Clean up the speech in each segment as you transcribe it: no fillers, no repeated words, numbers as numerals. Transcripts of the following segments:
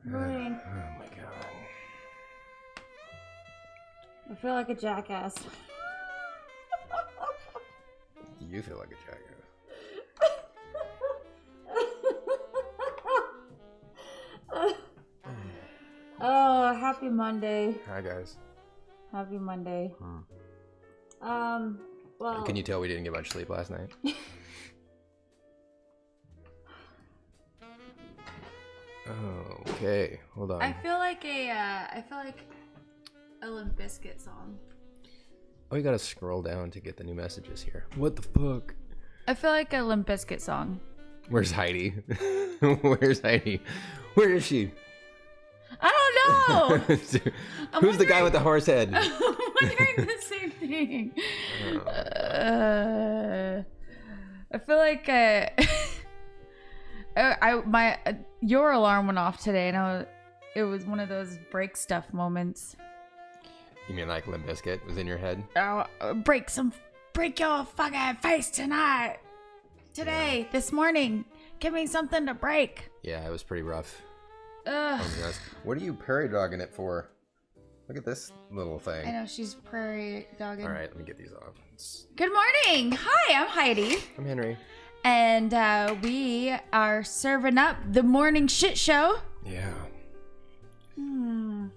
Good morning. Oh my god. I feel like a jackass. You feel like a jackass. Oh, happy Monday. Hi guys. Happy Monday. Well, Can you tell we didn't get much sleep last night? Okay, hold on. I feel like a Limp Bizkit song. Oh, you gotta scroll down to get the new messages here. What the fuck? I feel like a Limp Bizkit song. Where's Heidi? Where's Heidi? Where is she? I don't know. Who's the guy with the horse head? I'm wondering the same thing. I feel like your alarm went off today, and it was one of those break stuff moments. You mean like Limp Bizkit was in your head? Break your fucking face tonight, today, this morning. Give me something to break. Yeah, it was pretty rough. Ugh. What are you prairie dogging it for? Look at this little thing. I know, she's prairie dogging. All right, let me get these off. Good morning. Hi, I'm Heidi. I'm Henry. And we are serving up the morning shit show. Yeah. Hmm.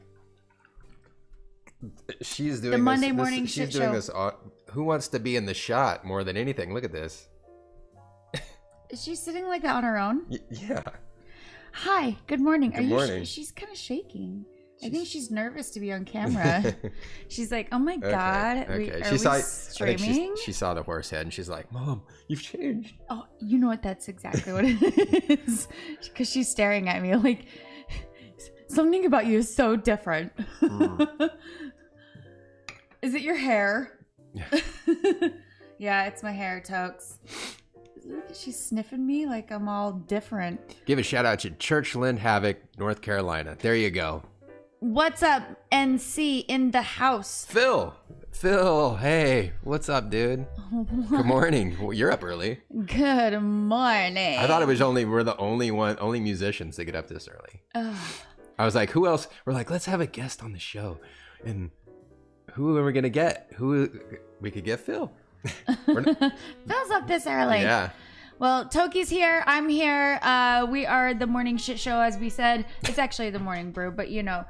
She's doing the Monday morning she's shit doing show. this. Who wants to be in the shot more than anything? Look at this. Is she sitting like that on her own? Yeah. Hi. Good morning. Good morning. She's kind of shaking. I think she's nervous to be on camera. She's like, "Oh my god, Okay. Are we streaming?" She saw the horse head and she's like, "Mom, you've changed." Oh, you know what? That's exactly what it is. Because she's staring at me like, something about you is so different. Is it your hair? Yeah. Yeah, it's my hair, Tokes. She's sniffing me like I'm all different. Give a shout out to Churchland Havoc, North Carolina. There you go. What's up, NC in the house? Phil, hey, what's up, dude? Good morning. Well, you're up early. Good morning. I thought we're the only musicians that get up this early. Ugh. I was like, who else? We're like, let's have a guest on the show, and who are we gonna get? We could get Phil. Phil's up this early. Yeah. Well, Toki's here. I'm here. We are the morning shit show, as we said. It's actually the morning brew, but you know,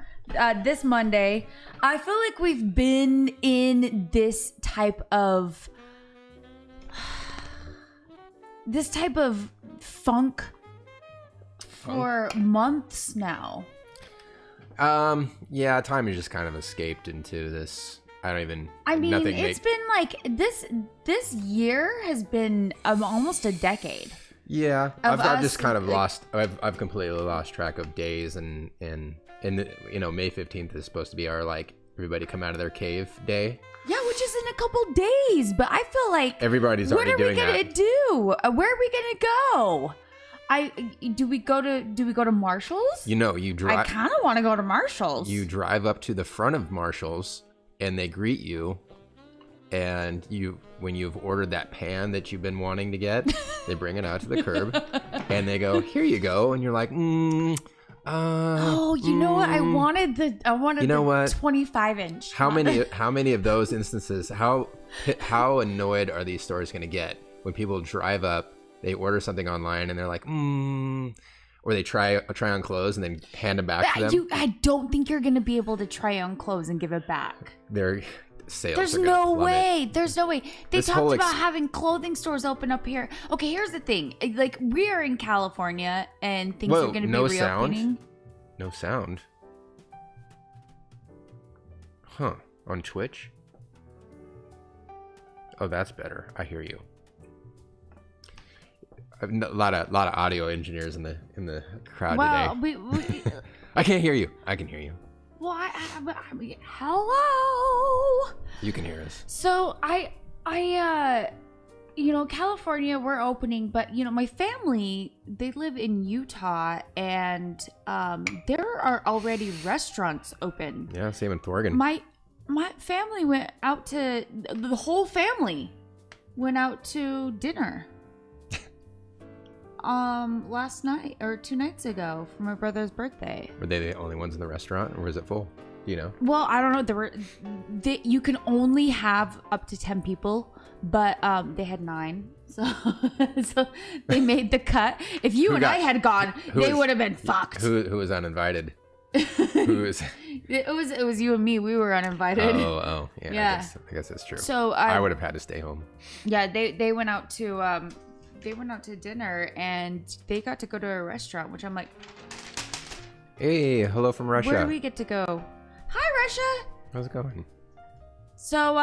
this Monday, I feel like we've been in this type of funk for months now. Yeah, time has just kind of escaped into this. Been like this year has been almost a decade. Yeah, I've just kind of lost. I've completely lost track of days, and you know, May 15th is supposed to be our like everybody come out of their cave day. Yeah, which is in a couple days, but I feel like everybody's already doing that. What are we gonna do? Where are we gonna go? Do we go to Marshall's? You know, you drive. I kind of want to go to Marshall's. You drive up to the front of Marshall's, and they greet you, and when you've ordered that pan that you've been wanting to get, they bring it out to the curb, and they go, "Here you go," and you're like, oh, you know what? I wanted the 25-inch. How many of those instances? How annoyed are these stores gonna get when people drive up, they order something online, and they're like, or they try on clothes and then hand them back to them? I don't think you're gonna be able to try on clothes and give it back. Their sales. There's no way. There's no way. They talked about having clothing stores open up here. Okay, here's the thing. Like, we are in California and things are gonna be reopening. No sound. Huh? On Twitch? Oh, that's better. I hear you. A lot of audio engineers in the crowd today. I can't hear you. I can hear you. Well, hello. You can hear us. So you know, California, we're opening, but you know, my family, they live in Utah, and there are already restaurants open. Yeah, same in Thorgan. My family went out to the whole family went out to dinner. last night or 2 nights ago for my brother's birthday. Were they the only ones in the restaurant, or was it full? Do you know? Well, I don't know. You can only have up to 10 people, but they had 9, so they made the cut. If you and I had gone, they would have been fucked. Who was uninvited? Who was? It was you and me. We were uninvited. Oh, yeah. I guess that's true. So I would have had to stay home. Yeah, they went out to dinner and they got to go to a restaurant, which I'm like, hey, hello from Russia. where do we get to go? Hi, Russia. How's it going? So,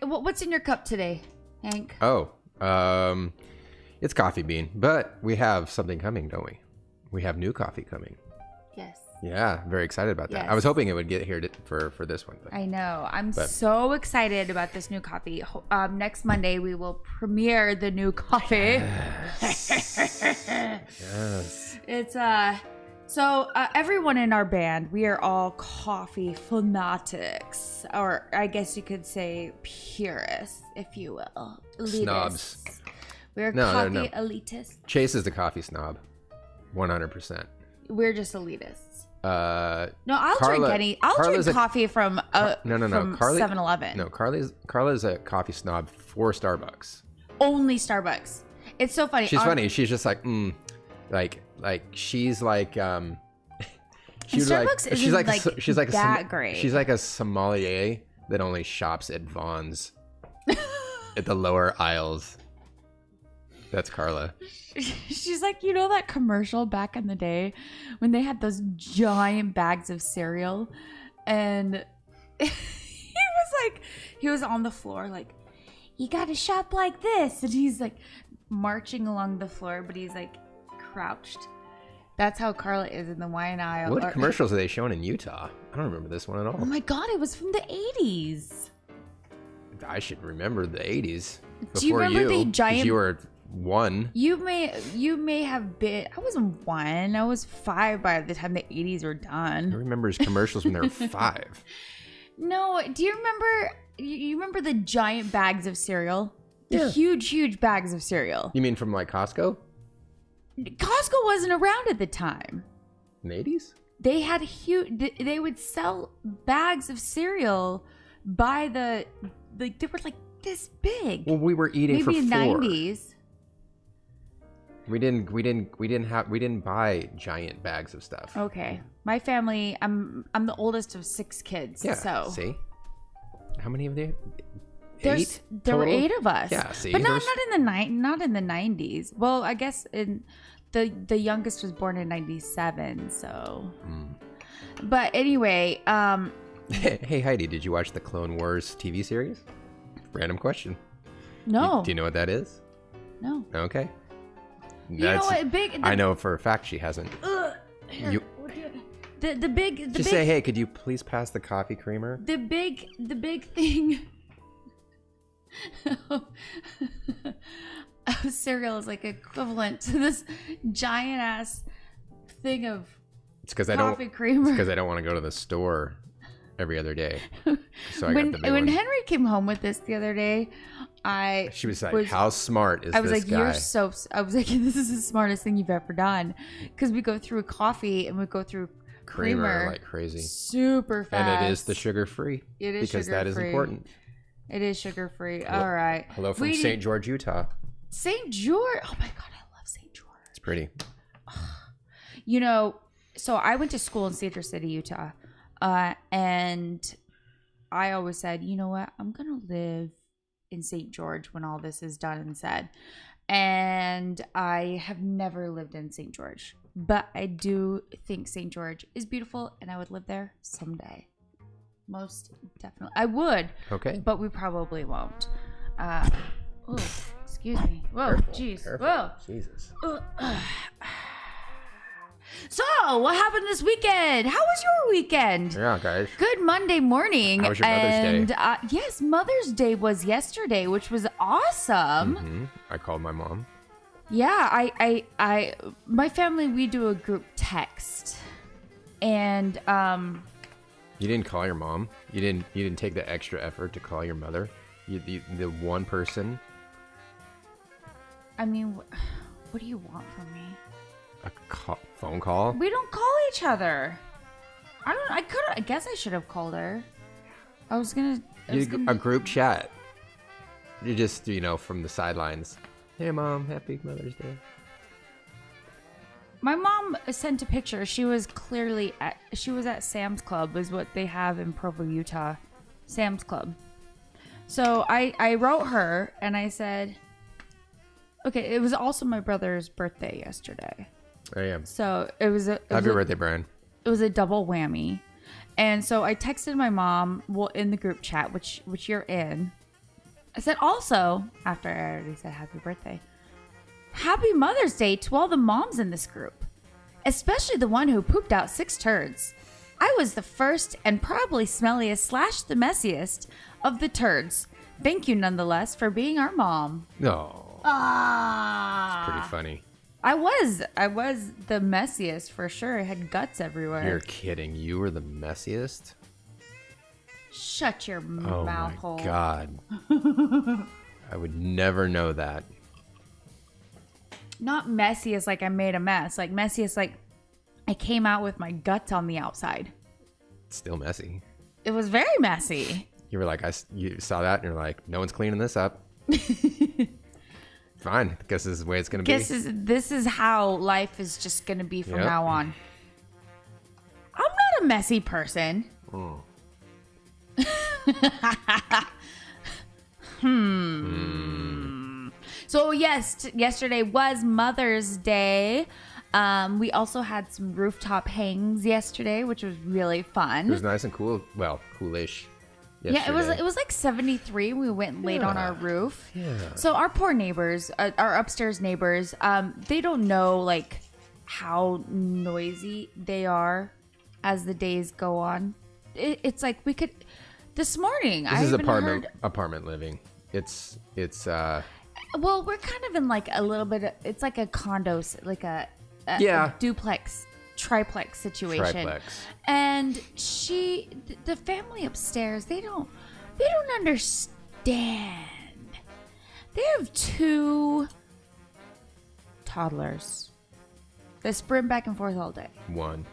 what's in your cup today, Hank? Oh, it's coffee bean, but we have something coming, don't we? We have new coffee coming. Yes. Yeah, very excited about that. Yes. I was hoping it would get here for this one. I know. I'm so excited about this new coffee. Next Monday, we will premiere the new coffee. Yes. It's So everyone in our band, we are all coffee fanatics, or I guess you could say purists, if you will. Elitists. Snobs. We're coffee elitists. Chase is the coffee snob, 100%. We're just elitists. No, I'll drink coffee from from 7-Eleven. No, Carla's a coffee snob for Starbucks. Only Starbucks. It's so funny. She's funny. She's just like she's like Starbucks she's like that great. She's like a sommelier that only shops at Vaughn's at the lower aisles. That's Carla. She's like, you know that commercial back in the day when they had those giant bags of cereal, and he was on the floor like, you gotta shop like this, and he's like marching along the floor, but he's like crouched. That's how Carla is in the wine aisle. What commercials are they showing in Utah? I don't remember this one at all. Oh my god, it was from the 80s. I should remember the 80s. Do you remember the giant? You were 1. You may have been. I wasn't 1. I was 5 by the time the 80s were done. I remember his commercials when they were 5. No, do you remember? You remember the giant bags of cereal? The Yeah. huge bags of cereal. You mean from like Costco? Costco wasn't around at the time. In the 80s? They had huge. They would sell bags of cereal by they were like this big. Well, we were eating for 4. Maybe in 90s. We didn't buy giant bags of stuff. Okay, my family. I'm the oldest of 6 kids. Yeah. So See, how many of them? there were 8 of us. Yeah. See, but not in the 90s. Well, I guess the youngest was born in 97. So, but anyway, Hey Heidi, did you watch the Clone Wars TV series? Random question. no, Do you know what that is? no. Okay. You know what? I know for a fact she hasn't. Here, the big Say, hey, could you please pass the coffee creamer? the big thing. Cereal is like equivalent to this giant ass thing of coffee creamer. Because I don't want to go to the store every other day. So when Henry came home with this the other day, she was like, how smart is this guy? I was like, I was like, this is the smartest thing you've ever done. Because we go through coffee and we go through creamer like crazy. Super fast. And it is the sugar-free. It is because that is important. It is sugar-free. All right. Hello from St. George, Utah. St. George. Oh my God, I love St. George. It's pretty. You know, so I went to school in Cedar City, Utah. And I always said, you know what? I'm going to live in St. George when all this is done and said. And I have never lived in St. George. But I do think St. George is beautiful and I would live there someday. Most definitely. I would. Okay. But we probably won't. Oh, excuse me. Whoa, jeez. Whoa. Jesus. So, what happened this weekend? How was your weekend? Yeah, guys. Good Monday morning. How was your Mother's Day? Yes, Mother's Day was yesterday, which was awesome. Mm-hmm. I called my mom. Yeah, my family, we do a group text, and You didn't call your mom. You didn't take the extra effort to call your mother. The one person. I mean, What do you want from me? Phone call? We don't call each other. I guess I should have called her. A group chat. You just, from the sidelines. Hey, Mom, happy Mother's Day. My mom sent a picture. She was at Sam's Club, is what they have in Provo, Utah. Sam's Club. So I wrote her and I said, okay, it was also my brother's birthday yesterday. I am. So it was Happy birthday, Brian. It was a double whammy. And so I texted my mom, in the group chat, which you're in. I said also, after I already said happy birthday, happy Mother's Day to all the moms in this group, especially the one who pooped out 6 turds. I was the first and probably smelliest / the messiest of the turds. Thank you nonetheless for being our mom. No. Ah. It's pretty funny. I was the messiest for sure. I had guts everywhere. You're kidding. You were the messiest? Shut your Oh mouth my hole. God. I would never know that. Not messy as like I made a mess. Like messy as like I came out with my guts on the outside. It's still messy. It was very messy. You were like, you saw that and you're like, no one's cleaning this up. Fine. Guess this is the way it's going to be. This is how life is just going to be from Yep. now on. I'm not a messy person. Oh. So yes, yesterday was Mother's Day. We also had some rooftop hangs yesterday, which was really fun. It was nice and cool. Well, coolish. Yeah, Yesterday. it was like 73. We went late on our roof. Yeah. So our poor neighbors, our upstairs neighbors, they don't know like how noisy they are as the days go on. It's like we could. This morning, This is apartment living. It's well, we're kind of in like a little bit of, it's like a condo, like a duplex, triplex situation. And the family upstairs, they don't understand. They have 2 toddlers that sprint back and forth all day. One.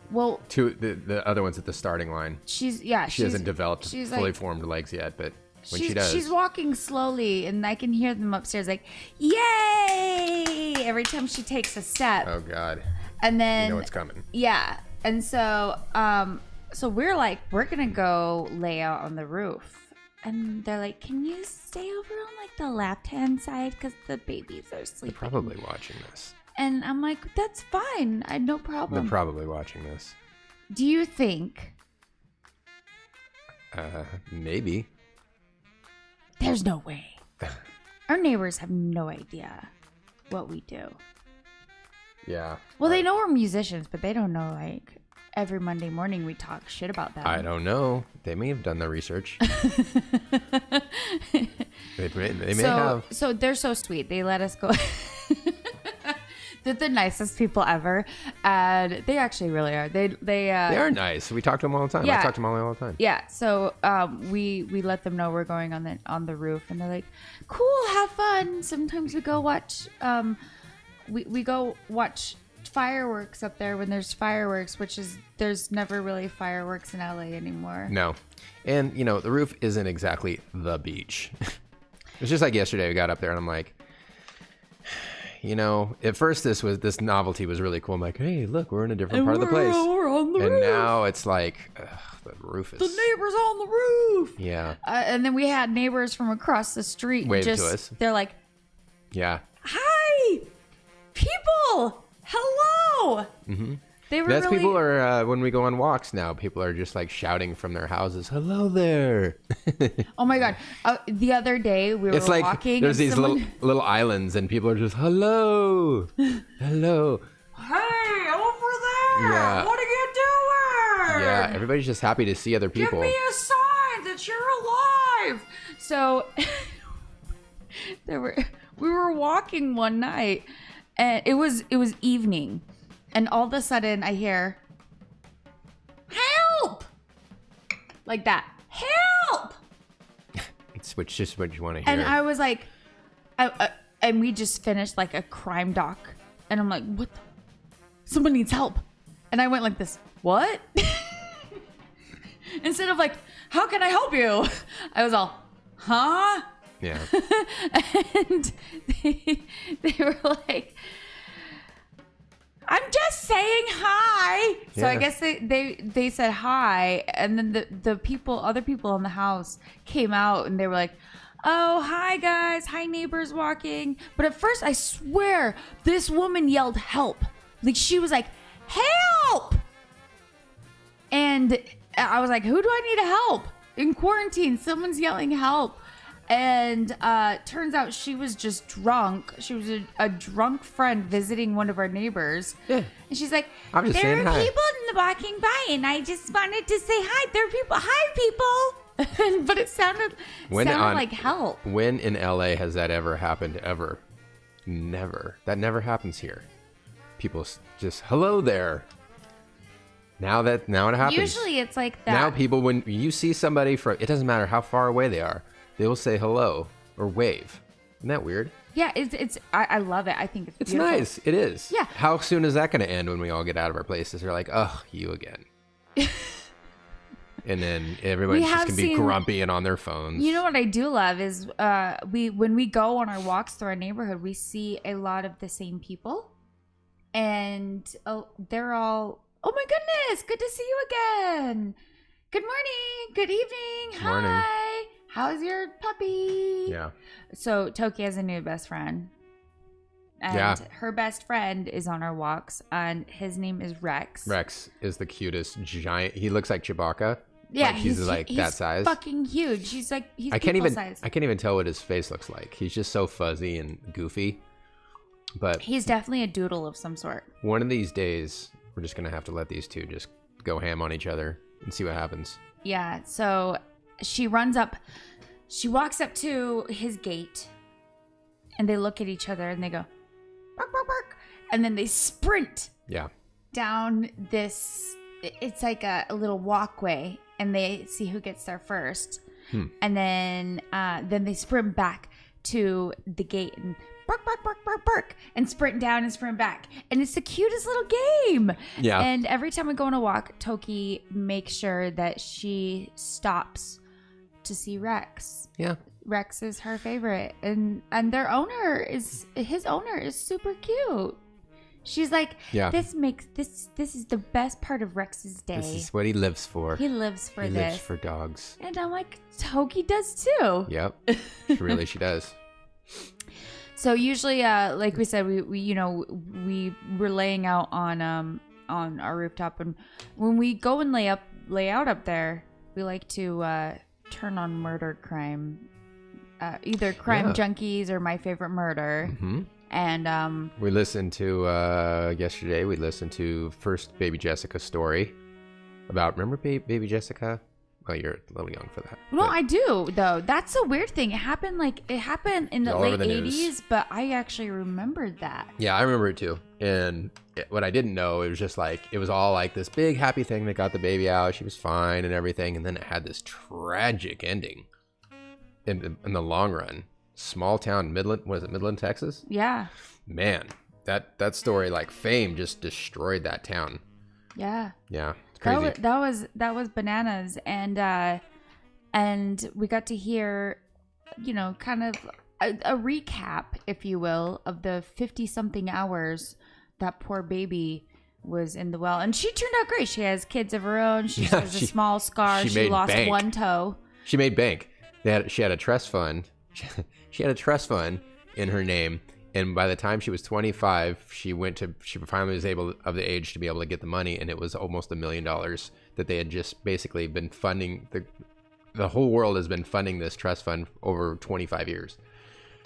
Well, 2, the other one's at the starting line. She hasn't developed fully formed legs yet, but when she does. She's walking slowly, and I can hear them upstairs like, yay! Every time she takes a step. Oh, God. And then... You know it's coming. Yeah. And so, so we're like, we're going to go lay out on the roof. And they're like, can you stay over on like the left-hand side? Because the babies are sleeping. They're probably watching this. And I'm like, that's fine. I no problem. They're probably watching this. Do you think? Maybe. There's no way. Our neighbors have no idea what we do. Yeah. Well, they know we're musicians, but they don't know, like, every Monday morning we talk shit about them. I don't know. They may have done their research. They may have. So they're so sweet. They let us go. They're the nicest people ever, and they actually really are. They are nice. We talk to them all the time. Yeah. I talk to them all the time. Yeah. So we let them know we're going on the roof, and they're like, "Cool, have fun." Sometimes we go watch we go watch fireworks up there when there's fireworks, there's never really fireworks in LA anymore. No, and the roof isn't exactly the beach. It's just like yesterday. We got up there, and I'm like. At first this novelty was really cool. I'm like, hey, look, we're in a different part of the place. We're on the roof. And now it's like, the roof is... The neighbors on the roof. Yeah. And then we had neighbors from across the street. Wave to us. They're like, yeah. hi, people, hello. Mm-hmm. They were People are, when we go on walks now, people are just like shouting from their houses, hello there. Oh my God. The other day we were walking. There's these little islands and people are just, hello, hello. Hey, over there. Yeah. What are you doing? Yeah, everybody's just happy to see other people. Give me a sign that you're alive. So we were walking one night and it was evening. And all of a sudden, I hear, help! Like that. Help! It's just what you want to hear. And I was like, And we just finished like a crime doc. And I'm like, what? Someone needs help. And I went like this, what? Instead of like, how can I help you? I was all, huh? Yeah. And they were like, I'm just saying hi. So I guess they said hi. And then the other people in the house came out and they were like, oh, hi guys. Hi neighbors walking. But at first I swear this woman yelled help. Like she was like, help. And I was like, who do I need to help? In quarantine, someone's yelling help. And turns out she was just drunk. She was a drunk friend visiting one of our neighbors. Yeah. And she's like, I'm just there saying are hi. people walking by and I just wanted to say hi. There are people. Hi, people. But it sounded like help. When in LA has that ever happened ever? Never. That never happens here. People just, hello there. Now it happens. Usually it's like that. Now people, when you see somebody from, it doesn't matter how far away they are, they will say hello or wave. Isn't that weird? Yeah, I love it. I think it's beautiful. It's nice. It is. Yeah. How soon is that going to end when we all get out of our places? They're like, oh, you again. And then everybody's just going to be grumpy and on their phones. You know what I do love is when we go on our walks through our neighborhood, we see a lot of the same people. And they're all, oh my goodness, good to see you again. Good morning. Good evening. Morning. Hi. How's your puppy? Yeah. So Toki has a new best friend. And her best friend is on our walks, and his name is Rex. Rex is the cutest giant. He looks like Chewbacca. Yeah, like he's like that size. Fucking huge. He's I can't even size. I can't even tell what his face looks like. He's just so fuzzy and goofy. But he's definitely a doodle of some sort. One of these days, we're just gonna have to let these two just go ham on each other and see what happens. Yeah. So she runs up. She walks up to his gate, and they look at each other and they go, bark, bark, bark, and then they sprint. Yeah. Down this. It's like a little walkway, and they see who gets there first, and then they sprint back to the gate and bark, bark, bark, bark, bark, and sprint down and sprint back, and it's the cutest little game. Yeah. And every time we go on a walk, Toki makes sure that she stops to see Rex. Yeah. Rex is her favorite, and their owner is super cute. She's like, this is the best part of Rex's day. This is what he lives for. He lives for this. He lives for dogs. And I'm like, Toki does too. Yep. She does. So usually, like we said, we were laying out on our rooftop, and when we go and lay out up there, we like to turn on murder crime, either Crime Junkies or My Favorite Murder. Mm-hmm. And we listened to yesterday. We listened to first Baby Jessica's story about. Remember Baby Jessica? Well, you're a little young for that. No, I do though. That's a weird thing. It happened in the late 80s, but I actually remembered that. Yeah, I remember it too. And what I didn't know, it was just like it was all like this big happy thing that got the baby out. She was fine and everything, and then it had this tragic ending. In the long run. Small town, Midland, Texas? Yeah. Man, that story, like fame, just destroyed that town. Yeah. Yeah, it's crazy. That was bananas, and we got to hear, kind of a recap, if you will, of the 50-something hours that poor baby was in the well, and she turned out great. She has kids of her own. She has a small scar. She lost one toe. She made bank. She had a trust fund. She had a trust fund in her name, and by the time she was 25, she finally was of the age to be able to get the money, and it was almost $1 million that they had just basically been funding. The whole world has been funding this trust fund over 25 years,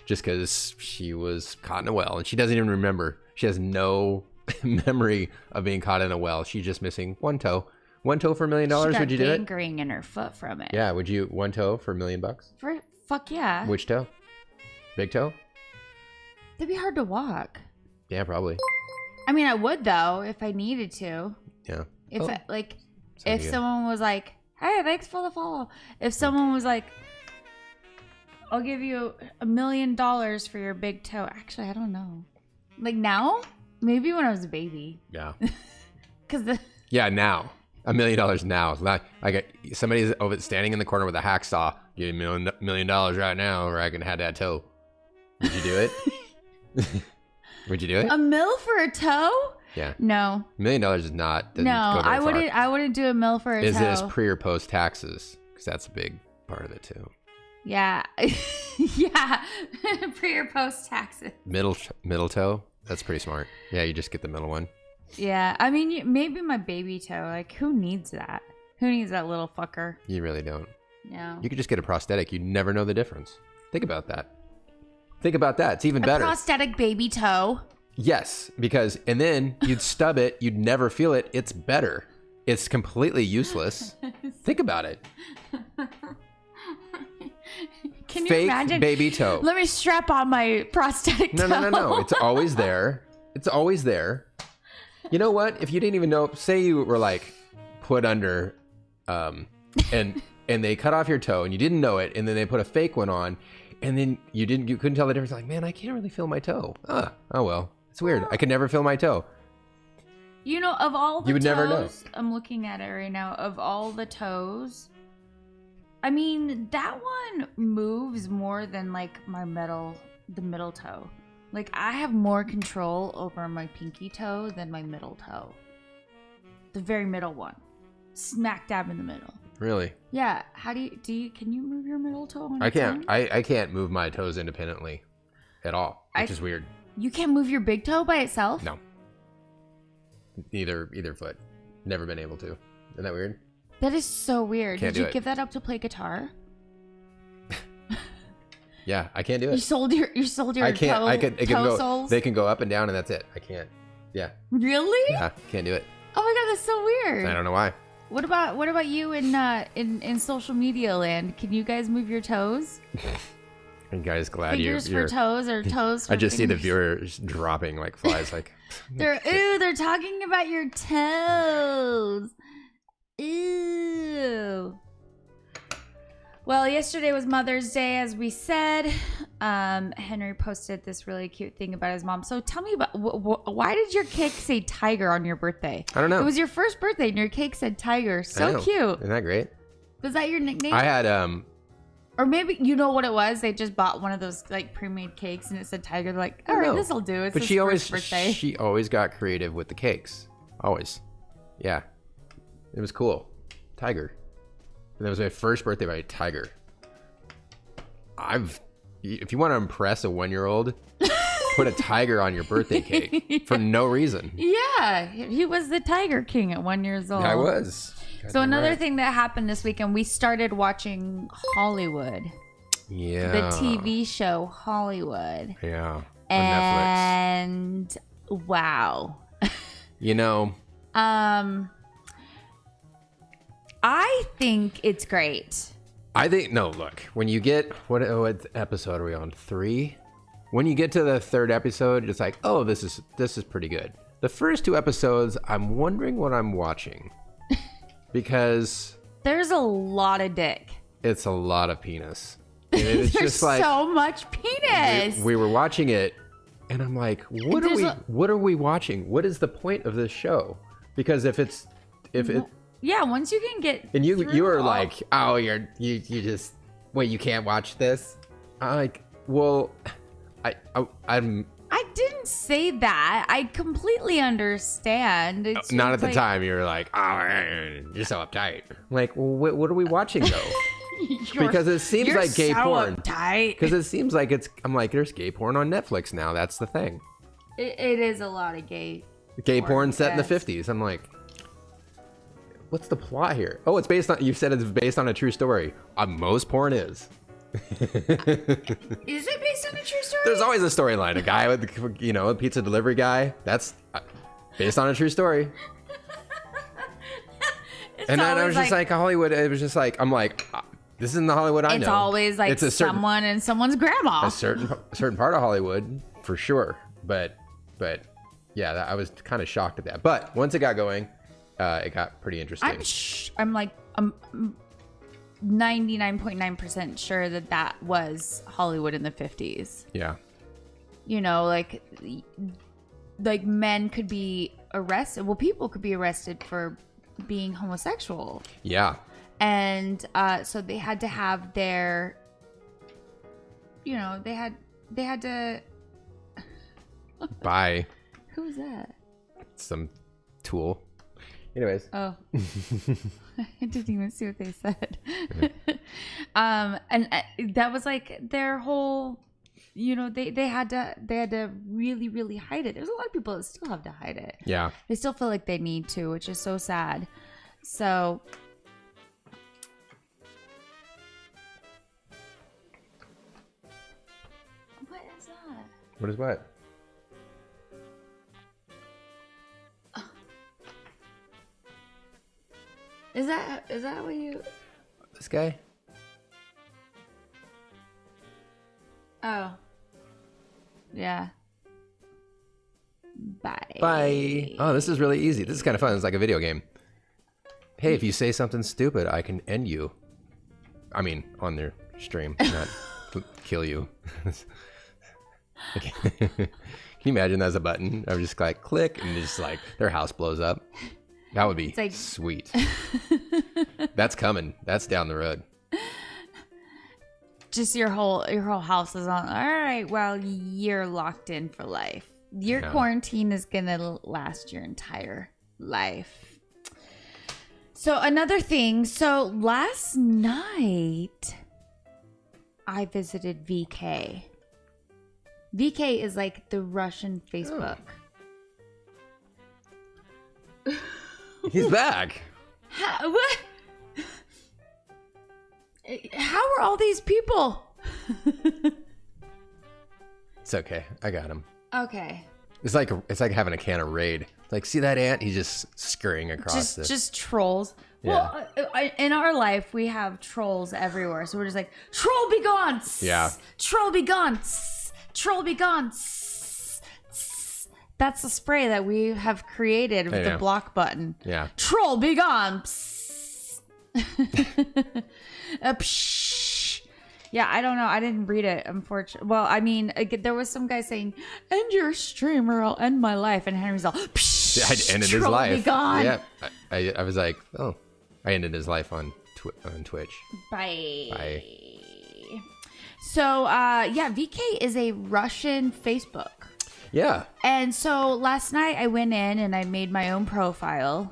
just because she was caught in a well, and she doesn't even remember. She has no memory of being caught in a well. She's just missing one toe. One toe for $1 million. Would you do it? She got gangrene in her foot from it. Yeah. Would you one toe for $1 million? Fuck yeah. Which toe? Big toe? That'd be hard to walk. Yeah, probably. I mean, I would though if I needed to. Yeah. If someone was like, "Hey, thanks for the follow." If someone was like, I'll give you $1 million for your big toe. Actually, I don't know. Like now? Maybe when I was a baby. Yeah. Yeah, now. $1 million now. Like somebody's over standing in the corner with a hacksaw. Give me $1 million right now, or I can have that toe. Would you do it? Would you do it? $1 million for a toe? Yeah. No. $1 million is not. No, I wouldn't. I wouldn't do $1 million for a toe. Is this pre or post taxes? Because that's a big part of it too. Yeah. Yeah. Pre or post taxes. Middle toe. That's pretty smart. Yeah, you just get the middle one. Yeah, I mean, maybe my baby toe. Like, who needs that? Who needs that little fucker? You really don't. No. You could just get a prosthetic. You'd never know the difference. Think about that. It's even better. A prosthetic baby toe. Yes, because, and then you'd stub it. You'd never feel it. It's better. It's completely useless. Think about it. Can you Fake imagine? Baby toe. Let me strap on my prosthetic toe. No. It's always there. It's always there. You know what? If you didn't even know, say you were like put under, and they cut off your toe and you didn't know it, and then they put a fake one on, and then you couldn't tell the difference. Like, man, I can't really feel my toe. Oh well, it's weird. I could never feel my toe. You know, of all the you would toes, never know. I'm looking at it right now. Of all the toes, I mean, that one moves more than like the middle toe. Like, I have more control over my pinky toe than my middle toe. The very middle one. Smack dab in the middle. Really? Yeah. How can you move your middle toe on I its can't. own? I can't move my toes independently at all, which is weird. You can't move your big toe by itself? No. Either foot. Never been able to. Isn't that weird? That is so weird. Can't Did you do it. give that up to play guitar? Yeah, I can't do it. You sold your I can't. toe soles? They can go up and down, and that's it. I can't. Yeah. Really? Yeah, can't do it. Oh my god, that's so weird. I don't know why. What about you in social media land? Can you guys move your toes? I'm guys glad Fingers for toes or toes for I just see the fingers? viewers dropping like flies. Like They're talking about your toes. Ew. Well, yesterday was Mother's Day, as we said. Henry posted this really cute thing about his mom. So tell me about why did your cake say tiger on your birthday? I don't know. It was your first birthday, and your cake said tiger. I So know. cute. Isn't that great? Was that your nickname? I had Or maybe you know what it was. They just bought one of those like pre-made cakes, and it said tiger. They're like, all right, this will do. It's but his she first birthday. she always got creative with the cakes. Always. Yeah. It was cool. Tiger. And that was my first birthday by Tiger. If you want to impress a 1-year-old, put a tiger on your birthday cake for no reason. Yeah, he was the Tiger King at 1 year old. I was. So another thing that happened this weekend, we started watching Hollywood. Yeah. The TV show Hollywood. Yeah. On And wow. You know. I think it's great. I think look, when you get what episode are we on? 3? When you get to the 3rd episode, it's like, oh, this is pretty good. The first 2 episodes, I'm wondering what I'm watching. Because there's a lot of dick. It's a lot of penis. And it's There's just like so much penis. We were watching it, and I'm like, what are we watching? What is the point of this show? Because if it yeah, once you can get and you were like, oh, you just wait, you can't watch this. I'm like, well, I'm I didn't say that. I completely understand. It's not at just the like, time. You were like, oh, you're so uptight. I'm like, well, what are we watching though? Because it seems you're like gay so porn. Uptight. Because it seems like I'm like, there's gay porn on Netflix now. That's the thing. It is a lot of gay porn set in the yes. 50s. I'm like, what's the plot here? Oh, you said it's based on a true story. Most porn is. Is it based on a true story? There's always a storyline. A guy with a pizza delivery guy. That's based on a true story. And then I was just like Hollywood. It was just like, I'm like, this isn't the Hollywood I know. It's always like someone and someone's grandma. A certain part of Hollywood for sure. But yeah, I was kind of shocked at that. But once it got going, it got pretty interesting. 99.9% sure that was Hollywood in the 50s. Yeah. You know, like men could be arrested. Well, people could be arrested for being homosexual. Yeah. And so they had to have their, you know, they had to. Buy. Who's that? Some tool. Anyways. Oh. I didn't even see what they said. And that was like their whole, you know, they had to really, really hide it. There's a lot of people that still have to hide it. Yeah. They still feel like they need to, which is so sad. So what is that? What is what? Is that what you? This guy? Oh. Yeah. Bye. Bye. Oh, this is really easy. This is kind of fun. It's like a video game. Hey, if you say something stupid, I can end you. I mean, on their stream, not kill you. Can you imagine that's a button? I would just like click and just like their house blows up. That would be like, sweet. That's coming. That's down the road. Just your whole house is on. All right, well, you're locked in for life. Your quarantine is gonna last your entire life. So another thing. So last night, I visited VK. VK is like the Russian Facebook. Oh. He's back. What? How are all these people? It's okay. I got him. Okay. It's like having a can of Raid. Like, see that ant? He's just scurrying across it. Just trolls. Yeah. Well, in our life, we have trolls everywhere. So we're just like, troll be gone. Yeah. Troll be gone. Troll be gone. That's the spray that we have created with the block button. Yeah. Troll be gone. Yeah, I don't know. I didn't read it, unfortunately. Well, I mean, there was some guy saying, end your stream or I'll end my life. And Henry's all, I ended his life. Be gone. Yeah. I was like, oh, I ended his life on Twitch. Bye. So, yeah, VK is a Russian Facebook. Yeah. And so last night I went in and I made my own profile.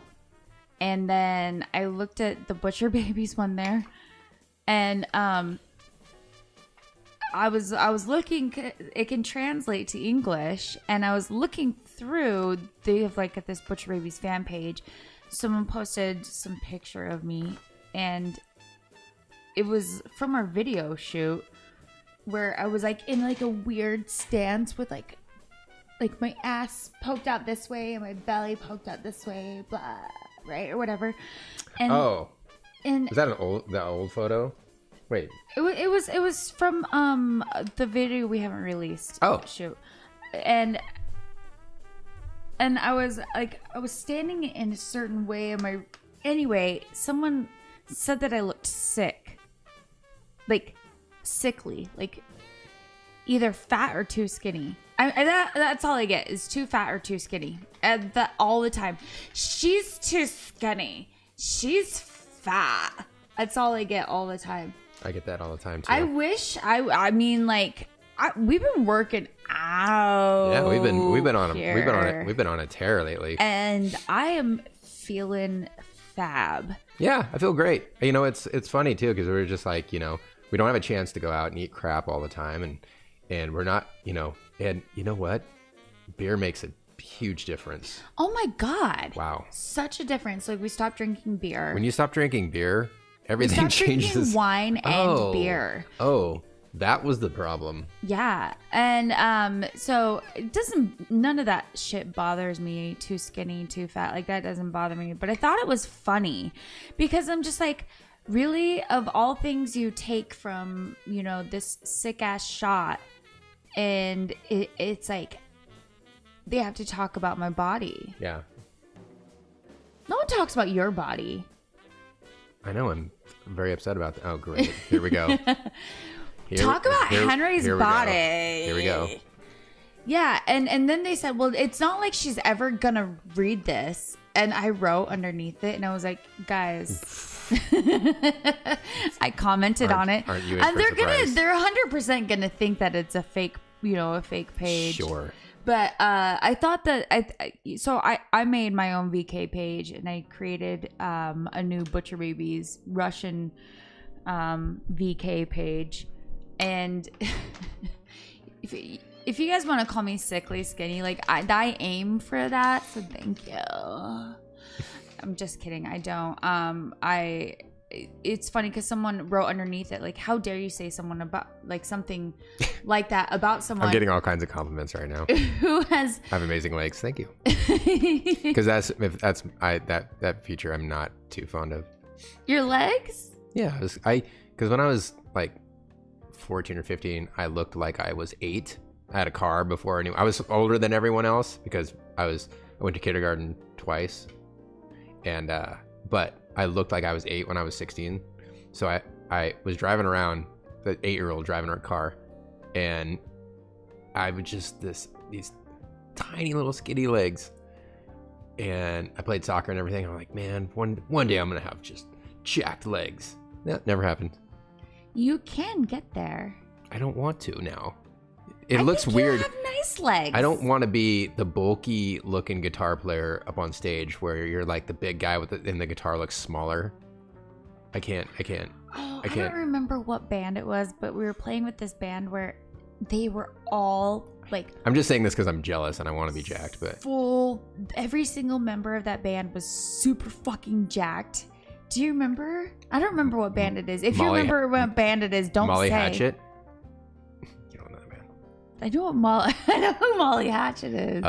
And then I looked at the Butcher Babies one there. And I was looking, it can translate to English. And I was looking through, they have like at this Butcher Babies fan page. Someone posted some picture of me. And it was from our video shoot where I was like in like a weird stance with like my ass poked out this way and my belly poked out this way, blah, right, or whatever. And is that that old photo? Wait, it was from the video we haven't released. Oh, shoot, and I was standing in a certain way. Anyway, someone said that I looked sick, like sickly, like either fat or too skinny. That's all I get is too fat or too skinny. And that all the time. She's too skinny. She's fat. That's all I get all the time. I get that all the time too. I wish I mean like we've been working out. Yeah, we've been on a tear lately. And I am feeling fab. Yeah, I feel great. You know, it's funny too because we're just like, you know, we don't have a chance to go out and eat crap all the time and we're not, you know, and you know what? Beer makes a huge difference. Oh my God. Wow. Such a difference. Like we stopped drinking beer. When you stop drinking beer, everything changes. Drinking wine and beer. Oh, that was the problem. Yeah. And so none of that shit bothers me. Too skinny, too fat. Like that doesn't bother me. But I thought it was funny because I'm just like, really, of all things you take from, you know, this sick ass shot, and it's like they have to talk about my body. Yeah. No one talks about your body. I know. I'm very upset about that. Oh, great. Here we go. Talk about Henry's body. Here we go. Yeah, and then they said, well, it's not like she's ever gonna read this. And I wrote underneath it, and I was like, guys, I commented on it, aren't you in and for they're 100% gonna think that it's a fake, a fake page. Sure. But I thought that I made my own VK page, and I created a new Butcher Babies Russian VK page, and if you guys want to call me sickly skinny, like I aim for that, so thank you. I'm just kidding. I don't. It's funny because someone wrote underneath it, like, how dare you say someone about like something like that about someone. I'm getting all kinds of compliments right now. Who has I have amazing legs. Thank you. Because that feature I'm not too fond of. Your legs? Yeah, because when I was like 14 or 15, I looked like I was 8. I had a car before I knew. I was older than everyone else because I went to kindergarten twice, and but I looked like I was 8 when I was 16. So I was driving around, the 8-year-old driving our car, and I was just these tiny little skinny legs, and I played soccer and everything. I'm like, man, one day I'm gonna have just jacked legs. That never happened. You can get there. I don't want to now. It looks weird. You have nice legs. I don't want to be the bulky looking guitar player up on stage where you're like the big guy and the guitar looks smaller. I can't. Oh, I don't remember what band it was, but we were playing with this band where they were all like. I'm just saying this because I'm jealous and I want to be jacked, but every single member of that band was super fucking jacked. Do you remember? I don't remember what band it is. If you remember what band it is, don't Molly say. Hatchet. You don't know that band. I know who Molly Hatchet is.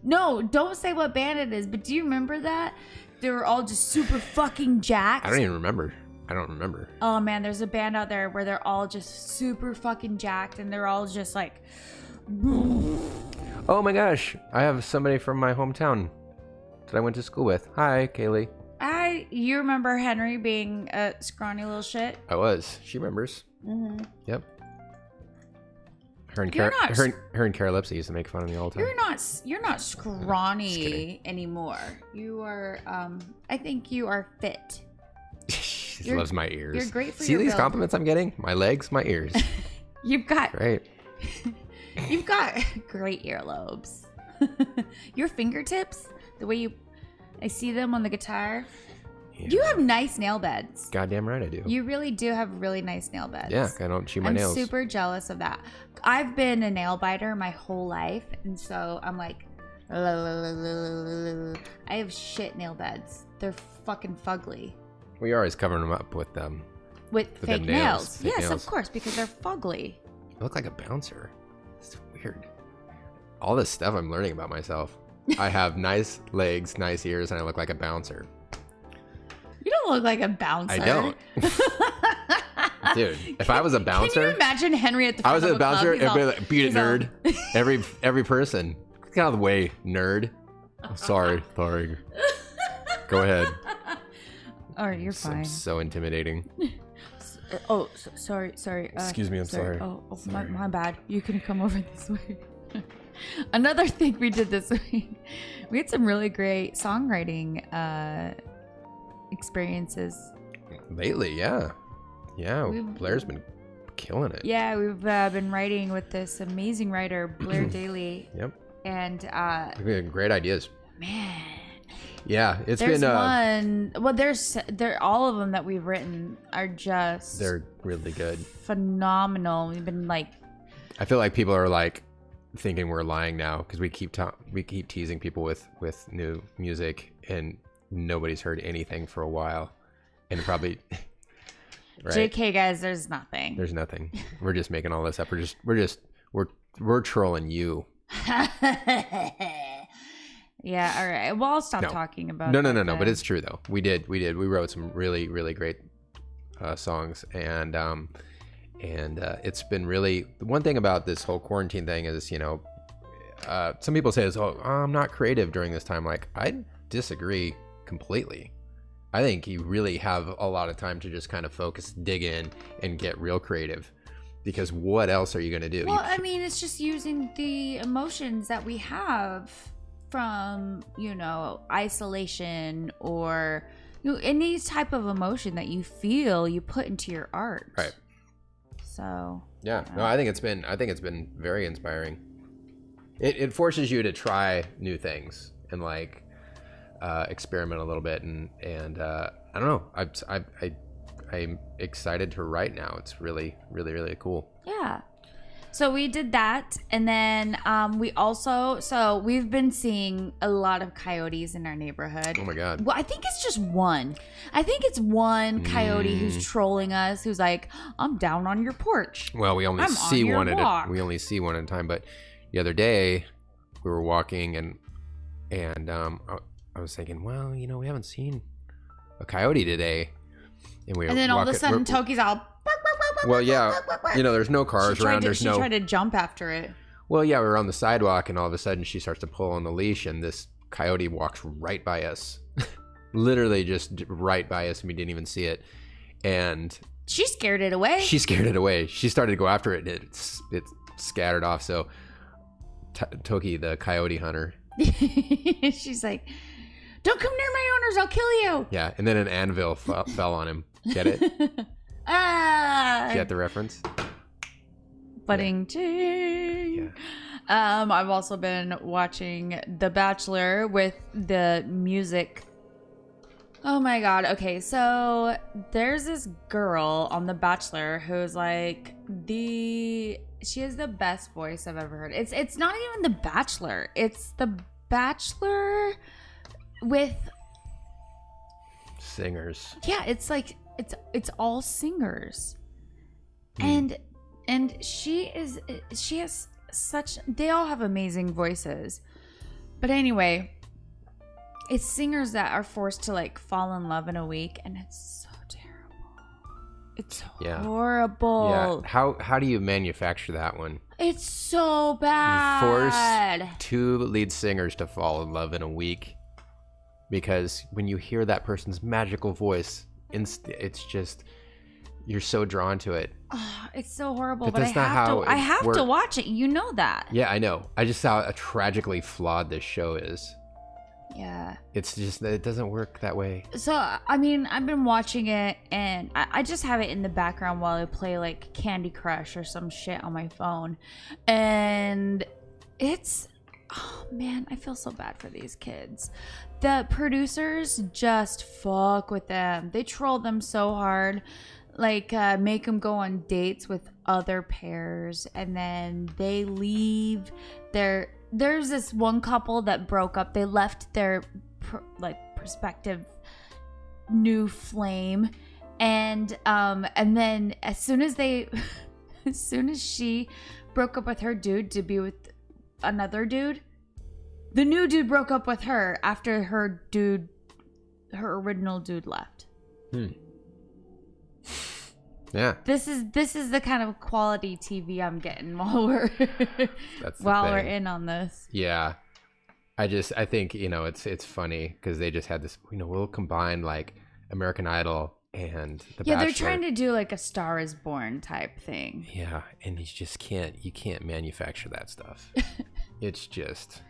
No, don't say what band it is. But do you remember that? They were all just super fucking jacked. I don't even remember. I don't remember. Oh man, there's a band out there where they're all just super fucking jacked, and they're all just like. Oh my gosh! I have somebody from my hometown that I went to school with. Hi, Kaylee. You remember Henry being a scrawny little shit? I was. She remembers. Mm-hmm. Yep. Her and Cara Lipsy used to make fun of me all the time. You're not scrawny anymore. You are. I think you are fit. She loves my ears. You're great for See your these build. compliments I'm getting? My legs, my ears. You've got great. You've got great earlobes. Your fingertips, the way I see them on the guitar. Yeah. You have nice nail beds. Goddamn right I do. You really do have really nice nail beds. Yeah, I don't chew my nails. I'm super jealous of that. I've been a nail biter my whole life, and so I'm like, I have shit nail beds. They're fucking fugly. We are always covering them up with fake nails. Fake yes, nails. Of course, because they're fugly. I look like a bouncer. It's weird. All this stuff I'm learning about myself. I have nice legs, nice ears, and I look like a bouncer. You don't look like a bouncer. I don't. Dude, if I was a bouncer... Can you imagine Henry at the front I was of a bouncer, club? it'd be like, beat it, nerd. Every person. Get out of the way, nerd. I'm sorry. Go ahead. All right, you're fine. So intimidating. Sorry. Excuse me, I'm sorry. Sorry. My bad. You can come over this way. Another thing we did this week, we had some really great songwriting experiences. Lately, yeah. Blair's been killing it. Yeah, we've been writing with this amazing writer, Blair Daly. Yep. And we've had great ideas. Man. Yeah, there's one. Well, there all of them that we've written are just. They're really good. Phenomenal. We've been like. I feel like people are like thinking we're lying now because we keep teasing people with new music and nobody's heard anything for a while, and probably. Right? JK, guys, there's nothing. There's nothing. We're just making all this up. We're trolling you. Yeah, all right. Well, I'll stop talking about it. No. But it's true, though. We did. We wrote some really, really great songs. And it's been really... The one thing about this whole quarantine thing is, some people say, I'm not creative during this time. Like, I disagree completely. I think you really have a lot of time to just kind of focus, dig in, and get real creative. Because what else are you going to do? Well, I mean, it's just using the emotions that we have from, isolation or any type of emotion that you feel, you put into your art. Right. So. Yeah. No, I think it's been very inspiring. It forces you to try new things and like experiment a little bit, and I don't know. I'm excited to write now. It's really, really, really cool. Yeah. So we did that, and then we've been seeing a lot of coyotes in our neighborhood. Oh my God. Well, I think it's just one. I think it's one coyote who's trolling us, who's like, "I'm down on your porch." Well, we only I'm see on your one walk. we only see one at a time. But the other day, we were walking, and I was thinking, well, we haven't seen a coyote today, and then all of a sudden, Toki's all. Well, yeah, there's no cars around. She tried to jump after it. Well, yeah, we were on the sidewalk, and all of a sudden, she starts to pull on the leash, and this coyote walks right by us, literally just right by us, and we didn't even see it. And she scared it away. She started to go after it, and it scattered off. So Toki, the coyote hunter, she's like, "Don't come near my owners, I'll kill you." Yeah, and then an anvil fell on him. Get it? Get the reference? Budding ting. Yeah. I've also been watching The Bachelor with the music. Oh my God. Okay, so there's this girl on The Bachelor who's like she has the best voice I've ever heard. It's not even The Bachelor. It's The Bachelor with singers. Yeah, it's like it's all singers. And she has they all have amazing voices. But anyway, it's singers that are forced to like fall in love in a week, and it's so terrible. It's horrible. Yeah. How do you manufacture that one? It's so bad. You force 2 lead singers to fall in love in a week, because when you hear that person's magical voice, it's just, you're so drawn to it. Oh, it's so horrible, but I have to watch it. You know that. Yeah, I know. I just saw how tragically flawed this show is. Yeah. It's just that it doesn't work that way. So, I mean, I've been watching it, and I just have it in the background while I play like Candy Crush or some shit on my phone. And oh man, I feel so bad for these kids. The producers just fuck with them. They troll them so hard. Like, make them go on dates with other pairs, and then they leave there's this one couple that broke up. They left their prospective new flame, and then as soon as she broke up with her dude to be with another dude, the new dude broke up with her after her original dude left. Yeah. This is the kind of quality TV I'm getting while we're in on this. Yeah. I think, it's funny because they just had this, we'll combine like American Idol and The Bachelor. They're trying to do like a Star is Born type thing. Yeah, and you can't manufacture that stuff. It's just,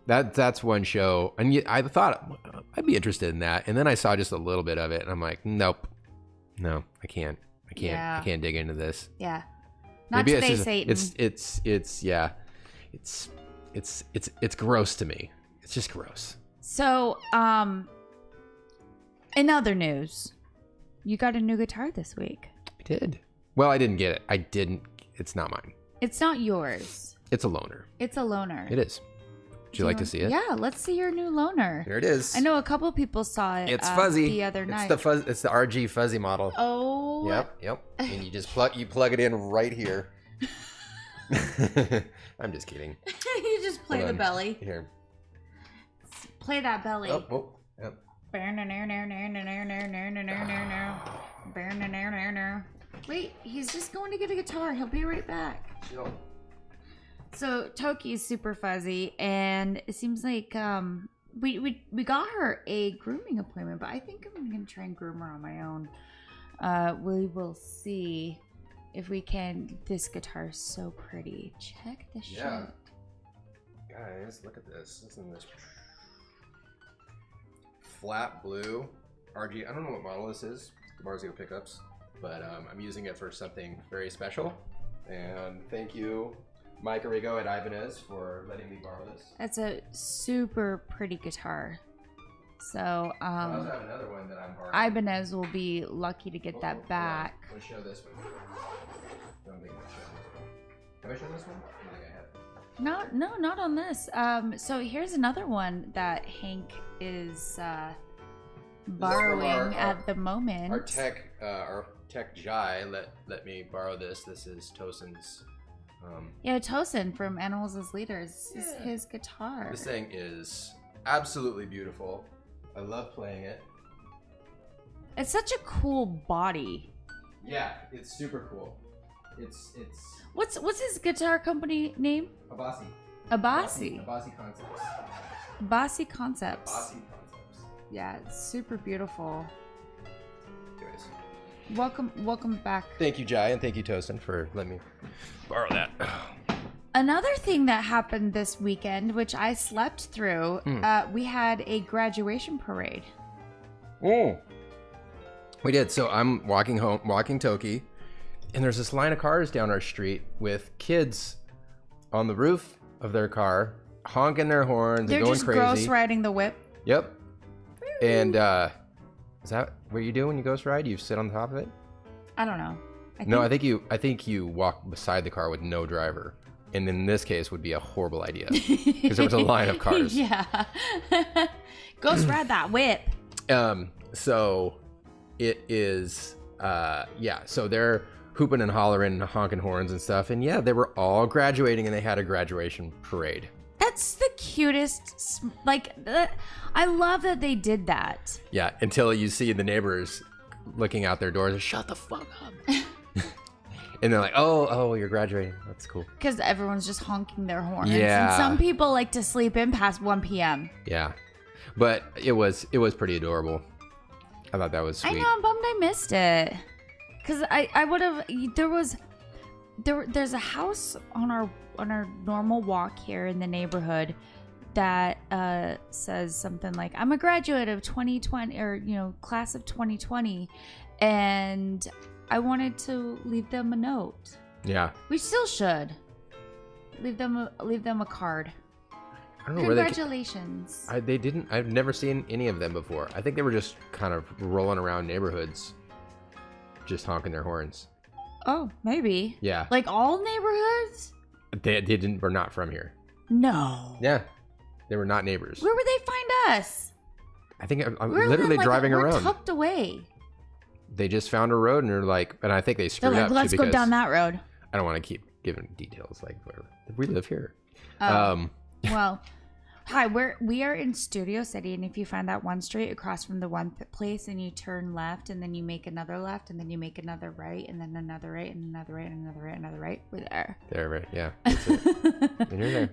that's one show, and I thought I'd be interested in that, and then I saw just a little bit of it, and I'm like, nope, no, I can't dig into this. Yeah, not maybe today, Satan. It's gross to me. It's just gross. So, in other news, you got a new guitar this week. I did. Well, I didn't get it. It's not mine. It's not yours. It's a loaner. It's a loaner. It is. Would you like to see it? Yeah, let's see your new loaner. Here it is. I know a couple people saw it. It's fuzzy. The other night. It's the RG fuzzy model. Oh. Yep. And you just plug it in right here. I'm just kidding. You just play the belly. Here. Play that belly. Oh. Yep. Wait, he's just going to get a guitar. He'll be right back. Chill. So Toki is super fuzzy, and it seems like we got her a grooming appointment, but I think I'm gonna try and groom her on my own. We will see if we can. This guitar is so pretty. Check the shit. Guys, look at this. Listen to this. Flat blue RG. I don't know what model this is. The Barzio pickups, but I'm using it for something very special. And thank you, Mike Arrigo at Ibanez, for letting me borrow this. That's a super pretty guitar. So I also have another one that I'm borrowing. Ibanez will be lucky to get that back. I'm gonna show this one. Don't think I've shown this one. Have I shown this one? I think I have. No, not on this. So here's another one that Hank is borrowing at the moment. Our tech Jai let me borrow this. This is Tosin's. Tosin from Animals as Leaders. This is his guitar. This thing is absolutely beautiful. I love playing it. It's such a cool body. Yeah, it's super cool. It's What's his guitar company name? Abasi. Abasi. Abasi Concepts. Abasi Concepts. Abasi Concepts. Yeah, it's super beautiful. Anyways. Welcome back. Thank you, Jai, and thank you, Tosin, for letting me borrow that. Another thing that happened this weekend, which I slept through, we had a graduation parade. Oh. We did. So I'm walking Toki, and there's this line of cars down our street with kids on the roof of their car, honking their horns They're and going just crazy. gross riding the whip. Yep. And is that what you do when you ghost ride? You sit on top of it? I don't know. I think you walk beside the car with no driver. And in this case would be a horrible idea because there was a line of cars. Yeah. Ghost ride that whip. So it is, so they're hooping and hollering and honking horns and stuff. And yeah, they were all graduating and they had a graduation parade. That's the cutest. I love that they did that. Yeah, until you see the neighbors looking out their doors and shut the fuck up. And they're like, oh, you're graduating. That's cool. Because everyone's just honking their horns. Yeah. And some people like to sleep in past 1 p.m. Yeah. But it was pretty adorable. I thought that was sweet. I know, I'm bummed I missed it. Because I would have, there's a house on our normal walk here in the neighborhood that says something like, I'm a graduate of 2020, or, class of 2020. And I wanted to leave them a note. Yeah. We still should. Leave them a card. I don't know Congratulations. where they didn't. I've never seen any of them before. I think they were just kind of rolling around neighborhoods, just honking their horns. Oh, maybe. Yeah. Like all neighborhoods? They didn't. Were not from here. No. Yeah. They were not neighbors. Where would they find us? I think I'm literally driving around. We're tucked away. They just found a road and they're like, and I think they screwed up. Let's go down that road. I don't want to keep giving details, like whatever. We live here. Well, hi, we are in Studio City, and if you find that one street across from the one place, and you turn left, and then you make another left, and then you make another right, and then another right, and another right, and another right, another right, we're there. There, right? Yeah. That's it. And you're there.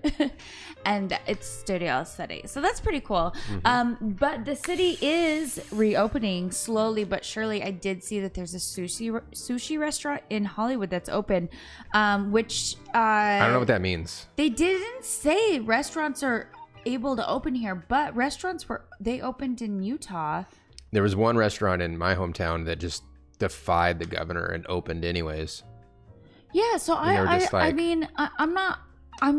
And it's Studio City, so that's pretty cool. Mm-hmm. But the city is reopening slowly but surely. I did see that there's a sushi restaurant in Hollywood that's open, which I don't know what that means. They didn't say restaurants are able to open here, but restaurants they opened in Utah. There was one restaurant in my hometown that just defied the governor and opened anyways. Yeah, so I'm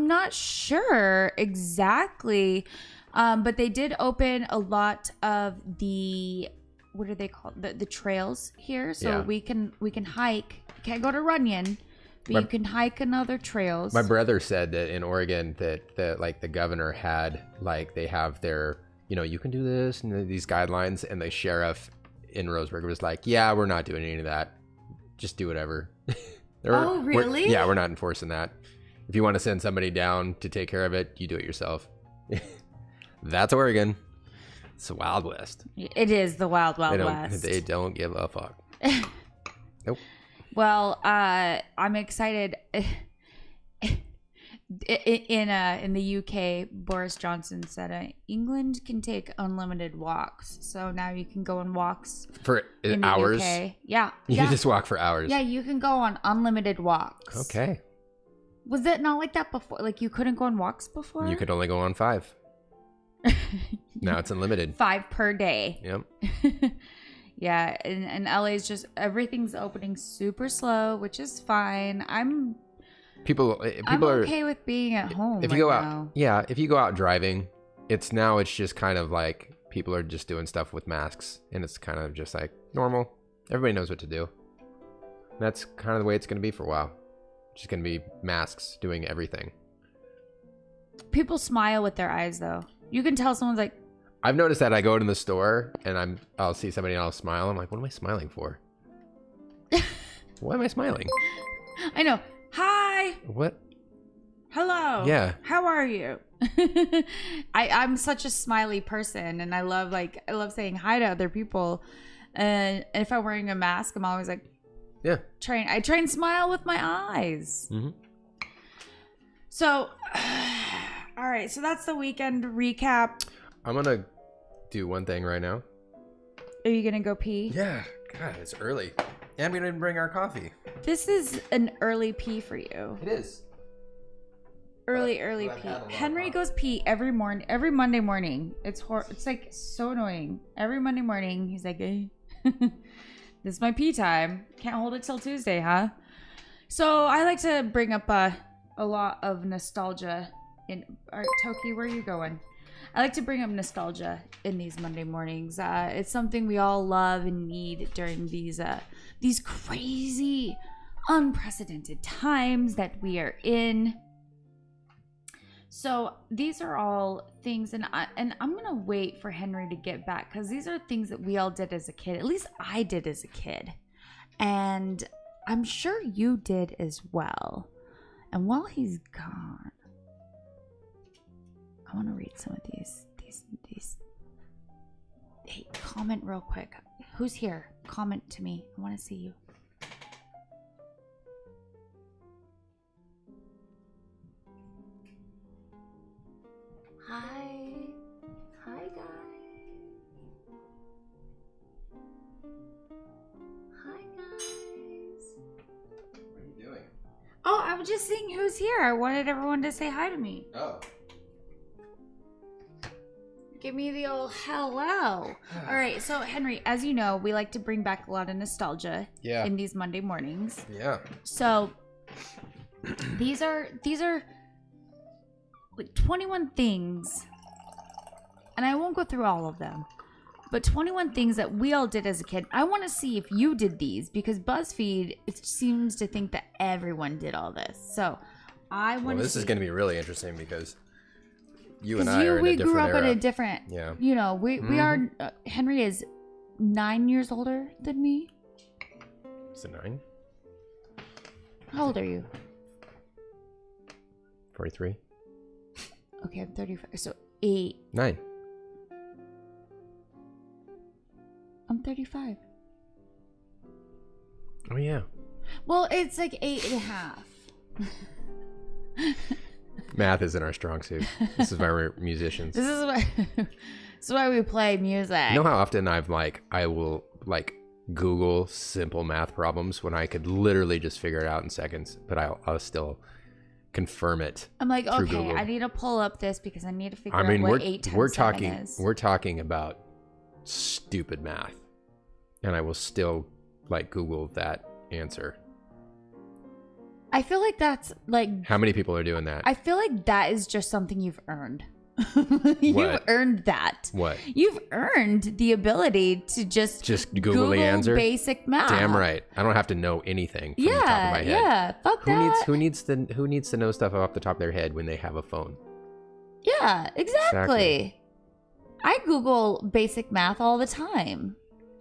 not sure exactly, but they did open a lot of the, what are they called, the trails here, so yeah. we can hike. Can't go to Runyon, but you can hike in other trails. My brother said that in Oregon that like the governor had, like, they have their, you can do this and these guidelines, and the sheriff in Roseburg was like, yeah, we're not doing any of that. Just do whatever. Oh, really? We're not enforcing that. If you want to send somebody down to take care of it, you do it yourself. That's Oregon. It's the Wild West. It is the Wild West. They don't give a fuck. Nope. Well, I'm excited. In the UK, Boris Johnson said England can take unlimited walks. So now you can go on walks for in hours. The UK. Yeah, You can just walk for hours. Yeah, you can go on unlimited walks. Okay. Was it not like that before? Like you couldn't go on walks before? You could only go on 5. Now it's unlimited. 5 per day. Yep. Yeah, and LA is just everything's opening super slow, which is fine. I'm okay with being at home. If you go out, yeah, if you go out driving, it's just kind of like people are just doing stuff with masks, and it's kind of just like normal. Everybody knows what to do. That's kind of the way it's going to be for a while. Just going to be masks doing everything. People smile with their eyes, though. You can tell someone's like. I've noticed that I go to the store and I'll see somebody else smile. I'm like, what am I smiling for? Why am I smiling? I know. Hi. What? Hello. Yeah. How are you? I'm such a smiley person, and I love saying hi to other people. And if I'm wearing a mask, I'm always like, yeah. I try and smile with my eyes. Mm-hmm. So, all right. So that's the weekend recap. I'm gonna do one thing right now. Are you gonna go pee? Yeah. God, it's early. And we didn't bring our coffee. This is an early pee for you. It is. Early pee. Henry goes pee every Monday morning. It's like so annoying. Every Monday morning, he's like, hey, this is my pee time. Can't hold it till Tuesday, huh? So I like to bring up a lot of nostalgia. Toki, where are you going? I like to bring up nostalgia in these Monday mornings. It's something we all love and need during these crazy, unprecedented times that we are in. So these are all things, and I'm gonna wait for Henry to get back because these are things that we all did as a kid. At least I did as a kid, and I'm sure you did as well. And while he's gone, I want to read some of these. Hey, comment real quick. Who's here? Comment to me. I want to see you. Hi. Hi, guys. Hi, guys. What are you doing? Oh, I was just seeing who's here. I wanted everyone to say hi to me. Oh. Give me the old hello. All right, so Henry, as you know, we like to bring back a lot of nostalgia in these Monday mornings. Yeah. So these are like 21 things, and I won't go through all of them, but 21 things that we all did as a kid. I want to see if you did these because BuzzFeed seems to think that everyone did all this. So I want to. Well, this is going to be really interesting because. You and I are in a different era. We grew up in a different, yeah. You know, we are, Henry is 9 years older than me. Is it 9? How old are you? 43. Okay, I'm 35. So 8. 9. I'm 35. Oh, yeah. Well, it's like 8.5. Math isn't our strong suit. This is why we're musicians. This is why we play music. You know how often I will Google simple math problems when I could literally just figure it out in seconds, but I'll still confirm it. I'm like, okay, Google. I need to pull up this because I need to figure out what 8 times 7 is. We're talking about stupid math, and I will still Google that answer. I feel like that's like... How many people are doing that? I feel like that is just something you've earned. You've earned that. What? You've earned the ability to just Google the answer? Basic math. Damn right. I don't have to know anything from the top of my head. Yeah, fuck that. Who needs to know stuff off the top of their head when they have a phone? Yeah, exactly. I Google basic math all the time.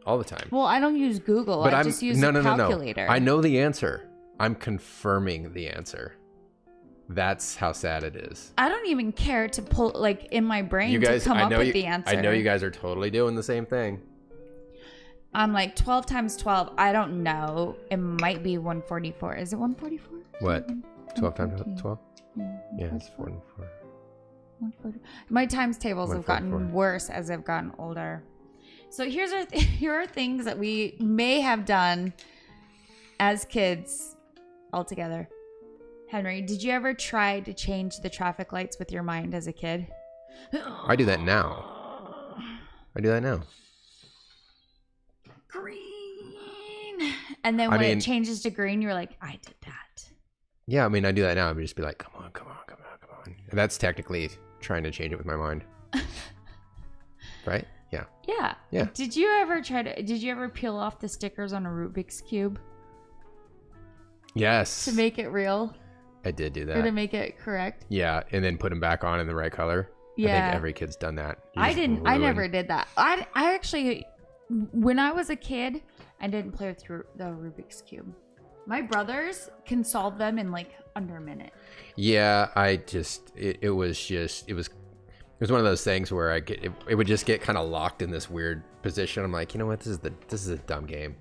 All the time. Well, I don't use Google. I just use a calculator. No. I know the answer. I'm confirming the answer. That's how sad it is. I don't even care to pull in my brain to come up with the answer. I know you guys are totally doing the same thing. I'm like 12 times 12. I don't know. It might be 144. Is it 144? What? 12 times 12? Yeah, it's 4 and 4. 140. My times tables have gotten 144. worse as I've gotten older. So here are things that we may have done as kids all together. Henry, did you ever try to change the traffic lights with your mind as a kid? I do that now. Green. And then when it changes to green, you're like, I did that. Yeah, I mean, I do that now. I'd just be like, come on. And that's technically trying to change it with my mind. Right? Yeah. Yeah. Did you ever peel off the stickers on a Rubik's Cube? Yes. To make it real? I did do that. Or to make it correct? Yeah, and then put them back on in the right color. Yeah. I think every kid's done that. I never did that. I actually, when I was a kid, I didn't play with the Rubik's Cube. My brothers can solve them in like under a minute. Yeah, it was one of those things where it would just get kind of locked in this weird position. I'm like, you know what? This is a dumb game.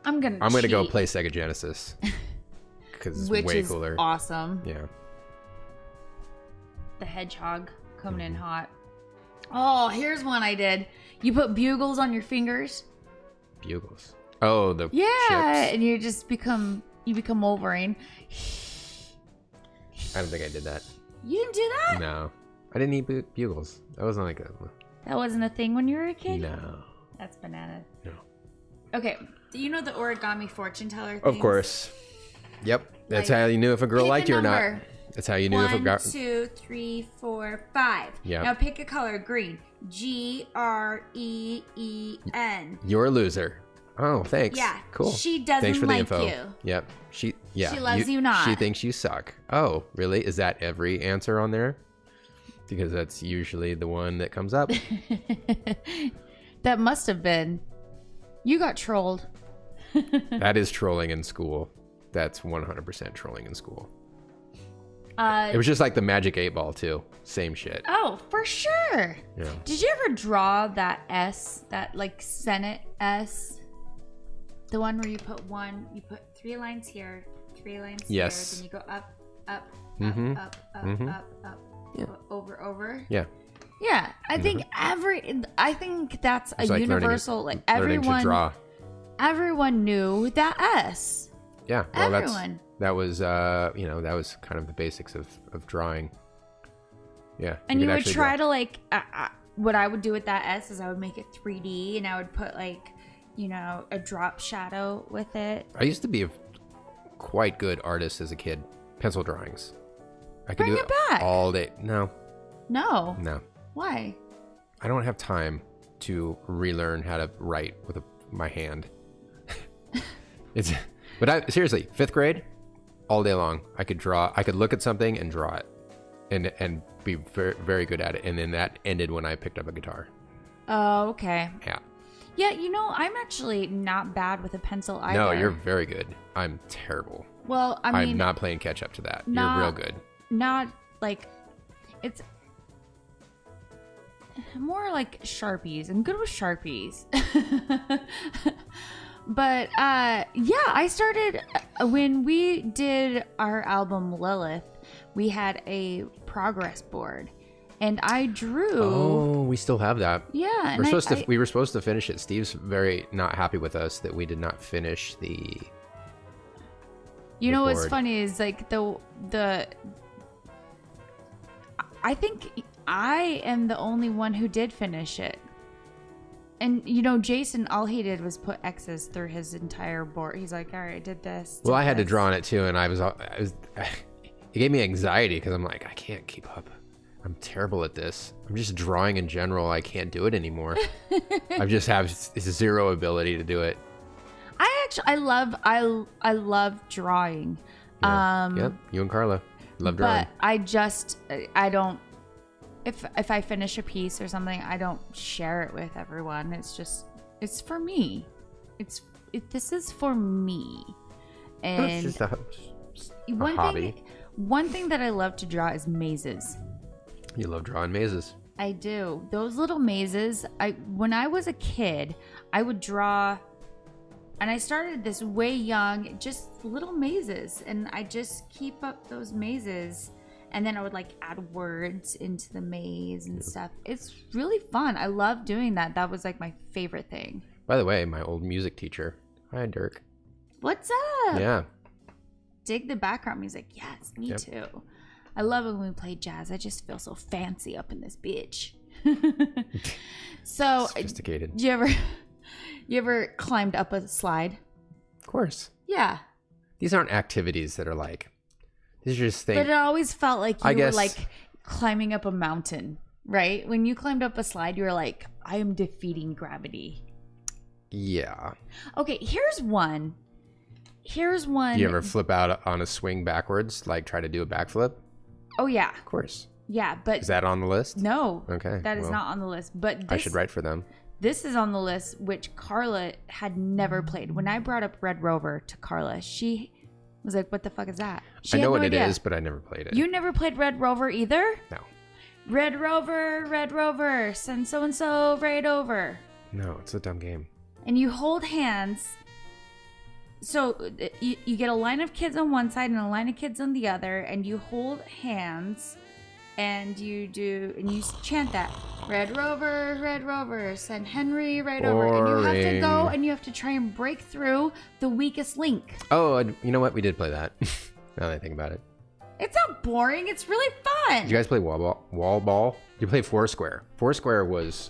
I'm gonna go play Sega Genesis because it's way cooler. Awesome. Yeah. The Hedgehog coming in hot. Oh, here's one I did. You put bugles on your fingers. Bugles. Oh, the chips. And you just become Wolverine. I don't think I did that. You didn't do that? No, I didn't eat bugles. That wasn't like a. That wasn't a thing when you were a kid. No. That's bananas. No. Okay. Do you know the origami fortune teller things? Of course. Yep. That's how you knew if a girl liked you or not. That's how you knew if a girl. 1, 2, 3, 4, 5. Yeah. Now pick a color. Green. Green. You're a loser. Oh, thanks. Yeah. Cool. She doesn't thanks for the like info. you. Yep. She loves you not. She thinks you suck. Oh, really? Is that every answer on there? Because that's usually the one that comes up. That must have been. You got trolled. That is trolling in school. That's 100% trolling in school. It was just like the Magic 8 Ball too. Same shit. Oh, for sure. Yeah. Did you ever draw that S, that like Senate S? The one where you put 3 lines here, 3 lines here, then you go up, up, up, Yeah. over. Yeah. Yeah, I think that's a like universal. learning to draw. Everyone knew that S. Yeah, well, everyone. That was that was kind of the basics of drawing. Yeah, and you would try to like what I would do with that S is I would make it 3D and I would put like a drop shadow with it. I used to be a quite good artist as a kid. Pencil drawings. I could Bring do it back all day. No. Why? I don't have time to relearn how to write with my hand. But seriously, 5th grade, all day long, I could draw. I could look at something and draw it, and be very, very good at it. And then that ended when I picked up a guitar. Oh, okay. Yeah. Yeah, I'm actually not bad with a pencil either. No, you're very good. I'm terrible. Well, I'm not playing catch up to that. You're real good. Not like it's more like Sharpies. I'm good with Sharpies. But I started when we did our album Lilith, we had a progress board and I drew. Oh, we still have that. Yeah. We were supposed to finish it. Steve's very not happy with us that we did not finish the what's funny is like I think I am the only one who did finish it. And, Jason, all he did was put X's through his entire board. He's like, all right, I did this. Well, I had to draw on it too. And it gave me anxiety because I'm like, I can't keep up. I'm terrible at this. I'm just drawing in general. I can't do it anymore. I just have zero ability to do it. I love drawing. Yeah. Yep. You and Carla love drawing. But I don't. If I finish a piece or something, I don't share it with everyone. It's for me. This is for me. And it's just a hobby. One thing that I love to draw is mazes. You love drawing mazes. I do. Those little mazes. When I was a kid, I would draw And I started this way young, just little mazes. And I just keep up those mazes. And then I would like add words into the maze and stuff. It's really fun. I love doing that. That was like my favorite thing. By the way, my old music teacher. Hi, Dirk. What's up? Yeah. Dig the background music. Yes, me too. I love it when we play jazz. I just feel so fancy up in this bitch. So sophisticated. You ever climbed up a slide? Of course. Yeah. These aren't activities that are like, these are just things. But it always felt like you were like climbing up a mountain, right? When you climbed up a slide, you were like, I am defeating gravity. Yeah. Okay, here's one. Do you ever flip out on a swing backwards, like try to do a backflip? Oh, yeah. Of course. Yeah, but... Is that on the list? No. Okay. That is not on the list. But I should write for them. This is on the list, which Carla had never played. When I brought up Red Rover to Carla, she was like, what the fuck is that? I know what it is, but I never played it. You never played Red Rover either? No. Red Rover, send so-and-so right over. No, it's a dumb game. And you hold hands. So you get a line of kids on one side and a line of kids on the other, and you hold hands, and you chant that Red Rover, send Henry right over, and you have to go and you have to try and break through the weakest link. Oh, you know what? We did play that. Now that I think about it, it's not boring. It's really fun. Did you guys play wall ball? You play Foursquare. Foursquare was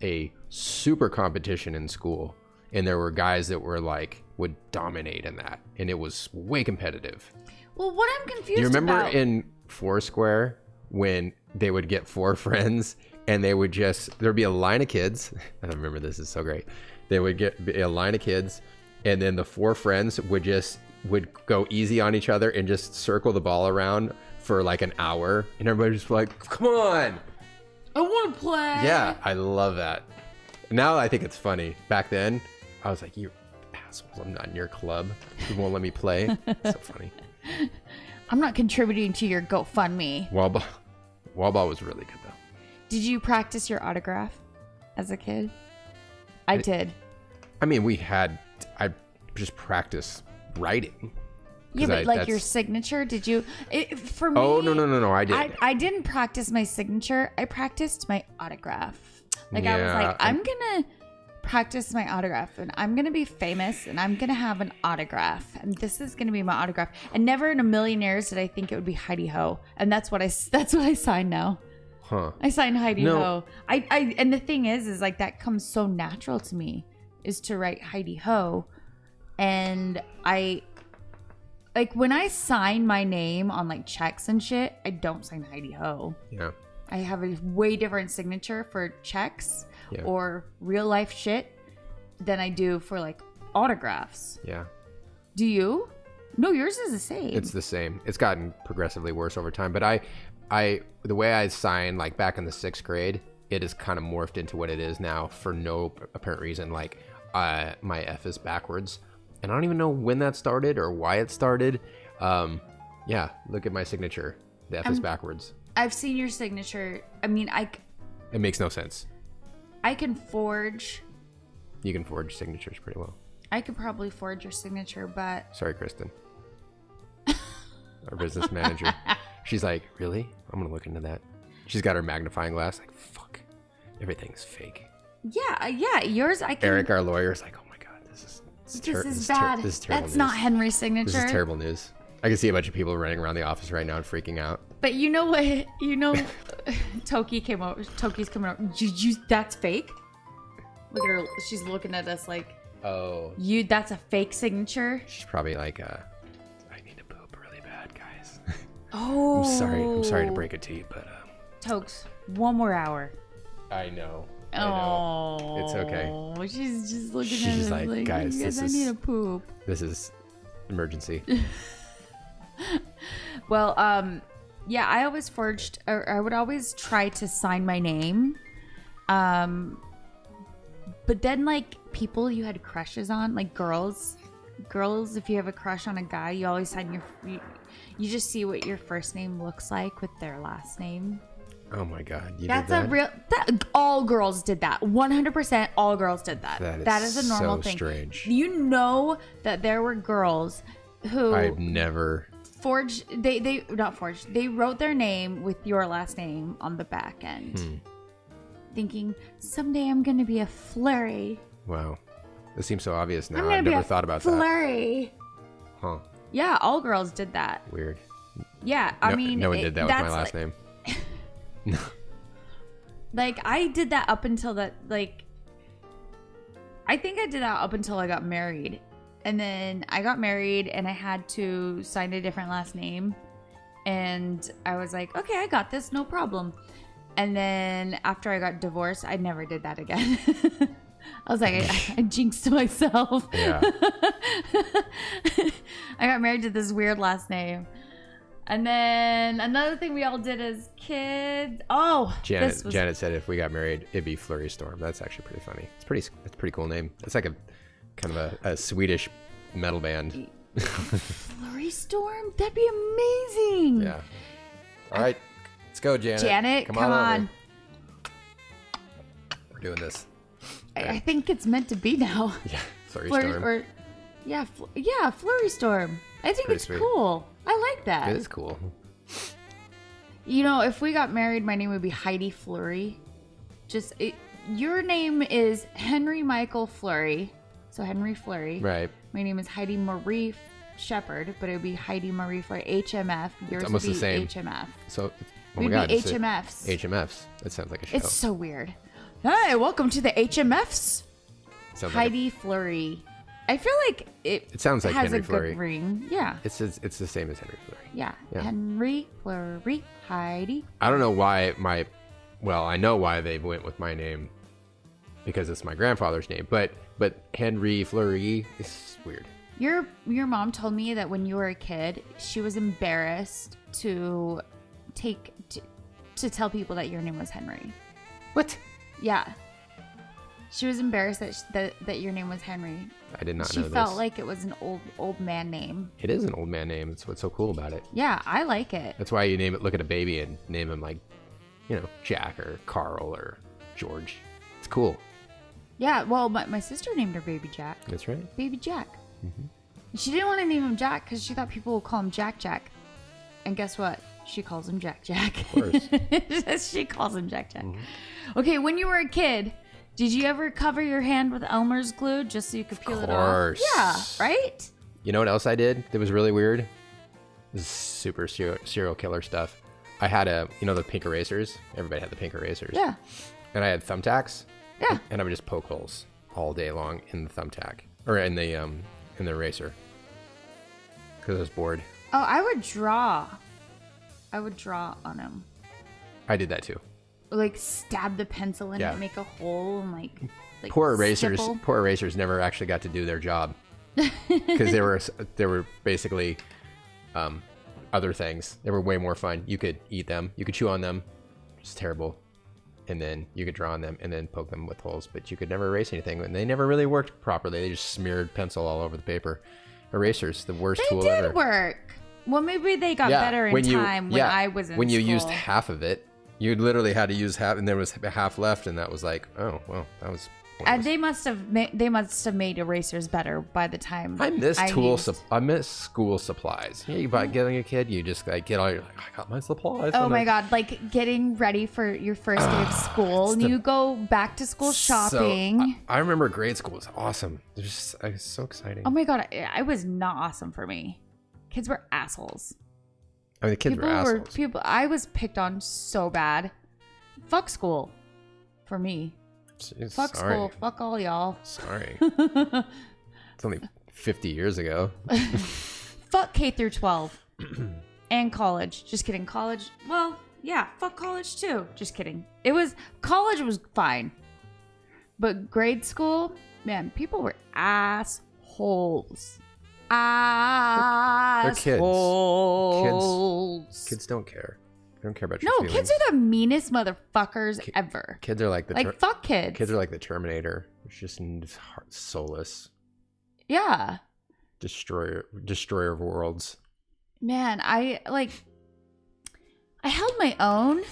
a super competition in school. And there were guys that were like, would dominate in that. And it was way competitive. Well, what I'm confused about. Do you remember in Foursquare when they would get 4 friends and they would there'd be a line of kids. I remember this is so great. They would get a line of kids and then the 4 friends would go easy on each other and just circle the ball around for like an hour. And everybody just like, come on. I want to play. Yeah, I love that. Now I think it's funny. Back then, I was like, you assholes, I'm not in your club. You won't let me play. So funny. I'm not contributing to your GoFundMe. Wall ball was really good, though. Did you practice your autograph as a kid? I did. I mean, I just practiced writing. Yeah, but like your signature, did you? For me. Oh, no, I did. I didn't practice my signature. I practiced my autograph. Like, I was like, I'm going to practice my autograph and I'm going to be famous and I'm going to have an autograph and this is going to be my autograph. And never in a million years did I think it would be Heidi Ho. And that's what I signed now. Huh. I signed Heidi Ho. And the thing is like that comes so natural to me is to write Heidi Ho. And like when I sign my name on like checks and shit, I don't sign Heidi Ho. Yeah. I have a way different signature for checks or real life shit than I do for like autographs. Yeah. Do you? No, yours is the same. It's the same. It's gotten progressively worse over time. But the way I signed like back in the 6th grade, it has kind of morphed into what it is now for no apparent reason. Like my F is backwards. And I don't even know when that started or why it started. Yeah, look at my signature. The F is backwards. I've seen your signature. I mean, it makes no sense. I can forge. You can forge signatures pretty well. I could probably forge your signature, but... Sorry, Kristen. Our business manager. She's like, really? I'm going to look into that. She's got her magnifying glass. Like, fuck. Everything's fake. Yeah. Yours, I can... Eric, our lawyer, is like, oh my God, this is bad. This is terrible That's news. not Henry's signature. This is terrible news. I can see a bunch of people running around the office right now and freaking out. But you know what? Toki's coming over. That's fake? Look at her. She's looking at us like, oh. That's a fake signature? She's probably like, I need to poop really bad, guys. Oh. I'm sorry to break it to you, but... Tokes, one more hour. I know. It's Oh. okay. She's just looking at us like, guys, I need to poop. This is emergency. Well, yeah, I always forged, or I would always try to sign my name. But then, like, people you had crushes on, like girls, if you have a crush on a guy, you always sign you just see what your first name looks like with their last name. Oh my God, you That's did that? all girls did that. 100% all girls did that. That is a normal thing. Strange. You know that there were girls who I've never forged. They not forged. They wrote their name with your last name on the back end, thinking someday I'm gonna be a Flurry. Wow, this seems so obvious now. I'm gonna I've be never a thought about Flurry. that. Huh? Yeah, all girls did that. Weird. Yeah, I mean, no one did that with my last name. No. Like, I did that up until that, like, I think I did that up until I got married. And then I got married and I had to sign a different last name. And I was like, okay, I got this, no problem. And then after I got divorced, I never did that again. I was like, I jinxed myself. Yeah. I got married to this weird last name. And then another thing we all did as kids. Oh, Janet said if we got married, it'd be Flurry Storm. That's actually pretty funny. It's a pretty cool name. It's like a kind of a Swedish metal band. Flurry Storm? That'd be amazing. Yeah. All right, let's go, Janet. Janet, come on. We're doing this. I think it's meant to be now. Yeah, Flurry Storm. Flurry Storm. I think it's sweet. Cool. I like that. It is cool. You know, if we got married, my name would be Heidi Flurry. Your name is Henry Michael Flurry. So Henry Flurry. Right. My name is Heidi Marie Shepherd, but it would be Heidi Marie Flurry. HMF. Yours would be the same. HMF. So, We'd be HMFs. HMFs. That sounds like a show. It's so weird. Hey, welcome to the HMFs. Heidi Flurry. I feel like it sounds like has Henry a Flurry. Good ring. Yeah. It's the same as Henry Flurry. Yeah. Henry Flurry. Heidi. I don't know why I know why they went with my name because it's my grandfather's name, but Henry Flurry is weird. Your mom told me that when you were a kid, she was embarrassed to tell people that your name was Henry. What? Yeah. She was embarrassed that your name was Henry. I did not know this. She felt like it was an old man name. It is an old man name. That's what's so cool about it. Yeah, I like it. That's why you look at a baby and name him like, Jack or Carl or George. It's cool. Yeah, well, my sister named her baby Jack. That's right. Baby Jack. Mm-hmm. She didn't want to name him Jack because she thought people would call him Jack Jack. And guess what? She calls him Jack Jack. Of course. She calls him Jack Jack. Mm-hmm. Okay, when you were a kid, did you ever cover your hand with Elmer's glue just so you could peel it off? Of course. Yeah, right? You know what else I did that was really weird? This is super serial killer stuff. I had the pink erasers. Everybody had the pink erasers. Yeah. And I had thumbtacks. Yeah. And I would just poke holes all day long in the thumbtack or in the eraser because I was bored. Oh, I would draw on them. I did that too. Like stab the pencil in it, make a hole, and like poor erasers never actually got to do their job because they were basically other things. They were way more fun. You could eat them, you could chew on them. It's terrible. And then you could draw on them and then poke them with holes, but you could never erase anything. And they never really worked properly. They just smeared pencil all over the paper. Erasers, the worst tool ever. They did work. Well, maybe they got better in time when I was in when you school. used half of it. You literally had to use half, and there was half left, and that was like, oh well, that was. They must have made erasers better by the time. I miss I miss school supplies. Yeah, you getting a kid, you just like get all your I got my supplies. Oh my god, like getting ready for your first day of school, and you go back to school shopping. So, I remember grade school was awesome. It was so exciting. Oh my god, it was not awesome for me. Kids were assholes. I mean, the kids were assholes. I was picked on so bad. Fuck school, for me. Fuck school. Fuck all y'all. Sorry. It's only 50 years ago. Fuck K through 12 and college. Just kidding. College. Well, yeah. Fuck college too. Just kidding. College was fine, but grade school, man, people were assholes. They're kids. Assholes. Kids don't care. They don't care about your feelings. Kids are the meanest motherfuckers ever. Kids are like fuck kids. Kids are like the Terminator. It's just soulless. Yeah. Destroyer of worlds. Man, I held my own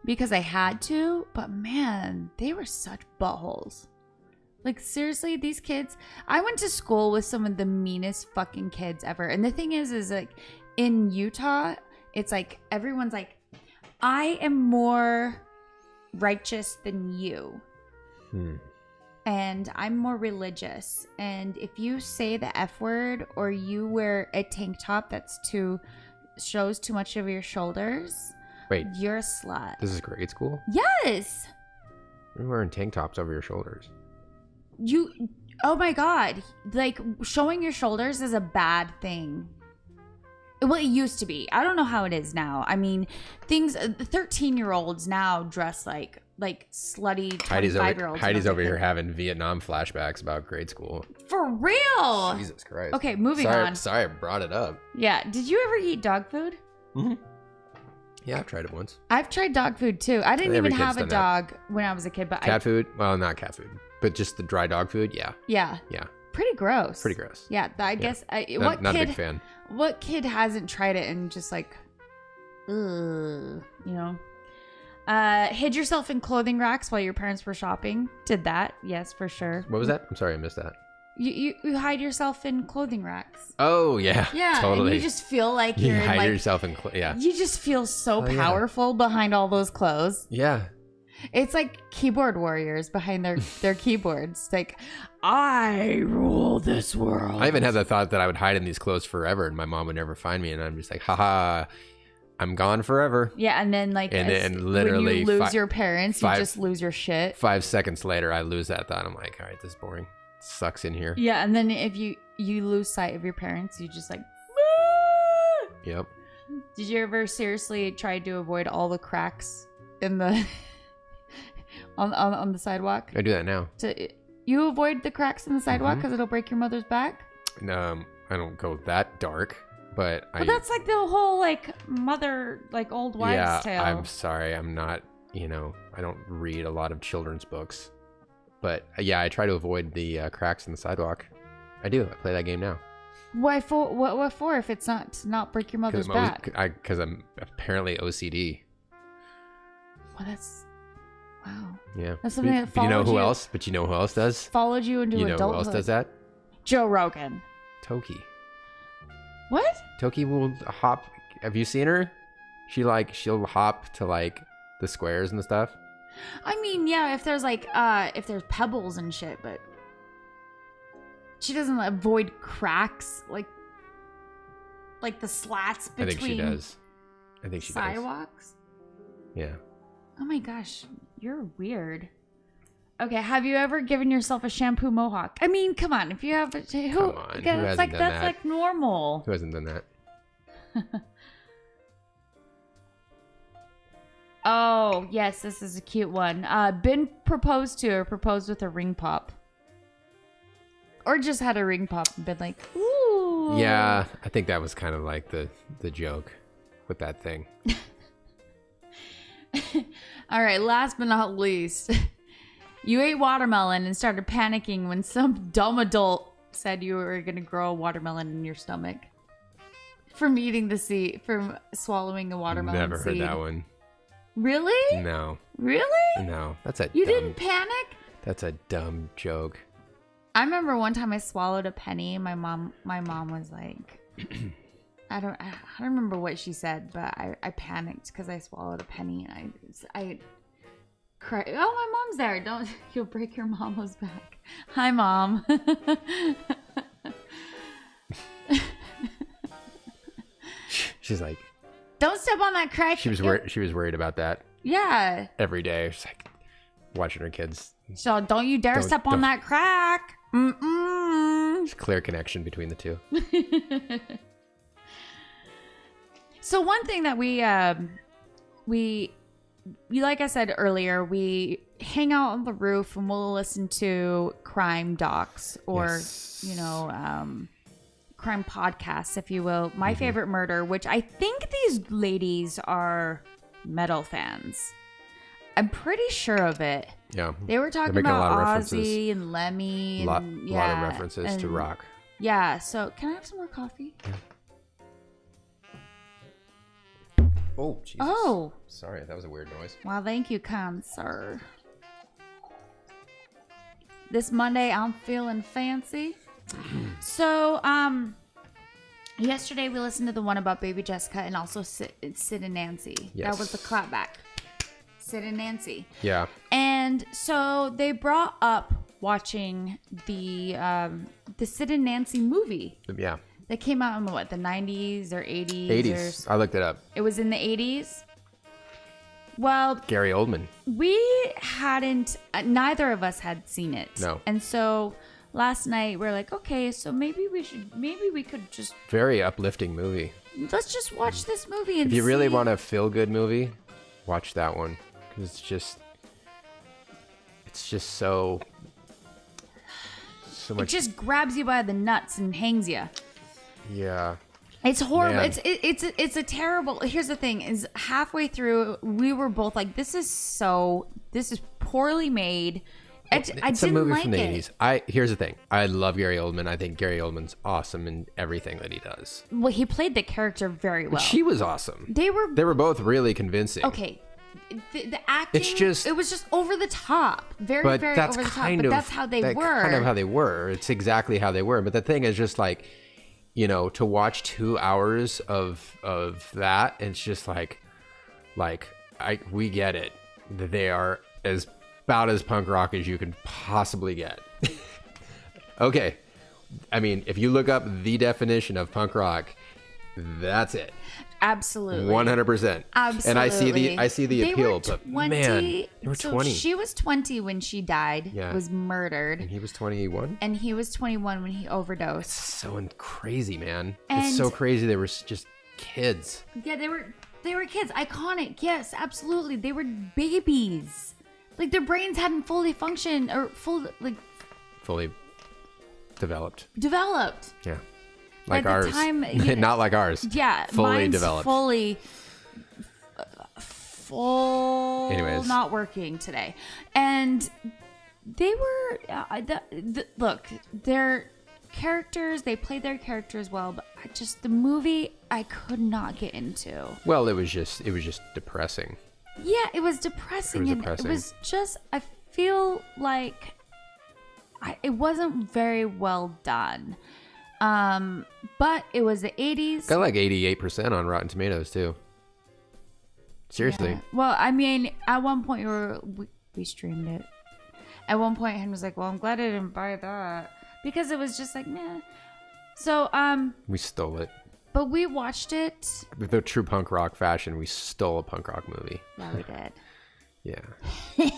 because I had to, but man, they were such buttholes. Like, seriously, these kids, I went to school with some of the meanest fucking kids ever. And the thing is like, in Utah, it's like, everyone's like, I am more righteous than you. And I'm more religious. And if you say the F word or you wear a tank top shows too much of your shoulders, Wait, you're a slut. this is grade school? Yes. You're wearing tank tops over your shoulders. Oh my God. Like, showing your shoulders is a bad thing. Well, it used to be. I don't know how it is now. I mean, 13-year-olds now dress like slutty 25-year-olds. Heidi's over here having Vietnam flashbacks about grade school. For real. Jesus Christ. Okay, moving on. Sorry I brought it up. Yeah. Did you ever eat dog food? Mm-hmm. Yeah, I've tried it once. I've tried dog food too. I didn't Every even kid's have a done that. dog when I was a kid, but Cat food? Well, not cat food, but just the dry dog food. Yeah. Yeah. Yeah. Pretty gross. Pretty gross. Yeah. I guess. Not a big fan. What kid hasn't tried it and just like, ugh, you know? Hid yourself in clothing racks while your parents were shopping. Did that? Yes, for sure. What was that? I'm sorry, I missed that. You hide yourself in clothing racks. Oh yeah. Yeah, Totally. and you just feel like you you're in, hide like, yourself in yeah. You just feel so Oh, yeah. powerful behind all those clothes. Yeah. It's like keyboard warriors behind their keyboards. Like, I rule this world. I even had the thought that I would hide in these clothes forever and my mom would never find me, and I'm just like, haha, I'm gone forever. Yeah, and then like and literally when you lose your parents, you just lose your shit. 5 seconds later, I lose that thought. I'm like, all right, this is boring. It sucks in here. Yeah, and then if you lose sight of your parents, you just like. Yep. Did you ever seriously try to avoid all the cracks in the on the sidewalk? I do that now. You avoid the cracks in the sidewalk because it'll break your mother's back? I don't go that dark, but Well, that's like the whole like mother, like old wives' tale. I'm sorry. I'm not, I don't read a lot of children's books. But yeah, I try to avoid the cracks in the sidewalk. I do. I play that game now. Why for? What for? If it's not to not break your mother's back? Because I'm apparently OCD. Well, that's wow. Yeah. That's something that But you know followed who you- else? But you know who else does? Followed you into You know adulthood. who else does that? Joe Rogan. Toki. What? Toki will hop. Have you seen her? She'll hop to like the squares and the stuff. I mean, yeah, if there's like if there's pebbles and shit, but she doesn't avoid cracks like the slats between I think she does. I think she does. sidewalks. Yeah. Oh my gosh, you're weird. Okay, have you ever given yourself a shampoo mohawk? I mean, come on, if you have Come on, who hasn't done that's that? like normal. Who hasn't done that? Oh, yes, this is a cute one. Been proposed to or proposed with a ring pop. Or just had a ring pop and been like, ooh. Yeah, I think that was kind of like the joke with that thing. All right, last but not least. You ate watermelon and started panicking when some dumb adult said you were going to grow a watermelon in your stomach. From eating the seed, from swallowing a watermelon Never seed. heard that one. Really? No. Really? No. That's a You dumb, didn't panic? That's a dumb joke. I remember one time I swallowed a penny. My mom was like, I don't remember what she said, but I panicked because I swallowed a penny and I cried. Oh, my mom's there. Don't, you'll break your mama's back. Hi, Mom. She's like, Don't step on that crack. she was worried about that Yeah. every day. She's like watching her kids. So don't you dare step on don't. that crack. Mm-mm. There's a clear connection between the two. So one thing that we like I said earlier, we hang out on the roof and we'll listen to crime docs or Yes. crime podcasts, if you will. My Favorite Murder, which I think these ladies are metal fans. I'm pretty sure of it. Yeah. They were talking making a lot of about references. Ozzy and Lemmy. Lot And, of references to rock. Yeah. So can I have some more coffee? Oh, Jesus. Oh. Sorry, that was a weird noise. Well, thank you, kind sir. This Monday, I'm feeling fancy. So, yesterday we listened to the one about Baby Jessica and also Sid and Nancy. Yes. That was the clapback. Sid and Nancy. Yeah. And so they brought up watching the Sid and Nancy movie. Yeah. That came out in the 90s or 80s? 80s. I looked it up. It was in the 80s? Well, Gary Oldman. we hadn't, neither of us had seen it. No. And so last night we're like, okay, so maybe we could just, Very uplifting movie. let's just watch this movie and If you really see. want a feel-good movie, watch that one. Because it's just so It much. just grabs you by the nuts and hangs you. Yeah. It's horrible. Man. It's a terrible. Here's the thing: is halfway through, we were both like, "This is poorly made." I It's didn't a movie like from the it. 80s. Here's the thing. I love Gary Oldman. I think Gary Oldman's awesome in everything that he does. Well, he played the character very well. She was awesome. They were both really convincing. okay. The acting, it was just over the top, very But very that's over the top. kind But of that's how they were. Kind of how they were. It's exactly how they were. But the thing is just like, to watch 2 hours of that, it's just like we get it. They are about as punk rock as you can possibly get. Okay. I mean, if you look up the definition of punk rock, that's it. Absolutely. 100%. Absolutely. And I see the They appeal, were but 20, man, they were so 20. She was 20 when she died. Yeah. Was murdered. And he was 21? And he was 21 when he overdosed. So crazy, man. And- It's so crazy. They were just kids. Yeah, they were kids. Iconic. Yes, absolutely. They were babies. Like their brains hadn't fully functioned or Fully developed. developed. Yeah. Like At the ours. time, yeah. Not like ours. Yeah, Fully mine's developed. Full Anyways. not working today. And they were look, their characters, they played their characters well, but the movie I could not get into. Well, it was just depressing. Yeah, it was depressing. It was And depressing. it was just, I feel like it wasn't very well done. But it was the 80s. Got like 88% on Rotten Tomatoes too. Seriously. Yeah. Well, I mean, at one point we streamed it. At one point, Henry was like, "Well, I'm glad I didn't buy that because it was just like, meh." So, We stole it. but we watched it. With the true punk rock fashion, we stole a punk rock movie. Yeah, we did. Yeah. We're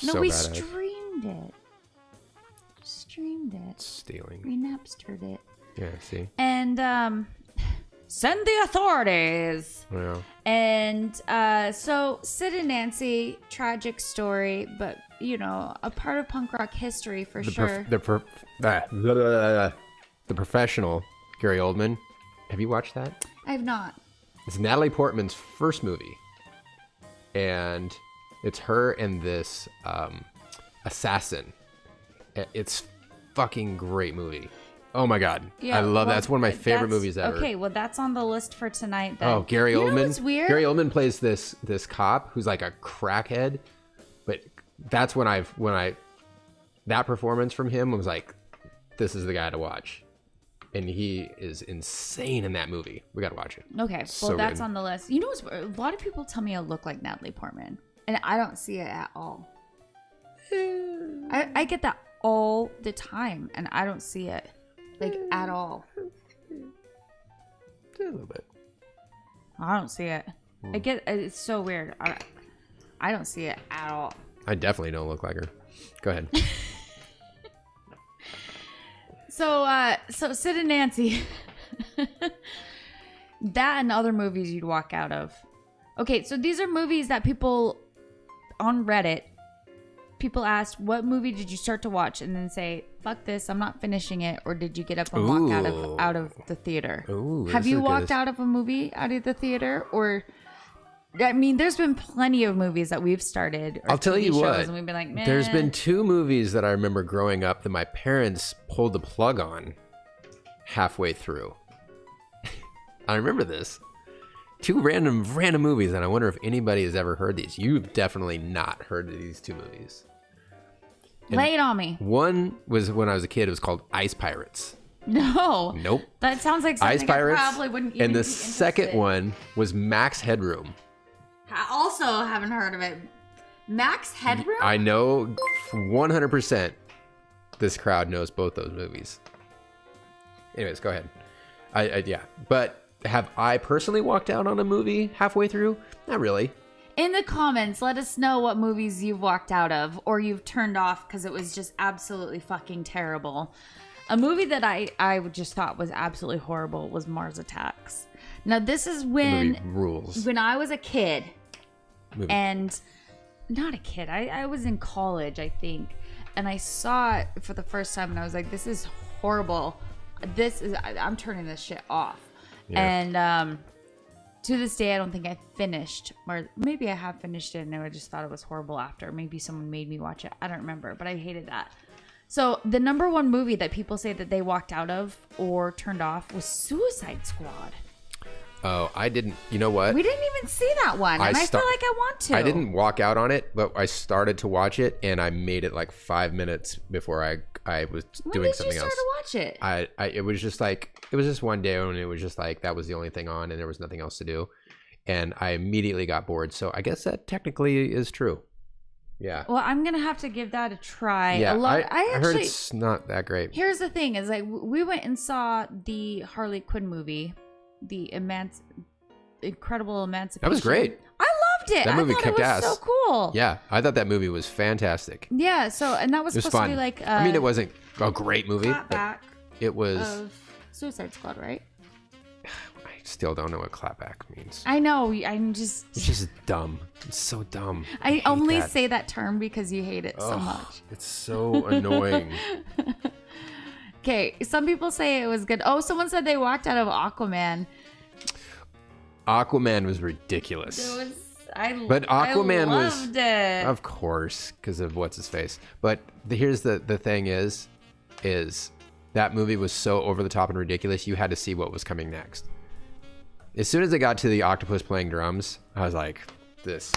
No, so we bad at it. streamed it. Streamed it. Stealing. We Napstered it. Yeah, see? And send the authorities. Yeah. And so Sid and Nancy, tragic story, but a part of punk rock history for sure. The Professional, Gary Oldman. Have you watched that? I have not. It's Natalie Portman's first movie. And it's her and this assassin. It's fucking great movie. Oh my god. I love that. That's one of my favorite movies ever. Okay, well that's on the list for tonight then. Oh, Gary You know Oldman. what's weird? Gary Oldman plays this cop who's like a crackhead. But that's when that performance from him was like, this is the guy to watch. And he is insane in that movie. We got to watch it. Okay, well So that's good. on the list. You know what's a lot of people tell me I look like Natalie Portman, and I don't see it at all. I get that all the time, and I don't see it like at all. A little bit. I don't see it. I get it's so weird. I don't see it at all. I definitely don't look like her. Go ahead. So Sid and Nancy, that and other movies you'd walk out of. Okay, so these are movies that people on Reddit, people asked, what movie did you start to watch? And then say, fuck this, I'm not finishing it. Or did you get up and walk out of the theater? Ooh, Have this you is walked good. out of a movie out of the theater? Or, I mean, there's been plenty of movies that we've started. Or I'll tell TV you shows, what. And we've been like, man. There's been 2 movies that I remember growing up that my parents pulled the plug on halfway through. I remember this. Two random movies, and I wonder if anybody has ever heard these. You've definitely not heard of these two movies. And lay it on me. One was when I was a kid. It was called Ice Pirates. No. Nope. That sounds like something Ice Pirates. I probably wouldn't even And the be second interested. one was Max Headroom. I also haven't heard of it. Max Headroom? I know 100% this crowd knows both those movies. Anyways, go ahead. Yeah. But have I personally walked out on a movie halfway through? Not really. In the comments, let us know what movies you've walked out of or you've turned off because it was just absolutely fucking terrible. A movie that I just thought was absolutely horrible was Mars Attacks. Now, this is The movie when rules. I was a kid. Movie. And not a kid. I was in college, I think. And I saw it for the first time and I was like, this is horrible. I'm turning this shit off. Yeah. And to this day, I don't think I finished, or maybe I have finished it and I just thought it was horrible after. Maybe someone made me watch it. I don't remember, but I hated that. So the number one movie that people say that they walked out of or turned off was Suicide Squad. Oh, I didn't. You know what? We didn't even see that one, and I feel like I want to. I didn't walk out on it, but I started to watch it, and I made it like 5 minutes before I was doing something else. When did you start to watch it? It was just one day, and it was just like that was the only thing on, and there was nothing else to do, and I immediately got bored. So I guess that technically is true. Yeah. Well, I'm gonna have to give that a try. Yeah, I actually heard it's not that great. Here's the thing: is like we went and saw the Harley Quinn movie, the Incredible Emancipation. That was great. I loved it. That movie I thought kicked it was ass. so cool. Yeah, I thought that movie was fantastic. Yeah. So, and that was It was supposed fun. to be like. I mean, it wasn't a great movie, but Clapback it was. of Suicide Squad, right? I still don't know what clapback means. I know. I'm just. It's just dumb. It's so dumb. I hate only that. say that term because you hate it so Ugh, much. It's so annoying. Okay, some people say it was good. Oh, someone said they walked out of Aquaman. Aquaman was ridiculous. But I Aquaman was, loved it. of course, because of what's his face. But here's the thing is that movie was so over the top and ridiculous. You had to see what was coming next. As soon as it got to the octopus playing drums, I was like, this.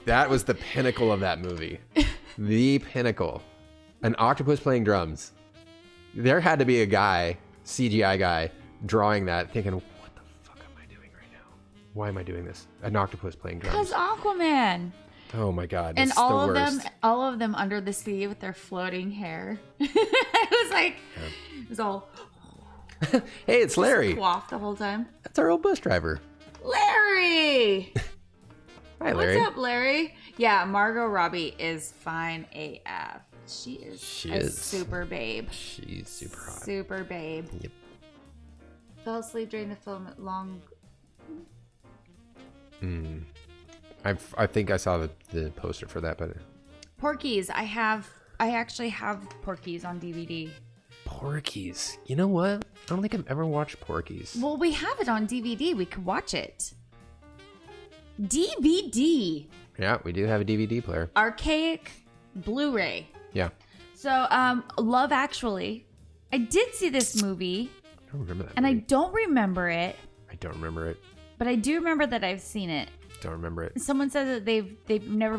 That was the pinnacle of that movie. The pinnacle. An octopus playing drums. There had to be a guy, CGI guy, drawing that, thinking, what the fuck am I doing right now? Why am I doing this? An octopus playing drums. Because Aquaman. Oh my god, And it's the all worst. of them under the sea with their floating hair. It was like, it was all Hey, it's Larry. coiffed the whole time. That's our old bus driver. Larry! Hi, Larry. What's up, Larry? Yeah, Margot Robbie is fine AF. She is super babe. She's super hot. Super babe. Yep. Fell asleep during the film at long. I think I saw the poster for that, but Porky's. I actually have Porky's on DVD. Porky's. You know what? I don't think I've ever watched Porky's. Well, we have it on DVD. We could watch it. DVD. Yeah, we do have a DVD player. Archaic Blu-ray. Yeah. So, Love Actually. I did see this movie, I don't remember that and I movie. don't remember it, I don't remember it. but I do remember that I've seen it. Don't remember it. Someone said that they've never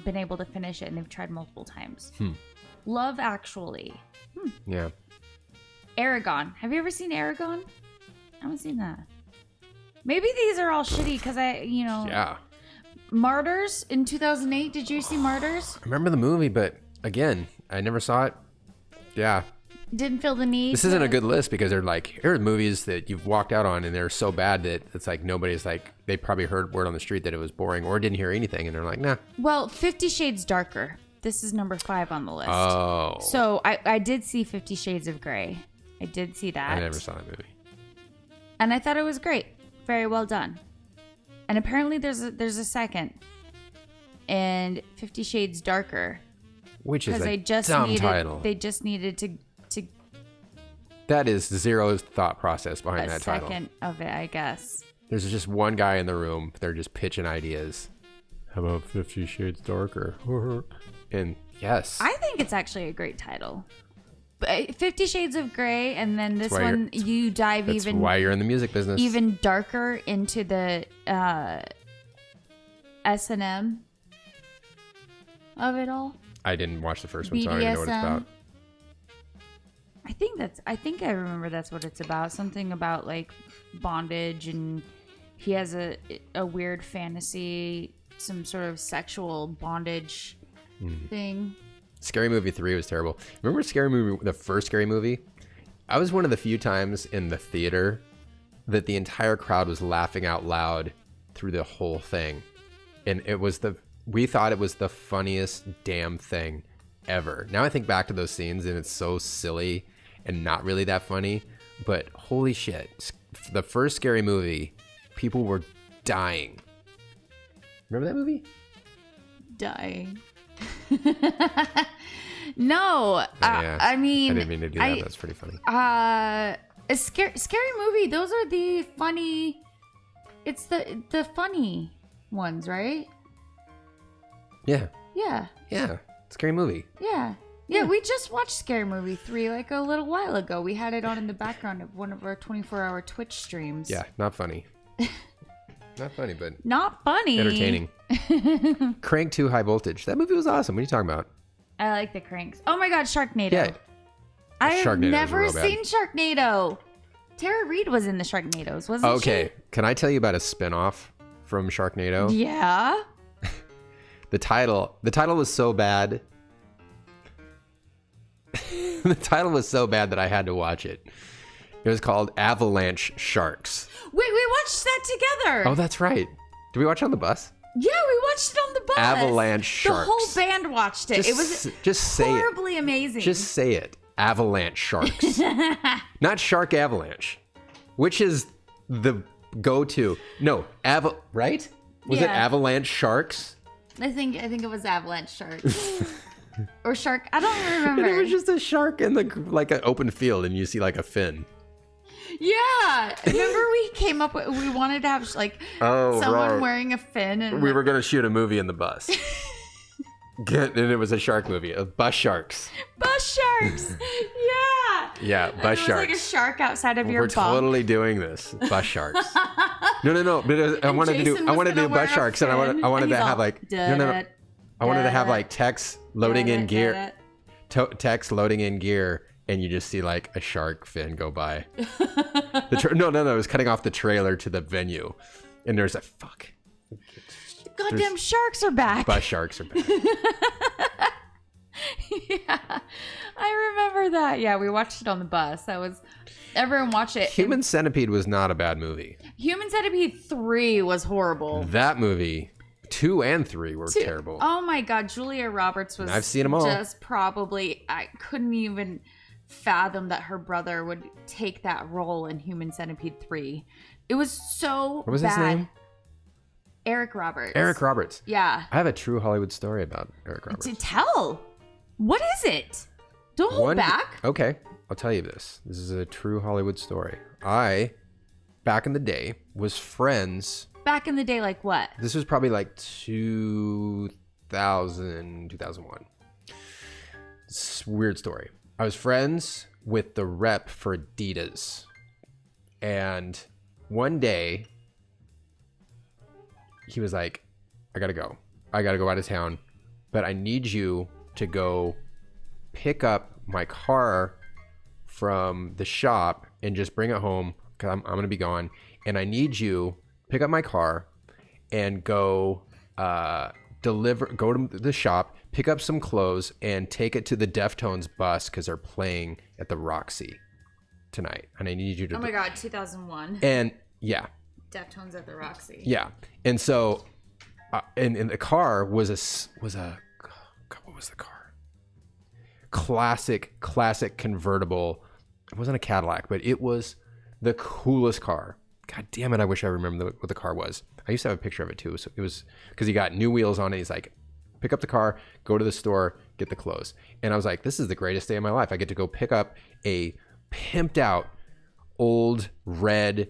been able to finish it, and they've tried multiple times. Love Actually. Yeah. Aragon. Have you ever seen Aragon? I haven't seen that. Maybe these are all shitty because Yeah. Martyrs in 2008. Did you see Martyrs? I remember the movie, but again, I never saw it. Yeah. Didn't feel the need. This isn't a good list because they're like, here are movies that you've walked out on and they're so bad that it's like nobody's like, they probably heard word on the street that it was boring or didn't hear anything and they're like, nah. Well, 50 Shades Darker. This is number 5 on the list. Oh. So I did see 50 Shades of Grey. I did see that. I never saw that movie. And I thought it was great. Very well done. And apparently there's a second. And 50 Shades Darker. Which is a Because dumb title. They just needed to That is zero thought process behind a that second title. of it, I guess. There's just one guy in the room. They're just pitching ideas. How about 50 Shades Darker? And yes. I think it's actually a great title. 50 Shades of Grey, and then this one you dive that's even. why you're in the music business. Even darker into the S&M of it all. I didn't watch the first one, BDSM. so I don't even know what it's about. I think I remember that's what it's about. Something about like bondage, and he has a weird fantasy, some sort of sexual bondage thing. Scary Movie 3 was terrible. Remember Scary Movie, the first Scary Movie? I was one of the few times in the theater that the entire crowd was laughing out loud through the whole thing. And we thought it was the funniest damn thing ever. Now I think back to those scenes and it's so silly and not really that funny. But holy shit, the first Scary Movie, people were dying. Remember that movie? Dying. No, Yeah. I mean, I didn't mean to do that. That's pretty funny. A scary movie. Those are the funny. It's the funny ones, right? Yeah. Yeah. Yeah. Scary Movie. Yeah. Yeah, we just watched Scary Movie 3 like a little while ago. We had it on in the background of one of our 24-hour Twitch streams. Yeah, not funny. Not funny, but not funny. Entertaining. Crank 2 High Voltage. That movie was awesome. What are you talking about? I like the Cranks. Oh my god, Sharknado. Yeah. I have Sharknado never was real bad. seen Sharknado. Tara Reid was in the Sharknados, wasn't she? Okay, can I tell you about a spinoff from Sharknado? Yeah. The title was so bad. The title was so bad that I had to watch it. It was called Avalanche Sharks. Wait, we watched that together. Oh, that's right. Did we watch it on the bus? Yeah, we watched it on the bus. Avalanche Sharks. The whole band watched it. It was just say horribly amazing. Just say it. Avalanche Sharks. Not Shark Avalanche. Which is the go-to? No, right? Was it Yeah. Avalanche Sharks? I think it was Avalanche Sharks. Or Shark. I don't remember. And it was just a shark in like an open field, and you see like a fin. Yeah. Remember we wanted to have like someone wearing a fin, and We were gonna shoot a movie in the bus. And it was a shark movie. Bus sharks. bus sharks. Yeah. Yeah, And bus there was sharks. like a shark outside of your We're bunk. totally doing this. Bus sharks. No. But I wanted to Jason do. I was wanted to gonna do wear bus a sharks, and fin, I wanted and to he's have all, like no. I wanted to have like Tex loading in gear. Tex loading in gear, and you just see like a shark fin go by. No. It was cutting off the trailer to the venue, and there's a fuck. Goddamn sharks are back. Bus sharks are back. Yeah, I remember that. Yeah, we watched it on the bus. Everyone watched it. Human Centipede was not a bad movie. Human Centipede 3 was horrible. That movie, 2 and 3 were terrible. Oh my god, Julia Roberts was. I've seen them all. Just probably, I couldn't even fathom that her brother would take that role in Human Centipede 3. It was so What was bad. his name? Eric Roberts. Eric Roberts. Yeah. I have a true Hollywood story about Eric Roberts. To tell. What is it? Don't hold back. Okay, I'll tell you this. This is a true Hollywood story. I, back in the day, was friends. Back in the day, like what? This was probably like 2000, 2001. It's a weird story. I was friends with the rep for Adidas. And one day, he was like, I gotta go out of town, but I need you to go pick up my car from the shop and just bring it home because I'm gonna be gone. And I need you pick up my car and go to the shop, pick up some clothes, and take it to the Deftones bus because they're playing at the Roxy tonight. And I need you to. Oh my god, 2001. And yeah. Deftones at the Roxy. Yeah, and so, and the car was a God, what was the car? Classic convertible. It wasn't a Cadillac, but it was the coolest car. God damn it! I wish I remembered what the car was. I used to have a picture of it too. So it was because he got new wheels on it. He's like, pick up the car, go to the store, get the clothes. And I was like, this is the greatest day of my life. I get to go pick up a pimped out old red.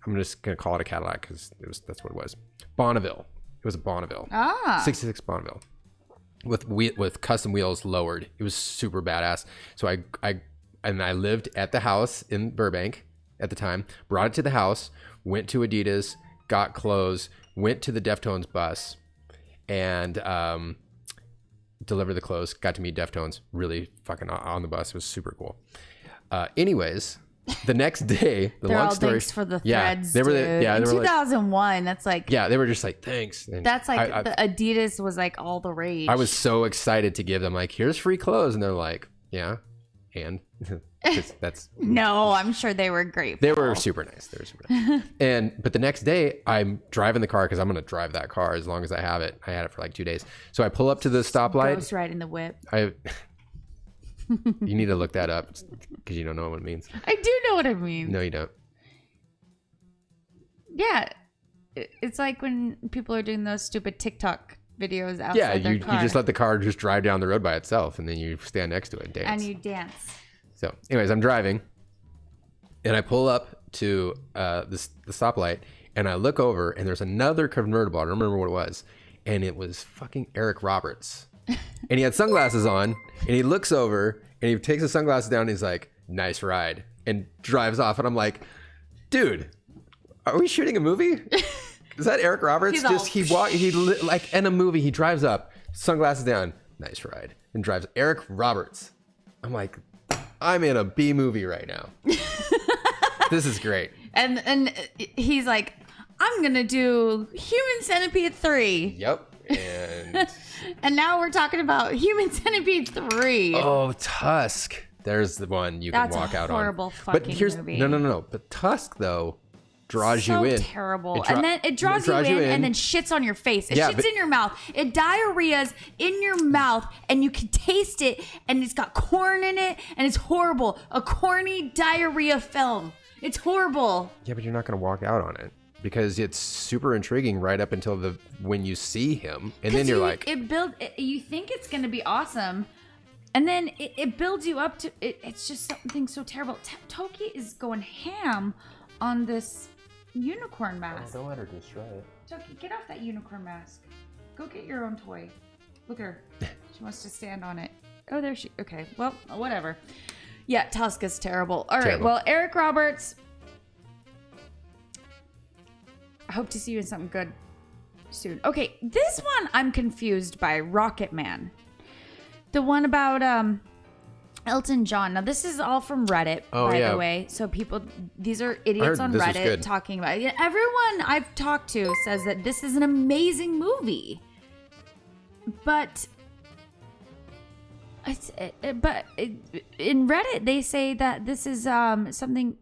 I'm just going to call it a Cadillac because that's what it was. Bonneville. It was a Bonneville. 66 Bonneville. with custom wheels lowered. It was super badass. So I lived at the house in Burbank at the time, brought it to the house, went to Adidas, got clothes, went to the Deftones bus, and delivered the clothes, got to meet Deftones, really fucking on the bus. It was super cool. Anyways, the next day, the long story. Thanks for the threads, they were dude. they in were 2001, that's like... Yeah, they were just like, thanks. And that's like, the Adidas was like all the rage. I was so excited to give them like, here's free clothes. And they're like, yeah, and... that's no, I'm sure they were grateful. They were super nice. They were super nice. But the next day I'm driving the car because I'm going to drive that car as long as I have it. I had it for like 2 days. So I pull up to the stoplight. Ghost riding the whip. You need to look that up because you don't know what it means. I do know what it means. No, you don't. Yeah. It's like when people are doing those stupid TikTok videos outside their car. You just let the car just drive down the road by itself and then you stand next to it and dance. And you dance. So anyways, I'm driving and I pull up to the stoplight and I look over and there's another convertible. I don't remember what it was. And it was fucking Eric Roberts. And he had sunglasses on and he looks over and he takes his sunglasses down and he's like, nice ride, and drives off. And I'm like, dude, are we shooting a movie? Is that Eric Roberts? Like in a movie, he drives up, sunglasses down, nice ride, and drives. Eric Roberts. I'm like, I'm in a B movie right now. This is great. And he's like, I'm gonna do Human Centipede 3. Yep. And and now we're talking about Human Centipede 3. Oh, Tusk. There's the one you can walk out on. That's a horrible fucking movie. No. But Tusk though draws you in. So terrible. And then it draws you in and then shits on your face. It shits in your mouth. It diarrheas in your mouth and you can taste it and it's got corn in it and it's horrible. A corny diarrhea film. It's horrible. Yeah, but you're not going to walk out on it because it's super intriguing right up until when you see him and then you're like... You think it's going to be awesome and then it builds you up to... It's just something so terrible. Toki is going ham on this unicorn mask. Oh, don't let her destroy it. Toki, get off that unicorn mask. Go get your own toy. Look at her. She wants to stand on it. Oh, there she... Okay, well, whatever. Yeah, Tusk is terrible. All right, well, Eric Roberts... I hope to see you in something good soon. Okay, this one I'm confused by. Rocket Man. The one about Elton John. Now, this is all from Reddit, by the way. So these are idiots on Reddit talking about it. Everyone I've talked to says that this is an amazing movie. But in Reddit, they say that this is something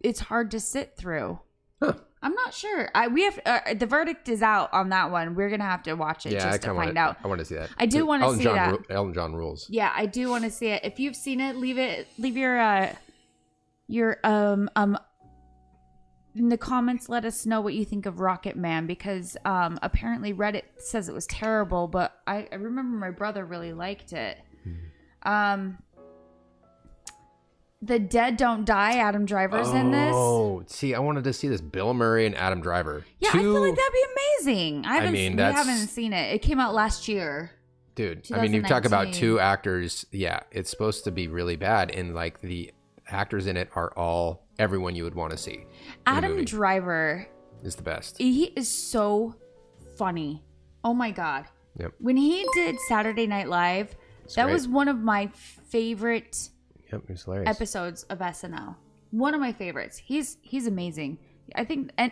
it's hard to sit through. Huh. I'm not sure. We have the verdict is out on that one. We're gonna have to watch it just to find out. I want to see that. I do want to see that. Elton John rules. Yeah, I do want to see it. If you've seen it, leave your in the comments. Let us know what you think of Rocket Man because apparently Reddit says it was terrible, but I remember my brother really liked it. The Dead Don't Die, Adam Driver's in this. Oh, see, I wanted to see this. Bill Murray and Adam Driver. Yeah, I feel like that'd be amazing. We haven't seen it. It came out last year. Dude, I mean, you talk about two actors. Yeah, it's supposed to be really bad. And like the actors in it are all everyone you would want to see. Adam Driver is the best. He is so funny. Oh my God. Yep. When he did Saturday Night Live, that was one of my favorite episodes of SNL. One of my favorites. He's amazing. I think and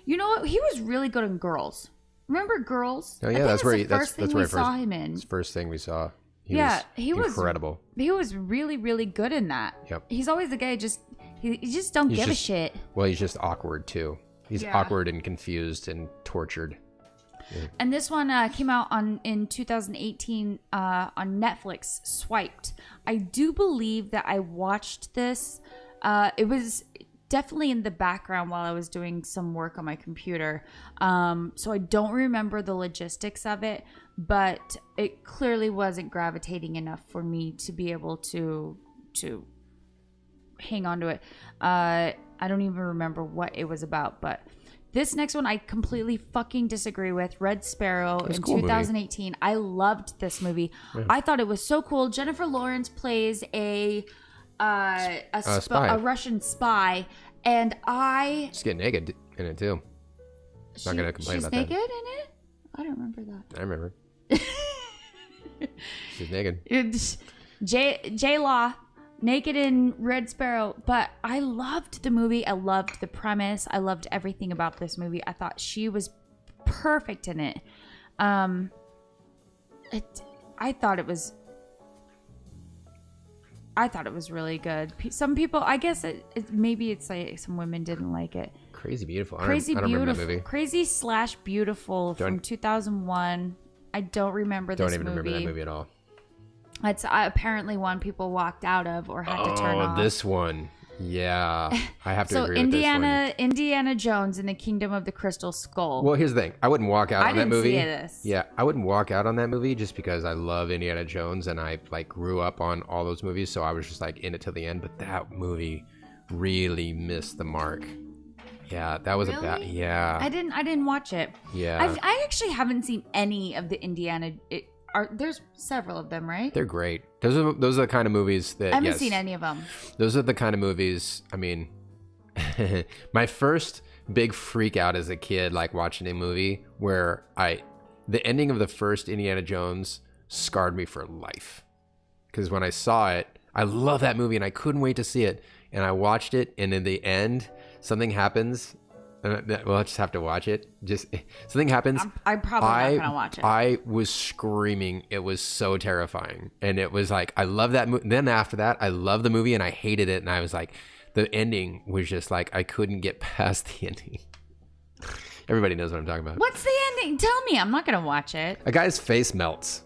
you know what? He was really good in Girls. Remember Girls? Oh yeah, that's where we saw him in. That's the first thing we saw. He was incredible. He was really, really good in that. Yep. He's always the guy he just don't give a shit. Well, he's just awkward too. He's awkward and confused and tortured. Yeah. And this one came out in 2018 on Netflix, Swiped. I do believe that I watched this. It was definitely in the background while I was doing some work on my computer. So I don't remember the logistics of it, but it clearly wasn't gravitating enough for me to be able to hang on to it. I don't even remember what it was about, but This next one I completely fucking disagree with. Red Sparrow in cool 2018. I loved this movie. Yeah. I thought it was so cool. Jennifer Lawrence plays a spy. a Russian spy, and She's getting naked in it too. Not gonna complain about that. She's naked in it? I don't remember that. I remember. She's naked. It's J Law, naked in Red Sparrow. But I loved the movie. I loved the premise. I loved everything about this movie. I thought she was perfect in it. I thought it was really good. Some people, I guess maybe it's like some women didn't like it. Crazy Beautiful. Crazy I don't remember that movie. Crazy/Beautiful from 2001. I don't remember this movie. Don't even remember that movie at all. It's apparently one people walked out of or had to turn off. Oh, this one. Yeah. I have to agree with this one. Indiana Jones and the Kingdom of the Crystal Skull. Well, here's the thing. I wouldn't walk out on that movie. I didn't see this. Yeah, I wouldn't walk out on that movie just because I love Indiana Jones and I like grew up on all those movies, so I was just like in it till the end. But that movie really missed the mark. Yeah, that was Really? a bad. Yeah, I didn't watch it. yeah. I actually haven't seen any of the Indiana. There's several of them, right? They're great. Those are the kind of movies that. I haven't seen any of them. Those are the kind of movies. I mean, my first big freak out as a kid, like watching a movie where the ending of the first Indiana Jones scarred me for life. Because when I saw it, I love that movie and I couldn't wait to see it. And I watched it, and in the end, something happens. Well, I just have to watch it. Just something happens. I'm probably not gonna watch it. I was screaming. It was so terrifying, and it was like I love that movie. Then after that, I loved the movie, and I hated it. And I was like, the ending was just like I couldn't get past the ending. Everybody knows what I'm talking about. What's the ending? Tell me. I'm not gonna watch it. A guy's face melts.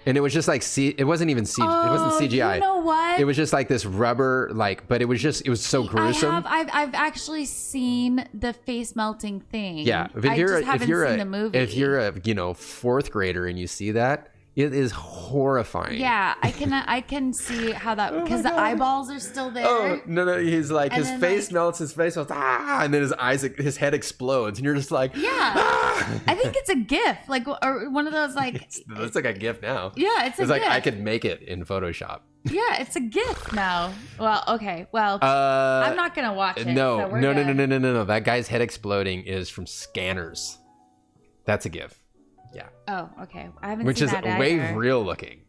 And it was just like it wasn't even it wasn't CGI. You know what? It was just like this rubber, but it was so gruesome. I've actually seen the face melting thing. Yeah, I just haven't seen the movie. If you're a fourth grader and you see that, it is horrifying. Yeah, I can see how that because the eyeballs are still there. Oh no! He's like And his then, face melts, his face melts, and then his head explodes, and you're just like, Yeah, I think it's a GIF, like or one of those like. It's like a GIF now. Yeah, it's a like GIF. I could make it in Photoshop. Yeah, it's a GIF now. Well, okay. Well, I'm not gonna watch it. No, so we're no. good. That guy's head exploding is from Scanners. That's a GIF. Yeah. Oh, okay. I haven't Which seen is that way either. real looking.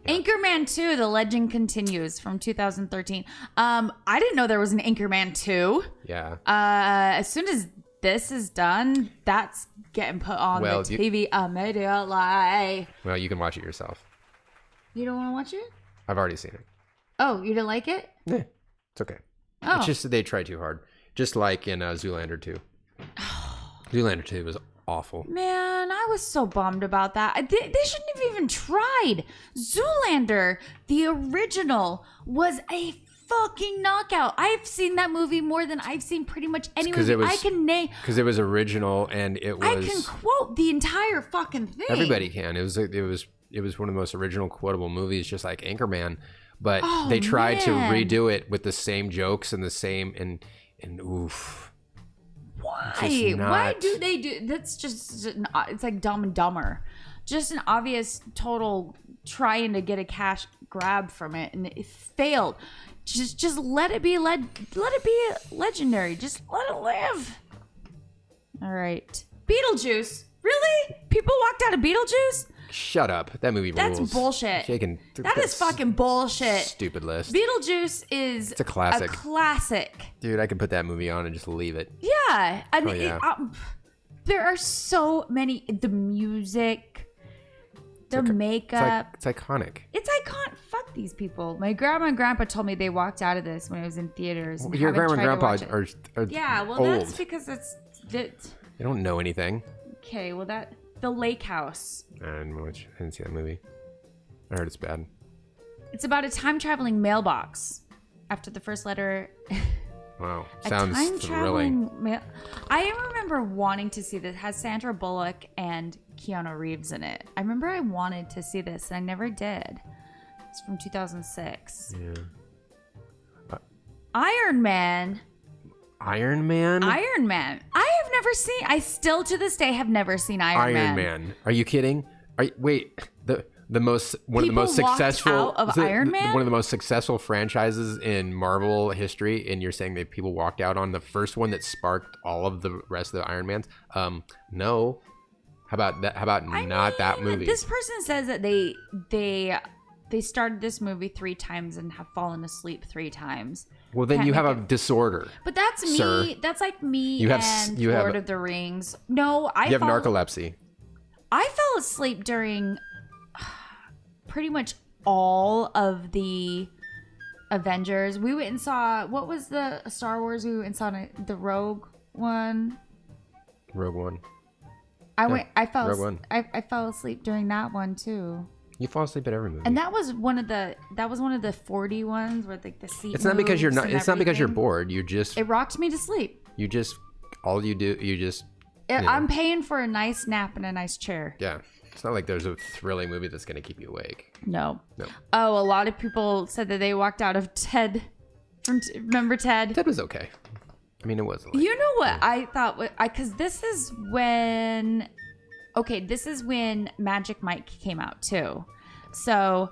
Anchorman 2, The Legend Continues from 2013. I didn't know there was an Anchorman 2. Yeah. As soon as this is done, that's getting put on the TV immediately. Well, you can watch it yourself. You don't want to watch it? I've already seen it. Oh, you didn't like it? Yeah, it's okay. Oh. It's just that they try too hard. Just like in Zoolander 2. Zoolander 2 was awful. Man, I was so bummed about that. They shouldn't have even tried. Zoolander, the original, was a fucking knockout. I've seen that movie more than I've seen pretty much any movie. I can name because it was original and it was. I can quote the entire fucking thing. Everybody can. It was one of the most original quotable movies, just like Anchorman. But they tried to redo it with the same jokes and the same and oof. Why? Why do they do? That's just it's like Dumb and Dumber, just an obvious total trying to get a cash grab from it, and it failed. Just let it be legendary. Just let it live. All right, Beetlejuice. Really? People walked out of Beetlejuice? Shut up. That movie rules. That's bullshit. That is fucking bullshit. Stupid list. Beetlejuice is a classic. Dude, I can put that movie on and just leave it. Yeah. And yeah. there are so many. The music, the makeup. It's iconic. It's iconic. Fuck these people. My grandma and grandpa told me they walked out of this when it was in theaters. And your grandma and grandpa are yeah, well, old. that's because it's. They don't know anything. Okay, well, The Lake House. I didn't see that movie. I heard it's bad. It's about a time-traveling mailbox. After the first letter... Wow. Sounds thrilling. I remember wanting to see this. It has Sandra Bullock and Keanu Reeves in it. I remember I wanted to see this, and I never did. It's from 2006. Yeah. Iron Man. Iron Man? Iron Man. I still to this day have never seen Iron Man. Are you kidding? Wait, one of the most successful out of Iron Man? One of the most successful franchises in Marvel history, and you're saying that people walked out on the first one that sparked all of the rest of the Iron Mans? No. How about that? How about that movie? This person says that they started this movie 3 times and have fallen asleep 3 times. Well, then you have a disorder. But that's me. Sir. That's like me and Lord of the Rings. No, you have narcolepsy. I fell asleep during pretty much all of the Avengers. We went and saw, what was the Star Wars? We went and saw the Rogue one. Rogue One. I fell asleep during that one too. You fall asleep at every movie. And that was one of the 40 ones where like the seat. It's not because you're bored. It rocked me to sleep. I'm paying for a nice nap in a nice chair. Yeah. It's not like there's a thrilling movie that's going to keep you awake. No. Oh, a lot of people said that they walked out of Ted. Remember Ted? Ted was okay. I mean, it was. You know what I thought? Because this is when Magic Mike came out too. So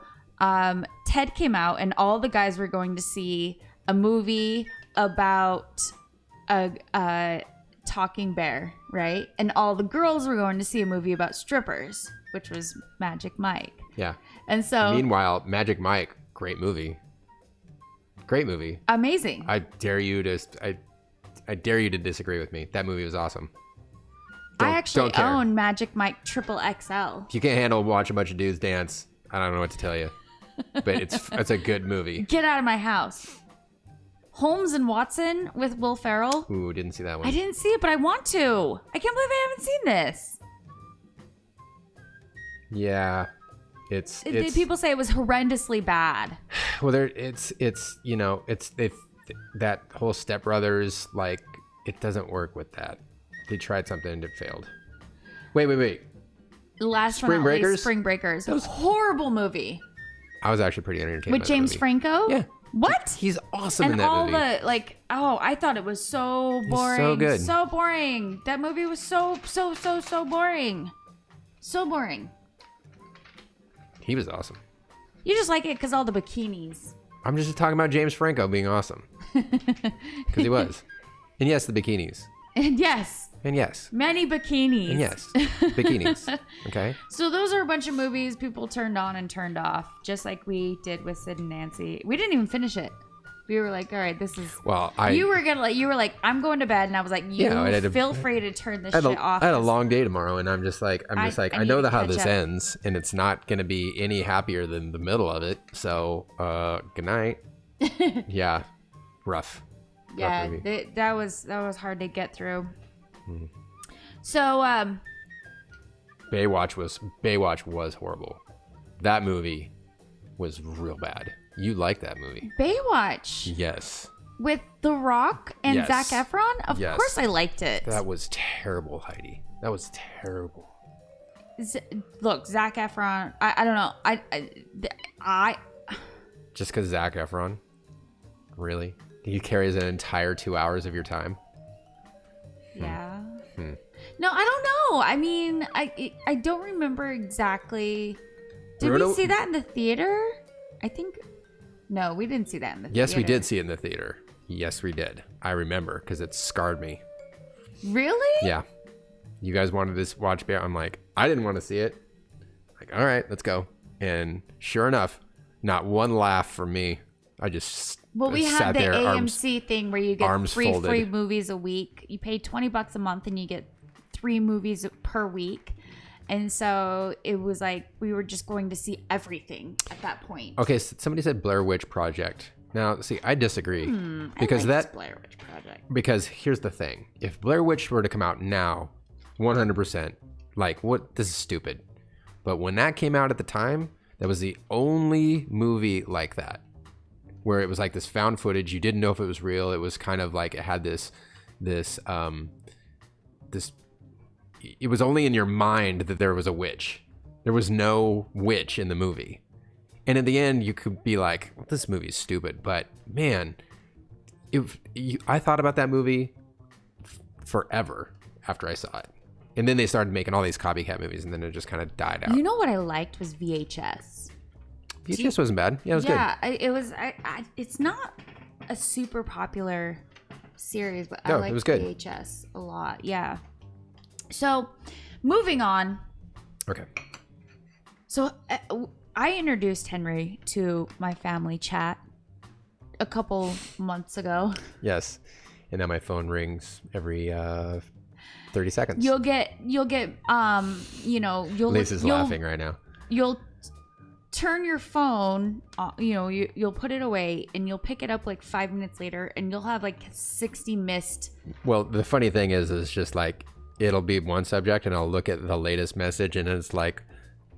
Ted came out, and all the guys were going to see a movie about a talking bear, right? And all the girls were going to see a movie about strippers, which was Magic Mike. Yeah. And so meanwhile, Magic Mike, great movie. Amazing. I dare you to disagree with me. That movie was awesome. I actually own Magic Mike Triple XL. If you can't handle watch a bunch of dudes dance, I don't know what to tell you. But it's a good movie. Get out of my house. Holmes and Watson with Will Ferrell. Ooh, didn't see that one. I didn't see it, but I want to. I can't believe I haven't seen this. Yeah. It's people say it was horrendously bad. Well, that whole Step Brothers, like, it doesn't work with that. They tried something and it failed. Wait. Spring Breakers. That was a horrible movie. I was actually pretty entertained with James Franco. Yeah. What? He's awesome in that movie. And all I thought it was so boring. So good. So boring. That movie was so boring. So boring. He was awesome. You just like it because all the bikinis. I'm just talking about James Franco being awesome. Because he was. And yes, the bikinis. And yes. Many bikinis. And yes. Bikinis. Okay. So those are a bunch of movies people turned on and turned off, just like we did with Sid and Nancy. We didn't even finish it. We were like, all right, this is. Well, you were like, I'm going to bed, and I was like, feel free to turn this shit off. I had a long day tomorrow, and I'm just like, I know how this ends, and it's not going to be any happier than the middle of it. So, good night. Yeah, rough. Yeah, that was hard to get through. So, Baywatch was horrible. That movie was real bad. You like that movie? Baywatch. Yes. With The Rock and Zac Efron? Of course I liked it. That was terrible, Heidi. That was terrible. Look, Zac Efron, I don't know. I Just because Zac Efron? Really? He carries an entire 2 hours of your time? Yeah. No, I don't know. I mean, I don't remember exactly. Did we see that in the theater? I think. No, we didn't see that in the theater. Yes, we did see it in the theater. Yes, we did. I remember because it scarred me. Really? Yeah. You guys wanted to watch Bear. I'm like, I didn't want to see it. Like, all right, let's go. And sure enough, not one laugh from me. I just we had the there, AMC thing where you get free movies a week. You pay $20 a month and you get 3 movies per week. And so it was like we were just going to see everything at that point. Okay, so somebody said Blair Witch Project. Now, see, I disagree because Blair Witch Project. Because here's the thing: if Blair Witch were to come out now, 100%, like, what? This is stupid. But when that came out at the time, that was the only movie like that, where it was like this found footage. You didn't know if it was real. It was kind of like it had this. It was only in your mind that there was a witch. There was no witch in the movie. And in the end, you could be like, well, this movie's stupid. But man, I thought about that movie forever after I saw it. And then they started making all these copycat movies, and then it just kind of died out. You know what I liked was VHS. VHS wasn't bad. Yeah, it was good. Yeah, it was. It's not a super popular series, but I like it was good. VHS a lot. Yeah. So, moving on. Okay. So, I introduced Henry to my family chat a couple months ago. Yes. And now my phone rings every 30 seconds. You'll get Lisa's laughing right now. You'll turn your phone, you'll put it away and you'll pick it up like 5 minutes later and you'll have like 60 missed. Well, the funny thing is just like, it'll be one subject and I'll look at the latest message and it's like,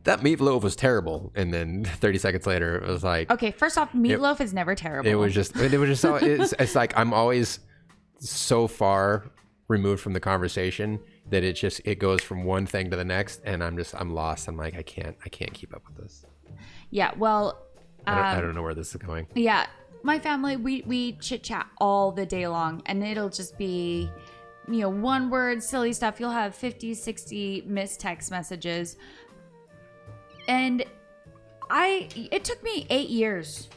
that meatloaf was terrible. And then 30 seconds later, it was like, okay, first off, meatloaf is never terrible. It was just so, it's like, I'm always so far removed from the conversation that it goes from one thing to the next. And I'm lost. I'm like, I can't keep up with this. Yeah. Well, I don't know where this is going. Yeah. My family, we chit chat all the day long and it'll just be, one word, silly stuff. You'll have 50, 60 missed text messages. And it took me 8 years.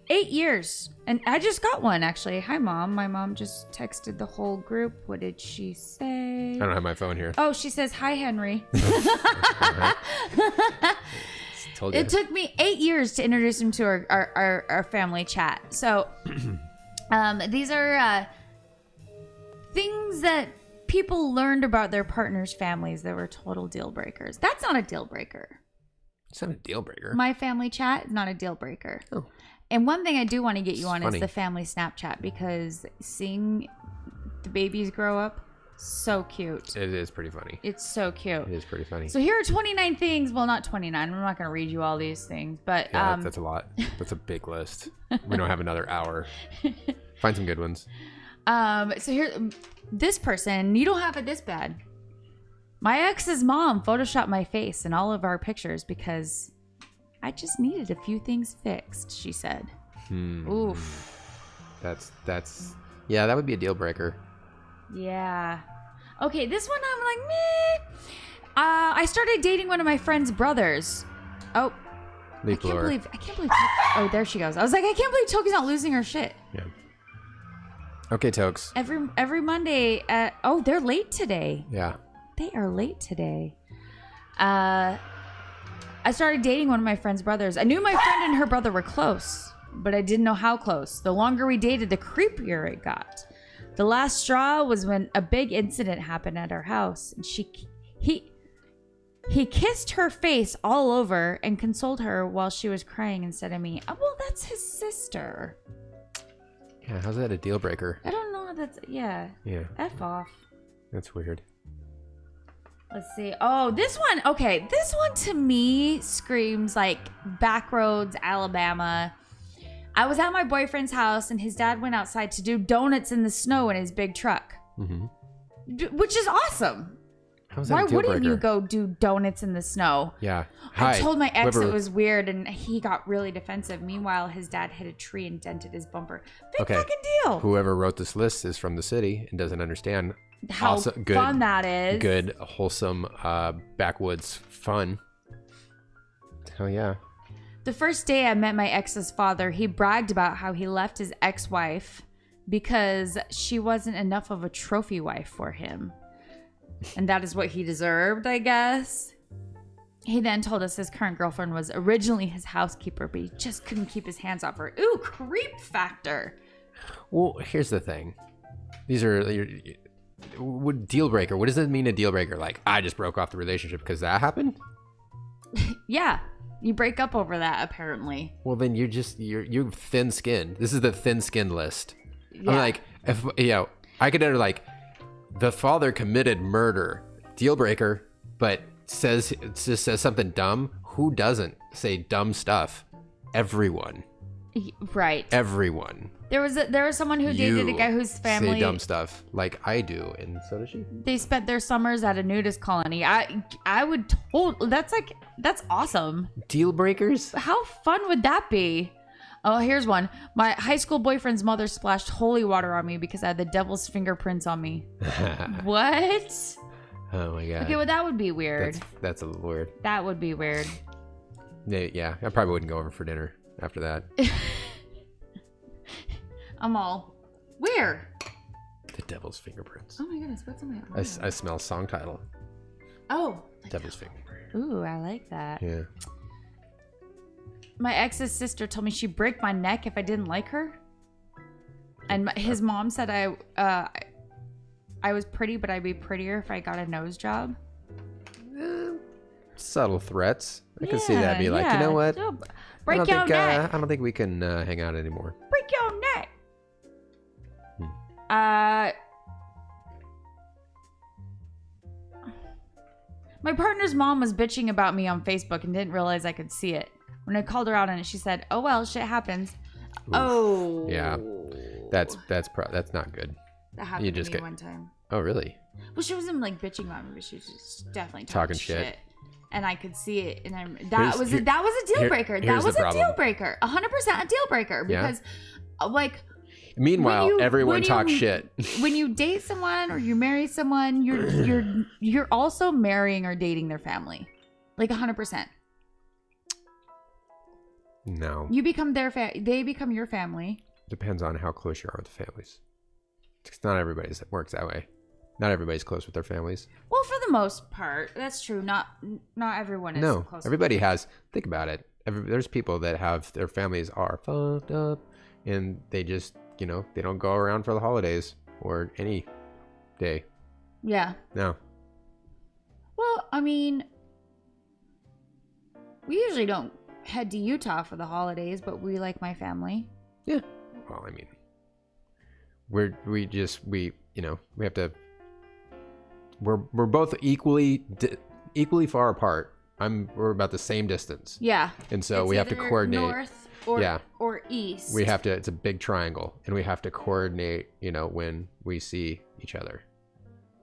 8 years. And I just got one, actually. Hi, Mom. My mom just texted the whole group. What did she say? I don't have my phone here. Oh, she says, hi, Henry. Told you. It took me 8 years to introduce him to our family chat. So these are things that people learned about their partners' families that were total deal breakers. That's not a deal breaker. It's not a deal breaker. My family chat is not a deal breaker. Oh. And one thing I do want to get you on funny. is the family Snapchat, because seeing the babies grow up, so cute. It is pretty funny. It's so cute. It is pretty funny. So here are 29 things. Well, not 29. I'm not going to read you all these things, but yeah, that's a lot. That's a big list. We don't have another hour. Find some good ones. So here, this person, you don't have it this bad. My ex's mom photoshopped my face in all of our pictures because I just needed a few things fixed, she said. Oof. That's yeah, that would be a deal breaker. Yeah. Okay, this one I'm like, meh. I started dating one of my friend's brothers. Oh. I can't believe. Oh, there she goes. I was like, I can't believe Toki's not losing her shit. Yeah. Okay, Tokes. Every Monday. They're late today. Yeah. They are late today. I started dating one of my friend's brothers. I knew my friend and her brother were close, but I didn't know how close. The longer we dated, the creepier it got. The last straw was when a big incident happened at our house, and he kissed her face all over and consoled her while she was crying instead of me. Oh, well, that's his sister. Yeah, how's that a deal breaker? I don't know. Yeah. F off. That's weird. Let's see. Oh, this one. Okay, this one to me screams like Backroads, Alabama. I was at my boyfriend's house and his dad went outside to do donuts in the snow in his big truck, which is awesome. How's that Why a deal wouldn't breaker? you go do donuts in the snow? Yeah. I told my ex it was weird and he got really defensive. Meanwhile, his dad hit a tree and dented his bumper. Big fucking deal. Whoever wrote this list is from the city and doesn't understand how fun that is. Good, wholesome, backwoods fun. Hell yeah. The first day I met my ex's father, he bragged about how he left his ex-wife because she wasn't enough of a trophy wife for him. And that is what he deserved, I guess. He then told us his current girlfriend was originally his housekeeper, but he just couldn't keep his hands off her. Ooh, creep factor. Well, here's the thing. These are deal breaker. What does it mean a deal breaker? Like, I just broke off the relationship because that happened? Yeah. You break up over that, apparently. Well, then you're thin-skinned. This is the thin-skinned list. Yeah. I'm like, I could enter like, the father committed murder, deal breaker, but says something dumb. Who doesn't say dumb stuff? Everyone. Right. Everyone. There was someone who dated a guy whose family say dumb stuff like I do, and so does she. They spent their summers at a nudist colony. I would that's awesome. Deal breakers? How fun would that be? Oh, here's one. My high school boyfriend's mother splashed holy water on me because I had the devil's fingerprints on me. What? Oh my god. Okay, well that would be weird. That's a little weird. That would be weird. Yeah, I probably wouldn't go over for dinner after that. I'm all, where? The devil's fingerprints. Oh my goodness, what's on my arm? I smell song title. Oh. Devil's fingerprints. Ooh, I like that. Yeah. My ex's sister told me she'd break my neck if I didn't like her. And his mom said I was pretty, but I'd be prettier if I got a nose job. Subtle threats. I can see that. Be like, you know what? So, break your neck. I don't think we can hang out anymore. Break your neck. My partner's mom was bitching about me on Facebook and didn't realize I could see it. When I called her out on it, she said, "Oh well, shit happens." Oof. Oh. Yeah. That's not good. That happened to me one time. Oh really? Well, she wasn't like bitching about me, but she was just definitely talking shit. And I could see it, and that was a deal breaker. That was a deal breaker, 100% a deal breaker. Because, like, meanwhile, everyone talks shit. When you date someone or you marry someone, you're also marrying or dating their family, like 100%. No. You become they become your family. Depends on how close you are with the families. It's not everybody's that works that way. Not everybody's close with their families. Well, for the most part, that's true. Not everyone is close. No, everybody has. Think about it. There's people that have their families are fucked up, and they just, they don't go around for the holidays or any day. Yeah. No. Well, I mean, we usually don't head to Utah for the holidays, but we like my family. Yeah. Well, I mean, we have to. We're both equally far apart. We're about the same distance. Yeah. And so we have to coordinate. North or east. We have to. It's a big triangle, and we have to coordinate. When we see each other.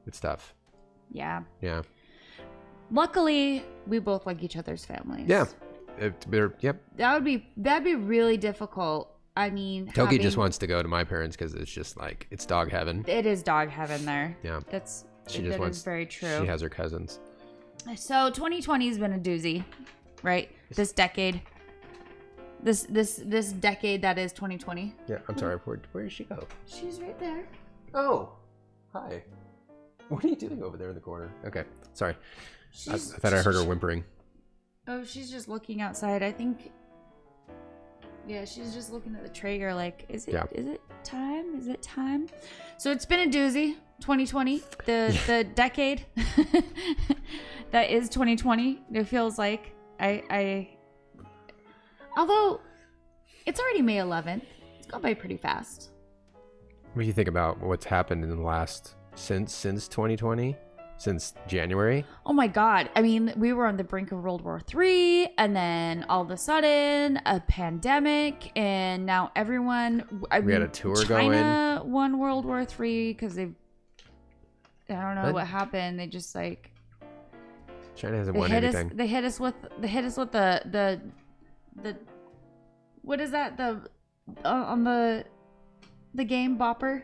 It's tough. Yeah. Yeah. Luckily, we both like each other's families. Yeah. Yep. That'd be really difficult. I mean, Toki just wants to go to my parents because it's just like it's dog heaven. It is dog heaven there. Yeah. That is very true. She has her cousins. So 2020 has been a doozy, right? This decade. This decade that is 2020. Yeah, I'm sorry. Where did she go? She's right there. Oh, hi. What are you doing over there in the corner? Okay, sorry. I thought I heard her whimpering. Oh, she's just looking outside. I think. Yeah, she's just looking at the Traeger like, is it time? Is it time? So it's been a doozy, 2020, the decade that is 2020. It feels like although it's already May 11th, it's gone by pretty fast. What do you think about what's happened in the last since 2020? Since January? Oh my God. I mean, we were on the brink of World War III, and then all of a sudden, a pandemic, and now everyone... We had a tour going. China won World War III because I don't know what happened. They just like... China hasn't won anything. They hit us with the what is that? On the game Bopper?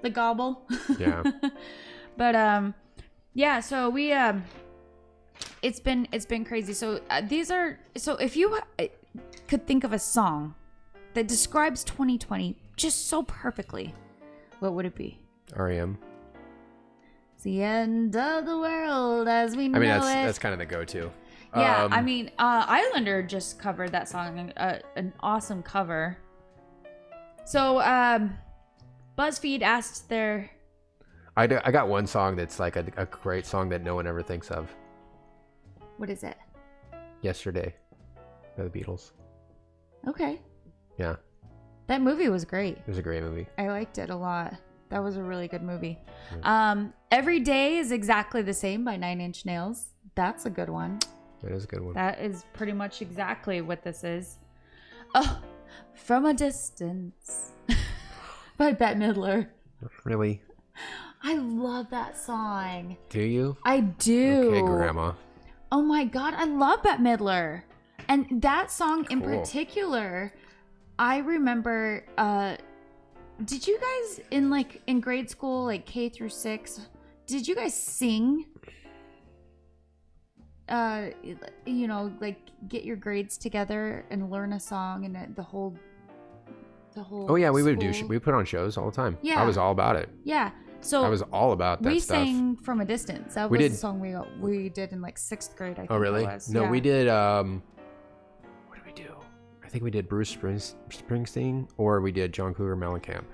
The gobble. Yeah. But yeah, so we it's been crazy. So if you could think of a song that describes 2020 just so perfectly, what would it be? REM. It's the end of the world as we know it. I mean, that's kind of the go-to. Yeah, I mean, Islander just covered that song, an awesome cover. So, BuzzFeed asked their... I got one song that's like a great song that no one ever thinks of. What is it? Yesterday by the Beatles. Okay. Yeah. That movie was great. It was a great movie. I liked it a lot. That was a really good movie. Yeah. Every Day is Exactly the Same by 9 Inch Nails. That's a good one. That is a good one. That is pretty much exactly what this is. Oh, From a Distance by Bette Midler. Really? I love that song. Do you? I do. Okay, Grandma. Oh my God, I love Bette Midler. And that song in Cool. particular, I remember, did you guys in grade school, like K through 6, did you guys sing? Like get your grades together and learn a song and the whole Oh yeah, we would school. we put on shows all the time. Yeah. I was all about it. Yeah. So I was all about that we stuff. sang From a Distance. That We was did. a song we did in like 6th grade, I think. Oh really? It was. No, Yeah. we did what did we do? I think we did Bruce Springsteen, or we did John Cougar Mellencamp.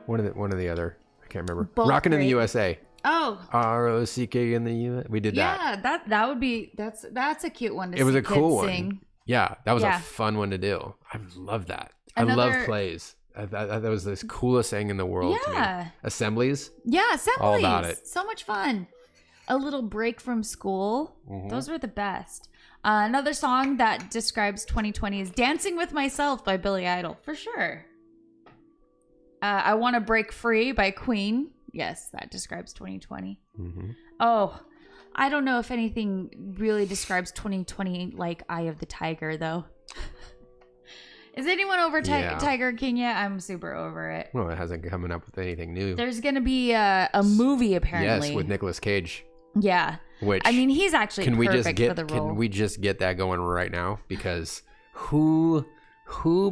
One of the other. I can't remember. Both Rockin' in the great. USA. Oh. ROCK in the US. We did that. Yeah, that would be that's a cute one to It was see a cool kids one. sing. Yeah, that was Yeah. a fun one to do. I love that. I Another- love plays. That was the coolest thing in the world to me. Yeah. Assemblies. Yeah, assemblies. All about it. So much fun. A little break from school. Mhm. Those were the best. Another song that describes 2020 is Dancing with Myself by Billy Idol, for sure. I Want to Break Free by Queen. Yes, that describes 2020. Mm-hmm. Oh, I don't know if anything really describes 2020 like Eye of the Tiger, though. Is anyone over Yeah. Tiger King yet? I'm super over it. Well, it hasn't coming up with anything new. There's going to be a movie, apparently. Yes, with Nicolas Cage. Yeah. Which I mean, he's actually can we perfect just get for the role. can we just get that going right now? Because who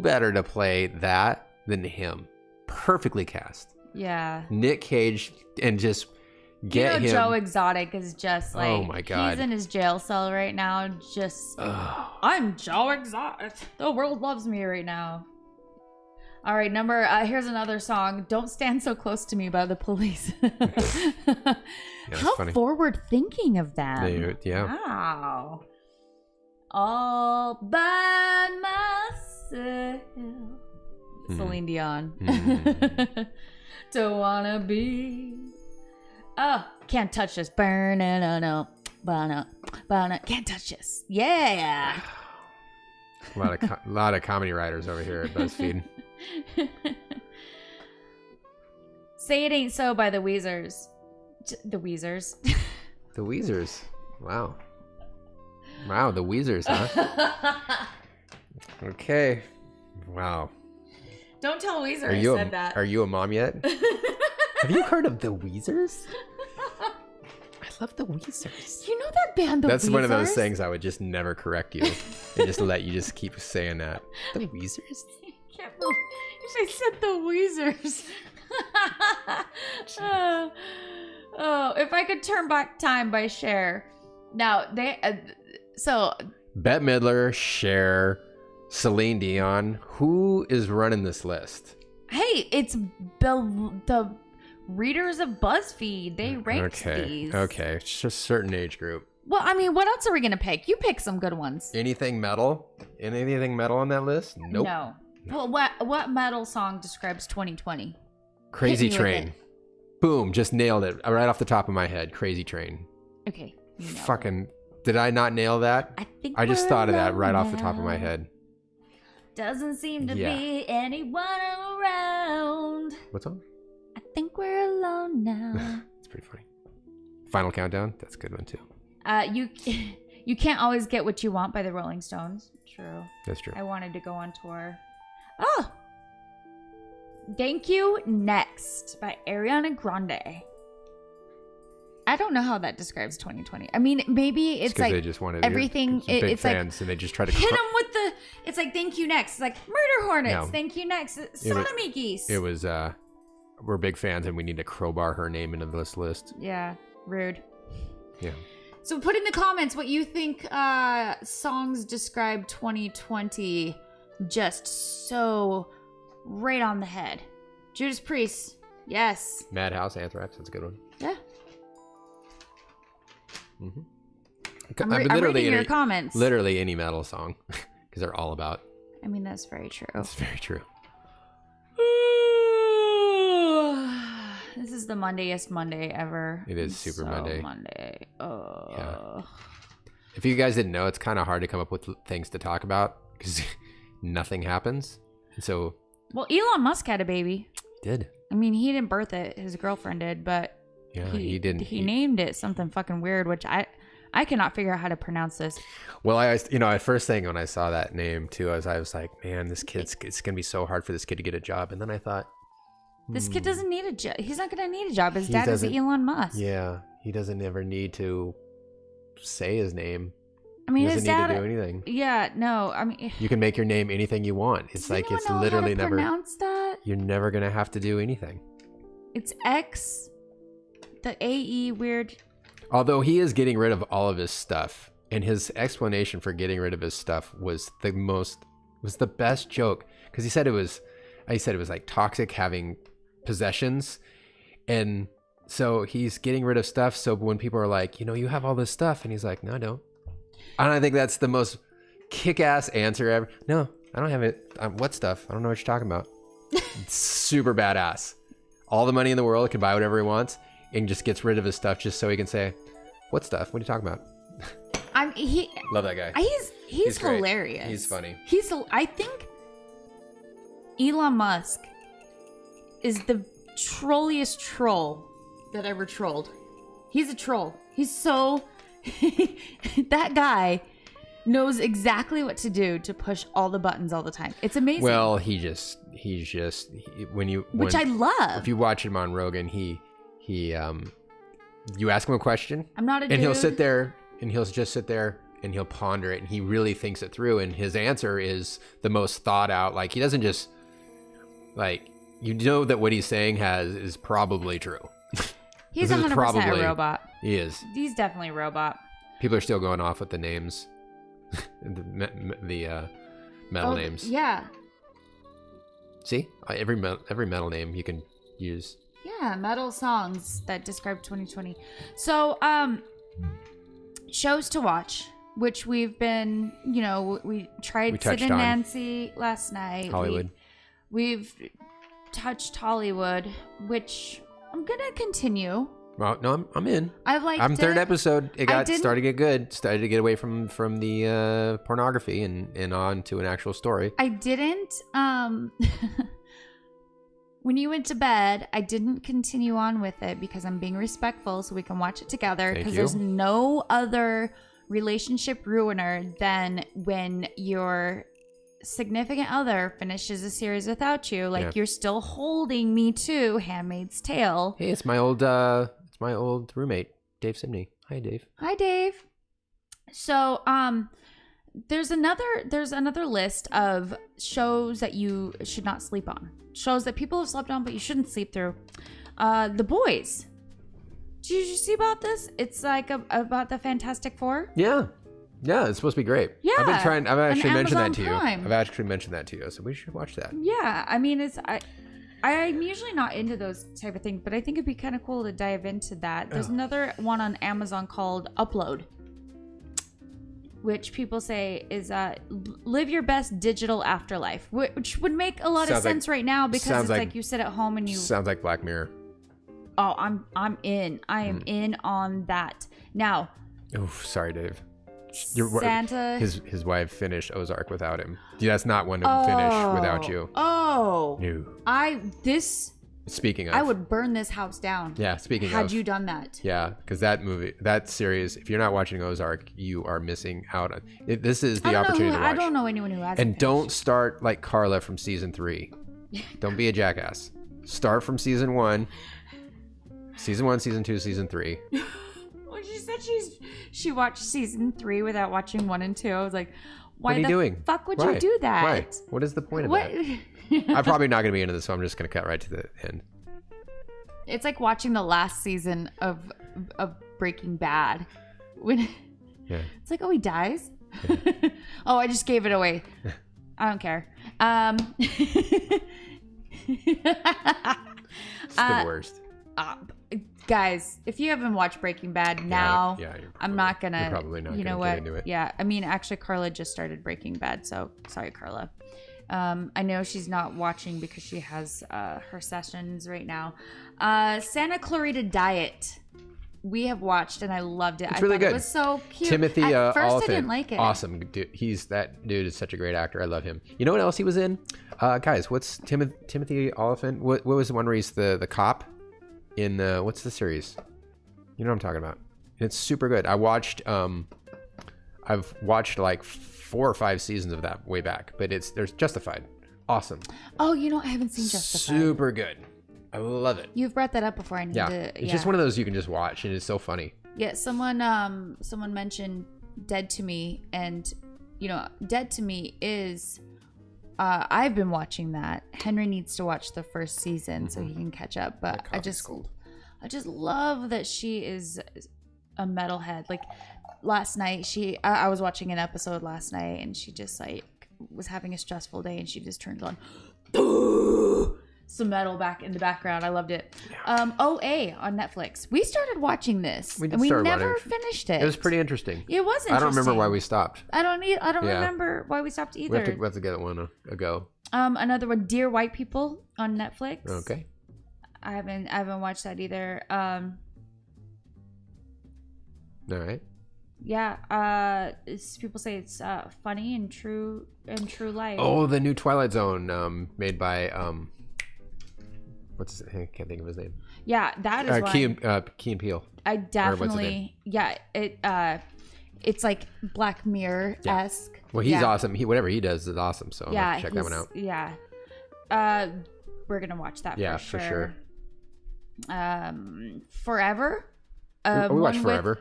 better to play that than him? Perfectly cast. Yeah. Nick Cage, and just get him. Joe Exotic is just like, Oh my God. he's in his jail cell right now. Just, I'm Joe Exotic. The world loves me right now. All right, here's another song. Don't Stand So Close to Me by the Police. That's How funny. forward thinking of them. Yeah. Wow. All by myself. Celine Dion. Don't wanna be. Oh, can't touch this. Burn it, no, burn. Can't touch this. Yeah. A lot of comedy writers over here at BuzzFeed. Say It Ain't So by the Weezers. The Weezers. The Weezers. Wow, the Weezers, huh? Okay. Wow. Don't tell Weezer Are I you said that. Are you a mom yet? Have you heard of the Weezers? I love the Weezers. You know that band, the That's Weezers? one of those things I would just never correct you and just let you just keep saying that. The Weezers? I can't believe I said the Weezers. Oh, if I could turn back time by Cher. Now, so Bette Midler, Cher, Celine Dion. Who is running this list? hey, it's the readers of BuzzFeed. They ranked these. Okay. It's just a certain age group. Well, I mean, what else are we going to pick? You pick some good ones. Anything metal? Anything metal on that list? Nope. No. Well, what metal song describes 2020? Crazy Hit me with Train. Boom, just nailed it right off the top of my head. Crazy Train. Okay. you know it. Fucking, did I not nail that? think I just we're thought of that alone right off the top of now. my head. Doesn't seem to Yeah. be anyone around. What's on? I think we're alone now. It's pretty funny. Final Countdown. That's a good one too. You can't always get what you want by the Rolling Stones. True. That's true. I wanted to go on tour. Oh. Thank You Next by Ariana Grande. I don't know how that describes 2020. I mean, maybe it's like they just wanted everything. Big It's like fans, and they just try to hit them with the. It's like Thank You Next. It's like Murder Hornets. No. Thank You Next. Sodomy Geese. It was we're big fans, and we need to crowbar her name into this list. Yeah, rude. Yeah. So put in the comments what you think songs describe 2020 just so right on the head. Judas Priest. Yes. Madhouse, Anthrax. That's a good one. Yeah. Mm-hmm. I'm reading your comments. Literally any metal song, because they're all about. I mean, that's very true. That's very true. This is the Mondayest Monday ever. It is Super Monday. Monday. Oh. Yeah. If you guys didn't know, it's kind of hard to come up with things to talk about because nothing happens. And so. Well, Elon Musk had a baby. Did. I mean, he didn't birth it. His girlfriend did, but yeah, he didn't. He named it something fucking weird, which I cannot figure out how to pronounce this. Well, at first thing when I saw that name too, I was like, man, it's gonna be so hard for this kid to get a job. And then I thought, this kid doesn't need a job. He's not going to need a job. His dad is Elon Musk. Yeah, he doesn't ever need to say his name. I mean, he his doesn't dad. need to do anything. Yeah, no. I mean, you can make your name anything you want. It's like it's literally never. Pronounce that? You're never gonna have to do anything. It's X, the AE weird. Although he is getting rid of all of his stuff, and his explanation for getting rid of his stuff was the best joke, because he said it was like toxic having possessions, and so he's getting rid of stuff. So when people are like, you have all this stuff, and he's like, no, I don't. And I think that's the most kick-ass answer ever. No, I don't have it. What stuff? I don't know what you're talking about. It's super badass. All the money in the world, can buy whatever he wants, and just gets rid of his stuff just so he can say, what stuff? What are you talking about? Love that guy. He's hilarious. He's funny. I think Elon Musk is the trolliest troll that ever trolled. He's a troll. He's so that guy knows exactly what to do to push all the buttons all the time. It's amazing. Well, which I love. If you watch him on Rogan, you ask him a question. I'm not a dude. And he'll sit there and he'll just sit there and he'll ponder it, and he really thinks it through, and his answer is the most thought out. Like, he doesn't just that what he's saying is probably true. He's 100% a robot. He is. He's definitely a robot. People are still going off with the names, the metal names. Yeah. See, every metal name you can use. Yeah, metal songs that describe 2020. So, shows to watch, which we've been, we tried Sid and Nancy last night. Hollywood. We've touched Hollywood, which I'm gonna continue. Well, no, I'm in. I'm third episode. It started to get good. Started to get away from the pornography and on to an actual story. I didn't. When you went to bed, I didn't continue on with it because I'm being respectful, so we can watch it together. Because there's no other relationship ruiner than when your significant other finishes a series without you. Like, you're still holding me to Handmaid's Tale. Hey, it's my old roommate, Dave Simney. Hi, Dave. Hi, Dave. So, there's another list of shows that you should not sleep on. Shows that people have slept on, but you shouldn't sleep through. The Boys. Did you see about this? It's like about the Fantastic Four. Yeah, it's supposed to be great. Yeah, I've actually mentioned that to you. Prime. I've actually mentioned that to you, so we should watch that. Yeah, I mean, I'm usually not into those type of things, but I think it'd be kind of cool to dive into that. There's another one on Amazon called Upload, which people say is live your best digital afterlife, which would make a lot of sense right now, because it's like you sit at home and you... Sounds like Black Mirror. Oh, I'm in. I am in on that. Now... Oof, sorry, Dave. Santa... His wife finished Ozark without him. Yeah, that's not one to finish without you. Oh. No. Speaking of... I would burn this house down. Yeah, speaking of... Had you done that. Yeah, because that series, if you're not watching Ozark, you are missing out on... This is the opportunity to watch. I don't know anyone who hasn't. And don't start like Carla from season 3. Don't be a jackass. Start from season 1. Season 1, season 2, season 3. Well, she said she watched season 3 without watching 1 and 2. I was like, why what are you doing? Fuck would you do that? Right. What is the point of that? I'm probably not going to be into this, so I'm just going to cut right to the end. It's like watching the last season of Breaking Bad. It's like, oh, he dies? Yeah. Oh, I just gave it away. I don't care. It's the worst. Guys, if you haven't watched Breaking Bad now, I'm not gonna. You're probably not. You know gonna what? Get into it. Yeah, I mean, actually, Carla just started Breaking Bad, so sorry, Carla. I know she's not watching because she has her sessions right now. Santa Clarita Diet. We have watched and I loved it. It's really good. It was so cute. Timothy At first, Oliphant. I didn't like it. Awesome dude. That dude is such a great actor. I love him. You know what else he was in? Guys, what's Timothy Oliphant? What was the one where he's the cop in what's the series? You know what I'm talking about? It's super good. I've watched like 4 or 5 seasons of that way back, but there's Justified. Awesome. Oh, I haven't seen Justified. Super good. I love it. You've brought that up before. I need to. It's just one of those you can just watch, and it's so funny. Yeah, someone mentioned Dead to Me, and Dead to Me is. I've been watching that. Henry needs to watch the first season so he can catch up. But I just love that she is a metalhead. Like last night, I was watching an episode last night, and she just like was having a stressful day, and she just turns on some metal back in the background. I loved it. OA on Netflix. We started watching this, and we never finished it. It was pretty interesting. It was interesting. I don't remember why we stopped. I don't remember why we stopped either. We have to get one a go. Another one, Dear White People on Netflix. Okay. I haven't watched that either. All right. Yeah. People say it's funny and true life. Oh, the new Twilight Zone, made by what's his, I can't think of his name. Yeah, that is one. Key and Peele. I definitely. Yeah. It's like Black Mirror-esque. Yeah. Well, he's awesome. Whatever he does is awesome. So yeah, check that one out. Yeah. We're gonna watch that. Yeah, for sure. Forever. We watched Forever.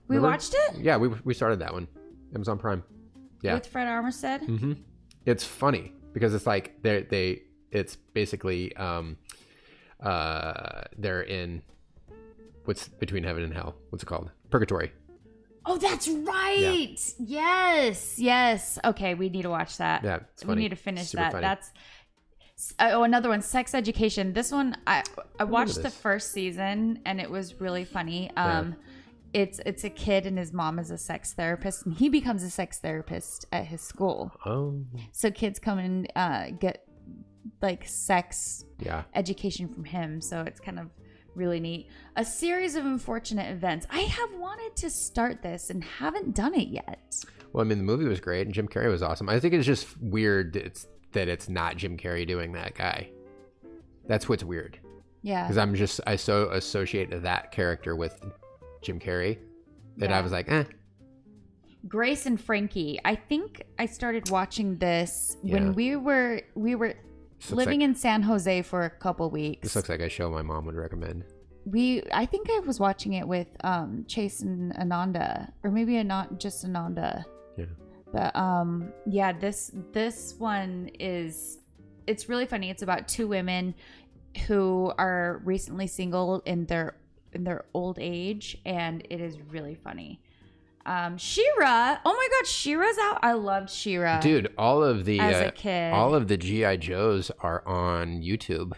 We watched it. Yeah, we started that one. Amazon Prime. Yeah. With Fred Armstead. Mm-hmm. It's funny because it's like it's basically they're in what's between heaven and hell. What's it called? Purgatory. Oh, that's right. Yeah. Yes. Okay, we need to watch that. Yeah, it's funny. We need to finish Super that. funny. That's another one, Sex Education. This one I watched the first season and it was really funny. It's a kid and his mom is a sex therapist, and he becomes a sex therapist at his school. Oh. So kids come and get like sex education from him. So it's kind of really neat. A series of unfortunate events. I have wanted to start this and haven't done it yet. Well, I mean, the movie was great and Jim Carrey was awesome. I think it's just weird that it's not Jim Carrey doing that guy. That's what's weird. Yeah. Because I so associate that character with Jim Carrey that I was like, eh. Grace and Frankie. I think I started watching this when we were living in San Jose for a couple weeks. This looks like a show my mom would recommend. I think I was watching it with Chase and Ananda, or maybe not just Ananda. Yeah. But this one it's really funny. It's about 2 women who are recently single in their old age, and it is really funny. She-Ra. Oh my god, She-Ra's out. I loved She-Ra. Dude, all of the as a kid. All of the G.I. Joes are on YouTube.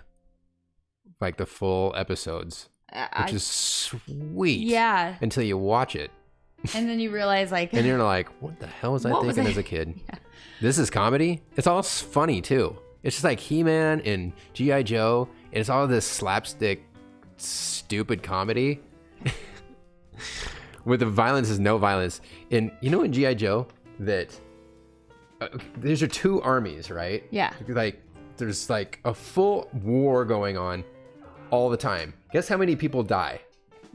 Like the full episodes. Which is sweet. Yeah. Until you watch it. And then you realize like and you're like, what the hell was I thinking as a kid? Yeah. This is comedy? It's all funny too. It's just like He-Man and G.I. Joe, and it's all this slapstick stupid comedy. With the violence is no violence. And in G.I. Joe that there's your 2 armies, right? Yeah. Like there's like a full war going on all the time. Guess how many people die?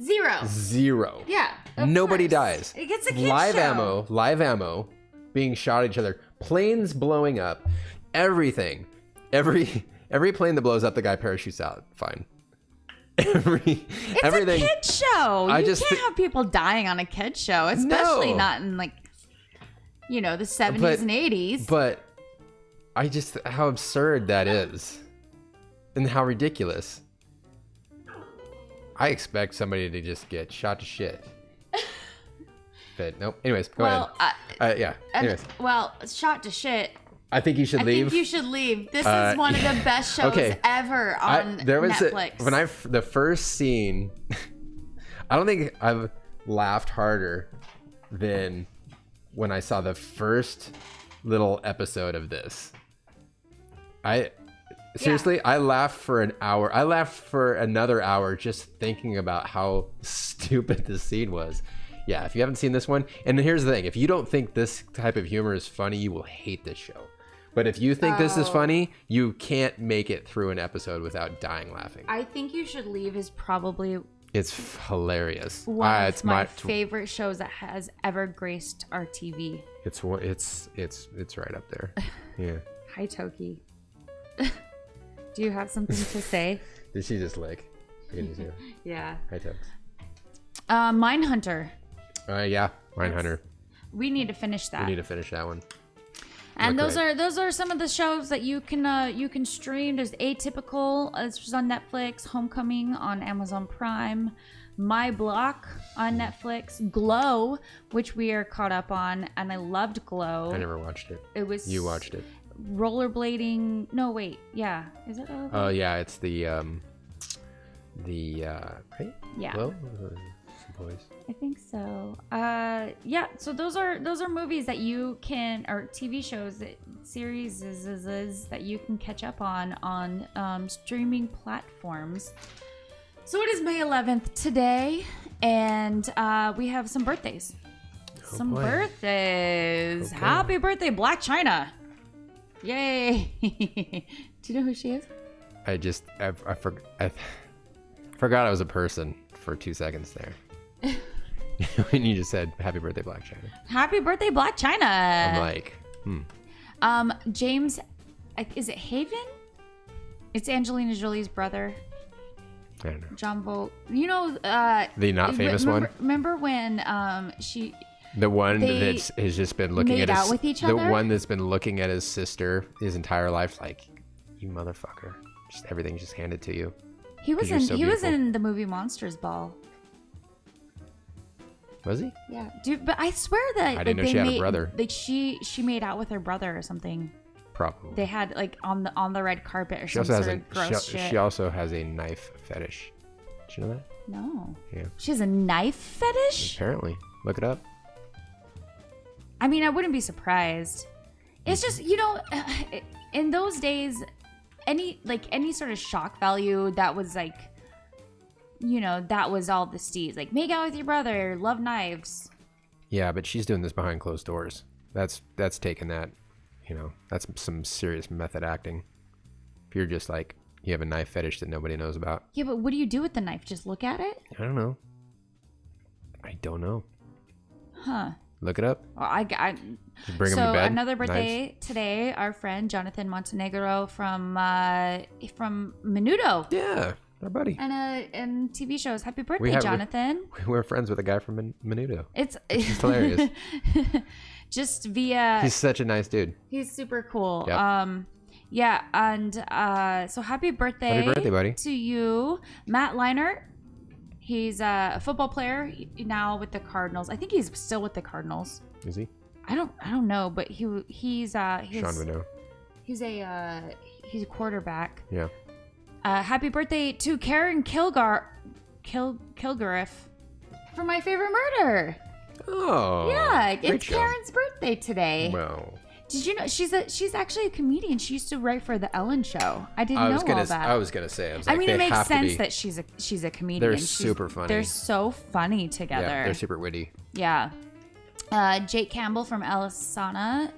0. Yeah. Nobody dies. It gets a kid's show. Live ammo being shot at each other. Planes blowing up. Everything. Every plane that blows up, the guy parachutes out. Fine. Everything. A kid show. You can't have people dying on a kid show, especially not in like, the 70s and 80s. But how absurd that is, and how ridiculous. I expect somebody to just get shot to shit. But nope. Anyways, go ahead. Yeah. Anyways. Shot to shit. I think you should leave. I think you should leave. This is one of the best shows ever on Netflix. The first scene, I don't think I've laughed harder than when I saw the first little episode of this. Seriously, I laughed for an hour. I laughed for another hour just thinking about how stupid this scene was. Yeah, if you haven't seen this one, and here's the thing, if you don't think this type of humor is funny, you will hate this show. But if you think this is funny, you can't make it through an episode without dying laughing. I think You Should Leave is probably It's hilarious. One It's of my favorite shows that has ever graced our TV. It's right up there. Yeah. Hi, Toki. Do you have something to say? Did she just lick? Yeah. Hi, Tux. Mindhunter. Yeah, Mindhunter. We need to finish that. We need to finish that one. And those are some of the shows that you can stream. There's Atypical, it's on Netflix. Homecoming on Amazon Prime. My Block on Netflix. Glow, which we are caught up on, and I loved Glow. I never watched it. You watched it. Rollerblading. No, wait. Yeah, is it rollerblading? Oh yeah, it's the right? Yeah. Glow? Boys. I think so. Yeah. So those are movies that you can, or TV shows, series that you can catch up on streaming platforms. So it is May 11th today, and we have some birthdays. Birthdays. Okay. Happy birthday, Black China! Yay! Do you know who she is? I forgot I was a person for 2 seconds there. When you just said happy birthday Black China. Happy birthday Black China. I'm like, James, is it Haven? It's Angelina Jolie's brother. I don't know. John Bolt. You know, the not famous one. Remember when the one that has just been looking at with each other? The one that's been looking at his sister his entire life, like, you motherfucker. Just everything's just handed to you. He was in the movie Monsters Ball. Was he? Yeah, dude. But I swear that I didn't know she had a brother. Like she made out with her brother or something. Probably. They had like on the red carpet or something. She also has a knife fetish. Did you know that? No. Yeah. She has a knife fetish? Apparently. Look it up. I mean, I wouldn't be surprised. It's just, in those days, any sort of shock value that was like, that was all the steez. Like, make out with your brother, love knives. Yeah, but she's doing this behind closed doors. That's taking that, that's some serious method acting. If you're just like, you have a knife fetish that nobody knows about. Yeah, but what do you do with the knife? Just look at it? I don't know. Huh. Look it up. Well, just bring him to bed. Another birthday today. Our friend Jonathan Montenegro from Menudo. Yeah, our buddy. And TV shows. Happy birthday, Jonathan. We're friends with a guy from Menudo. It's hilarious. Just via. He's such a nice dude. He's super cool. Yep. Yeah, and so happy birthday buddy, to you, Matt Leinart. He's a football player now with the Cardinals. I think he's still with the Cardinals. Is he? I don't know, but he's Sean Vino. He's a quarterback. Yeah. Happy birthday to Karen Kilgariff for My Favorite Murder. Oh. Yeah, it's Karen's birthday today. Well. Did you know she's actually a comedian? She used to write for the Ellen Show. I didn't know all that. I was gonna say. I mean, it makes sense that she's a comedian. They're super funny. They're so funny together. Yeah, they're super witty. Yeah. Jake Campbell from Elisana,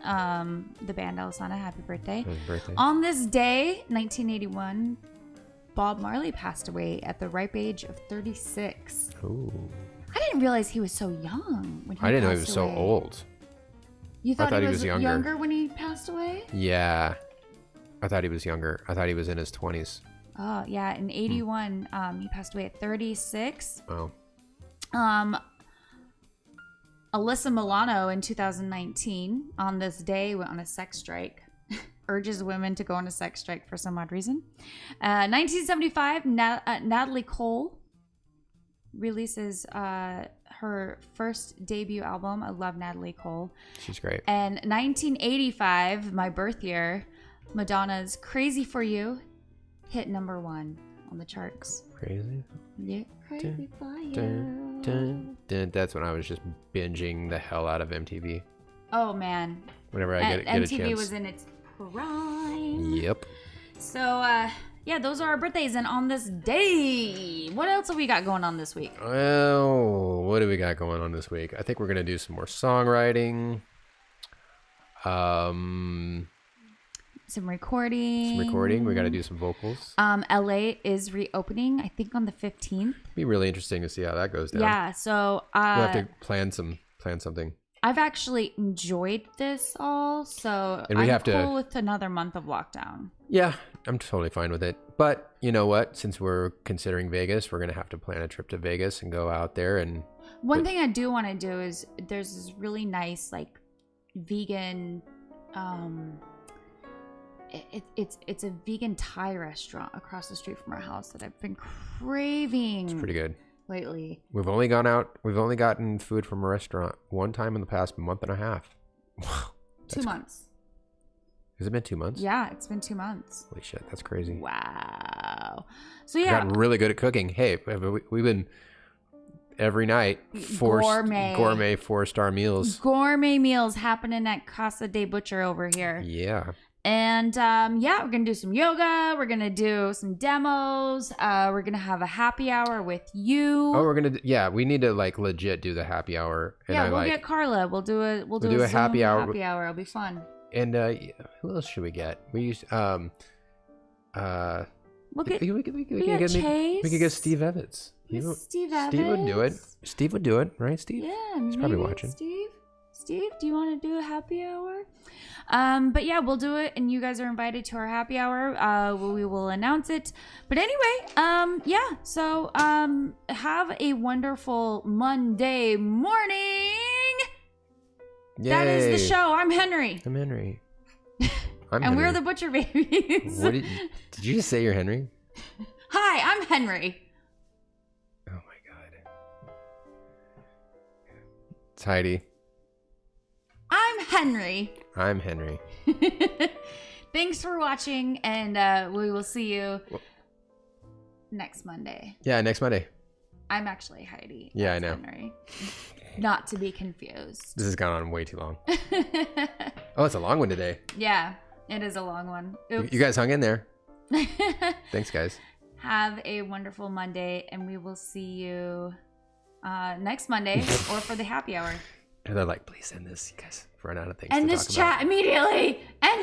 the band Elisana. Happy birthday! Happy birthday. On this day, 1981, Bob Marley passed away at the ripe age of 36. Ooh. I didn't realize he was so young when he I didn't know he passed was away. so old. You thought he was younger when he passed away? Yeah. I thought he was younger. I thought he was in his 20s. Oh, yeah. In 81, he passed away at 36. Oh. Alyssa Milano in 2019, on this day, went on a sex strike. Urges women to go on a sex strike for some odd reason. 1975, Natalie Cole releases her first debut album. I love Natalie Cole. She's great. And 1985, my birth year, Madonna's Crazy for You hit #1 on the charts. Crazy? Yeah, Crazy for You. That's when I was just binging the hell out of MTV. Oh, man. Whenever I get a chance. MTV was in its prime. Yep. So, yeah, those are our birthdays. And on this day, what else have we got going on this week? Well, what do we got going on this week? I think we're going to do some more songwriting. some recording. We got to do some vocals. LA is reopening, I think, on the 15th. Be really interesting to see how that goes down. Yeah, so we'll have to plan something. I've actually enjoyed this all, so And we have cool with another month of lockdown. Yeah, I'm totally fine with it. But you know what? Since we're considering Vegas, we're going to have to plan a trip to Vegas and go out there. And one thing I do want to do is there's this really nice, like, vegan, it's a vegan Thai restaurant across the street from our house that I've been craving. It's pretty good. Lately. We've only gotten food from a restaurant one time in the past month and a half. Wow. 2 months. Has it been 2 months? Yeah, it's been 2 months. Holy shit, that's crazy. Wow. So yeah. I've gotten really good at cooking. Hey, we've been every night gourmet 4-star meals. Gourmet meals happening at Casa de Butcher over here. Yeah. And we're gonna do some yoga. We're gonna do some demos. We're gonna have a happy hour with you. Oh, we need to like legit do the happy hour. And we'll get Carla. We'll do a happy hour. Happy hour. It'll be fun. And who else should we get? We used we could get Steve Evans. Steve Evans. Steve would do it. Steve would do it, right, Steve? Yeah, he's probably watching. Steve, do you want to do a happy hour? But yeah, we'll do it, and you guys are invited to our happy hour. We will announce it. But anyway, so have a wonderful Monday morning. Yay. That is the show. I'm Henry. I'm Henry. And we're the Butcher Babies. Did you just say you're Henry? Hi, I'm Henry. Oh my God. It's Heidi. I'm Henry. I'm Henry. Thanks for watching, and we will see you next Monday. Yeah, next Monday. I'm actually Heidi. Yeah, I know. Henry. Not to be confused. This has gone on way too long. Oh, it's a long one today. Yeah, it is a long one. Oops. You guys hung in there. Thanks, guys. Have a wonderful Monday, and we will see you next Monday or for the happy hour. And they're like, please end this. You guys run out of things end to this talk chat about. immediately. End it.